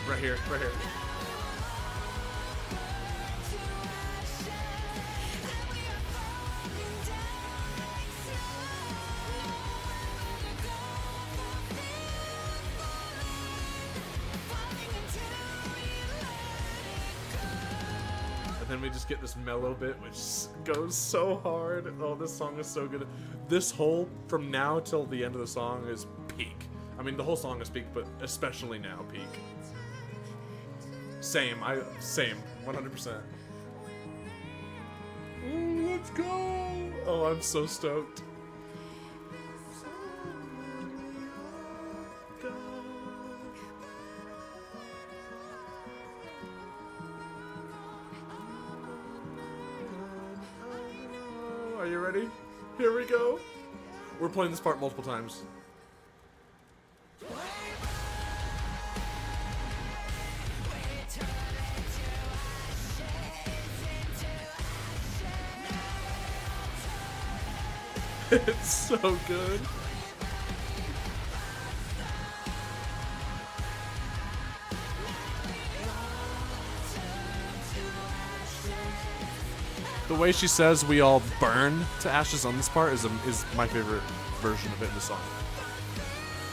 Right here, right here. And we just get this mellow bit, which goes so hard. Oh, this song is so good. This whole, from now till the end of the song, is peak. I mean, the whole song is peak, but especially now, peak. Same, 100%. Let's go! Oh, I'm so stoked. Are you ready? Here we go. We're playing this part multiple times. It's so good. The way she says we all burn to ashes on this part is my favorite version of it in the song.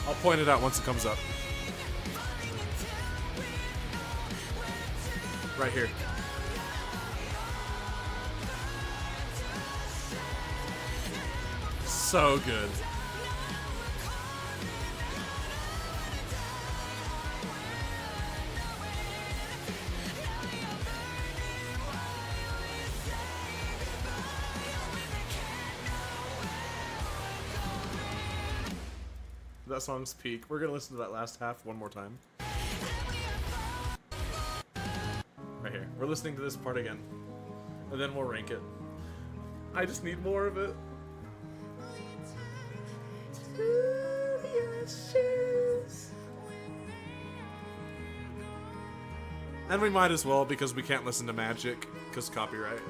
I'll point it out once it comes up. Right here. So good. That song's peak. We're gonna listen to that last half one more time. Right here. We're listening to this part again. And then we'll rank it. I just need more of it. And we might as well, because we can't listen to Magic, because copyright.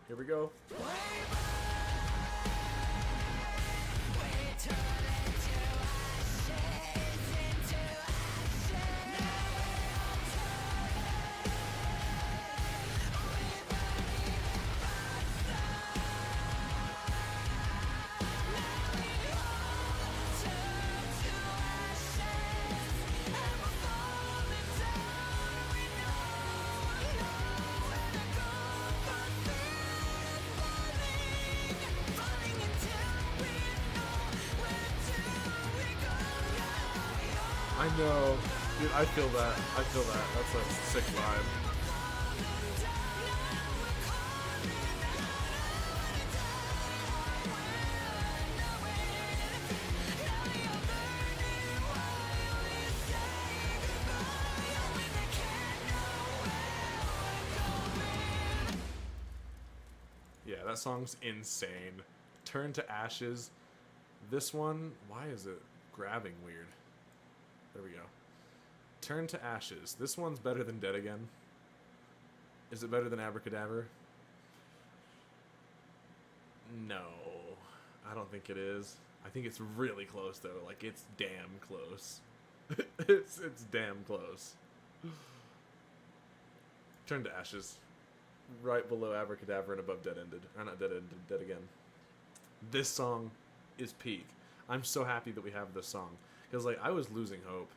Here we go. I know. Dude, I feel that. I feel that. That's a sick vibe. that song's insane. Turn to Ashes. This one, why is it grabbing weird? There we go. Turn to Ashes. This one's better than Dead Again. Is it better than Abracadabra? No, I don't think it is. I think it's really close though. Like, it's damn close. it's damn close. Turn to Ashes. Right below Abracadabra and above Dead Ended. Or not Dead Ended, Dead Again. This song is peak. I'm so happy that we have this song. Because, like, I was losing hope.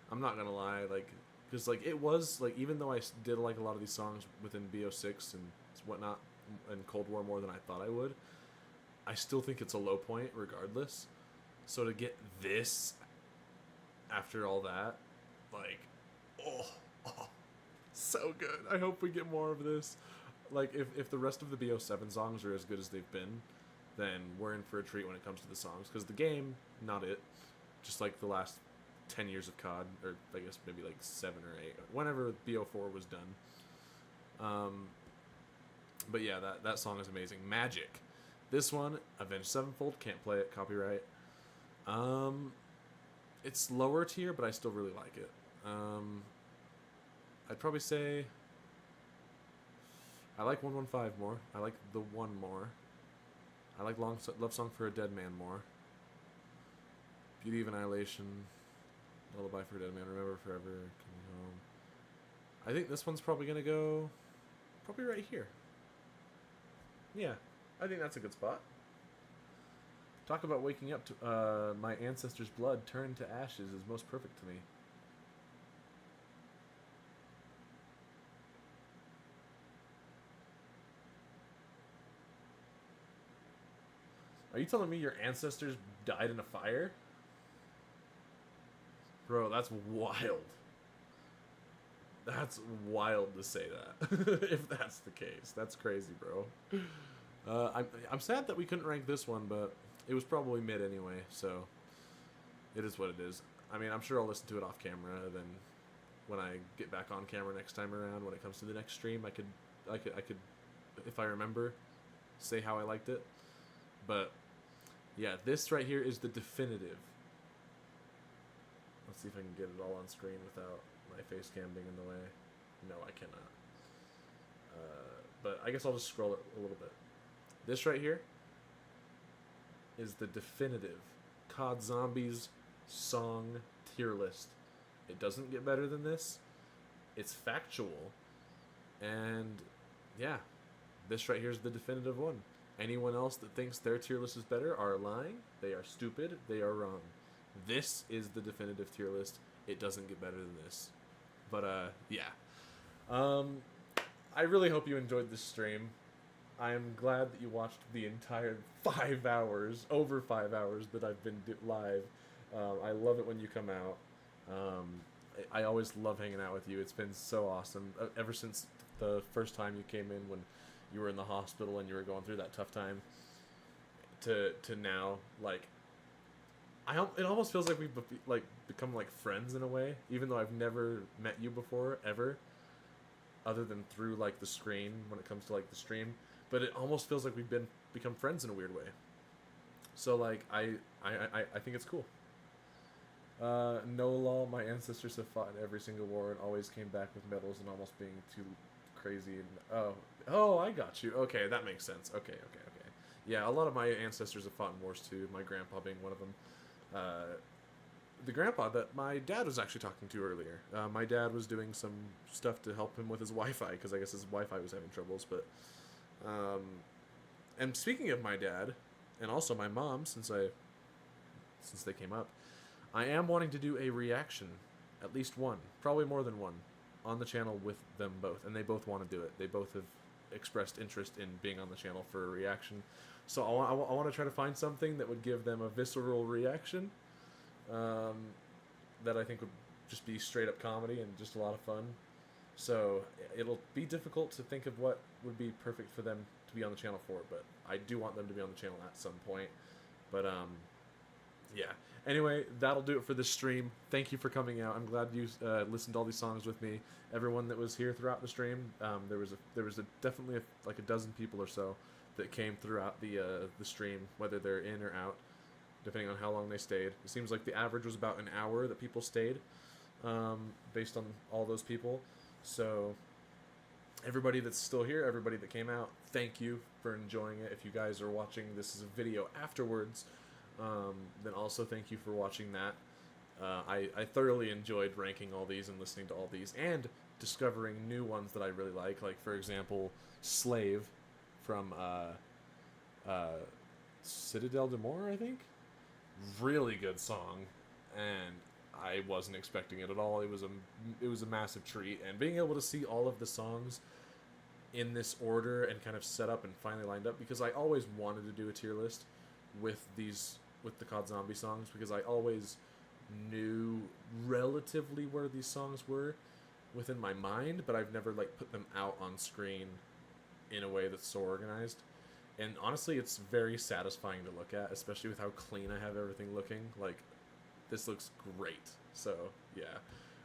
I'm not gonna lie. Like, because, like, it was, like, even though I did like a lot of these songs within BO6 and whatnot, and Cold War more than I thought I would, I still think it's a low point regardless. So to get this after all that, like, oh, so good. I hope we get more of this. Like, if the rest of the BO7 songs are as good as they've been, then we're in for a treat when it comes to the songs. Because the game, not it. Just like the last 10 years of CoD, or I guess maybe like 7 or 8, whenever BO4 was done. But yeah, that song is amazing. Magic. This one, Avenged Sevenfold, can't play it, copyright. It's lower tier, but I still really like it. I'd probably say I like 115 more. I like the one more. I like Love Song for a Dead Man more. Beauty of Annihilation, Lullaby for a Dead Man, Remember Forever, Coming Home. I think this one's probably gonna go probably right here. Yeah, I think that's a good spot. Talk about waking up to my ancestors' blood turned to ashes is most perfect to me. Are you telling me your ancestors died in a fire? Bro, that's wild. That's wild to say that. If that's the case. That's crazy, bro. I'm sad that we couldn't rank this one, but it was probably mid anyway, so it is what it is. I mean, I'm sure I'll listen to it off camera, then when I get back on camera next time around, when it comes to the next stream, I could, if I remember, say how I liked it. But yeah, this right here is the definitive. Let's see if I can get it all on screen without my face cam being in the way. No, I cannot. But I guess I'll just scroll it a little bit. This right here is the definitive COD Zombies song tier list. It doesn't get better than this. It's factual. And yeah, this right here is the definitive one. Anyone else that thinks their tier list is better are lying. They are stupid. They are wrong. This is the definitive tier list. It doesn't get better than this. But yeah. I really hope you enjoyed this stream. I am glad that you watched the entire 5 hours, over 5 hours that I've been live. I love it when you come out. I always love hanging out with you. It's been so awesome. Ever since the first time you came in when you were in the hospital and you were going through that tough time to now, like, it almost feels like we've become like friends in a way, even though I've never met you before, ever, other than through like the screen when it comes to like the stream. But it almost feels like we've become friends in a weird way. So like I think it's cool. No law, my ancestors have fought in every single war and always came back with medals and almost being too crazy. And oh, I got you. Okay, that makes sense. Okay. Yeah, a lot of my ancestors have fought in wars too. My grandpa being one of them. The grandpa that my dad was actually talking to earlier. My dad was doing some stuff to help him with his Wi-Fi because I guess his Wi-Fi was having troubles. But and speaking of my dad and also my mom, since they came up, I am wanting to do a reaction, at least one, probably more than one, on the channel with them both, and they both want to do it. They both have expressed interest in being on the channel for a reaction. So I want to try to find something that would give them a visceral reaction that I think would just be straight up comedy and just a lot of fun. So it'll be difficult to think of what would be perfect for them to be on the channel for, but I do want them to be on the channel at some point. But yeah. Anyway, that'll do it for this stream. Thank you for coming out. I'm glad you listened to all these songs with me. Everyone that was here throughout the stream, there was definitely like a dozen people or so that came throughout the stream, whether they're in or out, depending on how long they stayed. It seems like the average was about an hour that people stayed, based on all those people. So everybody that's still here, everybody that came out, thank you for enjoying it. If you guys are watching this as a video afterwards, then also thank you for watching that. I thoroughly enjoyed ranking all these and listening to all these and discovering new ones that I really like. Like, for example, Slave from Citadel de Mor, I think. Really good song, and I wasn't expecting it at all. It was a massive treat, and being able to see all of the songs in this order and kind of set up and finally lined up, because I always wanted to do a tier list with the COD Zombie songs, because I always knew relatively where these songs were within my mind, but I've never like put them out on screen in a way that's so organized. And honestly, it's very satisfying to look at, especially with how clean I have everything looking. Like, this looks great. So, yeah.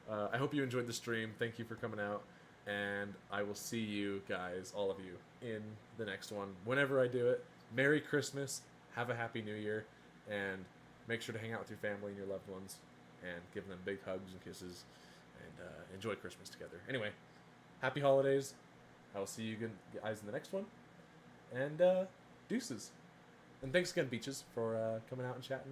I hope you enjoyed the stream. Thank you for coming out. And I will see you guys, all of you, in the next one. Whenever I do it, Merry Christmas. Have a Happy New Year. And make sure to hang out with your family and your loved ones. And give them big hugs and kisses. And enjoy Christmas together. Anyway, happy holidays. I will see you guys in the next one. And deuces. And thanks again, Beaches, for coming out and chatting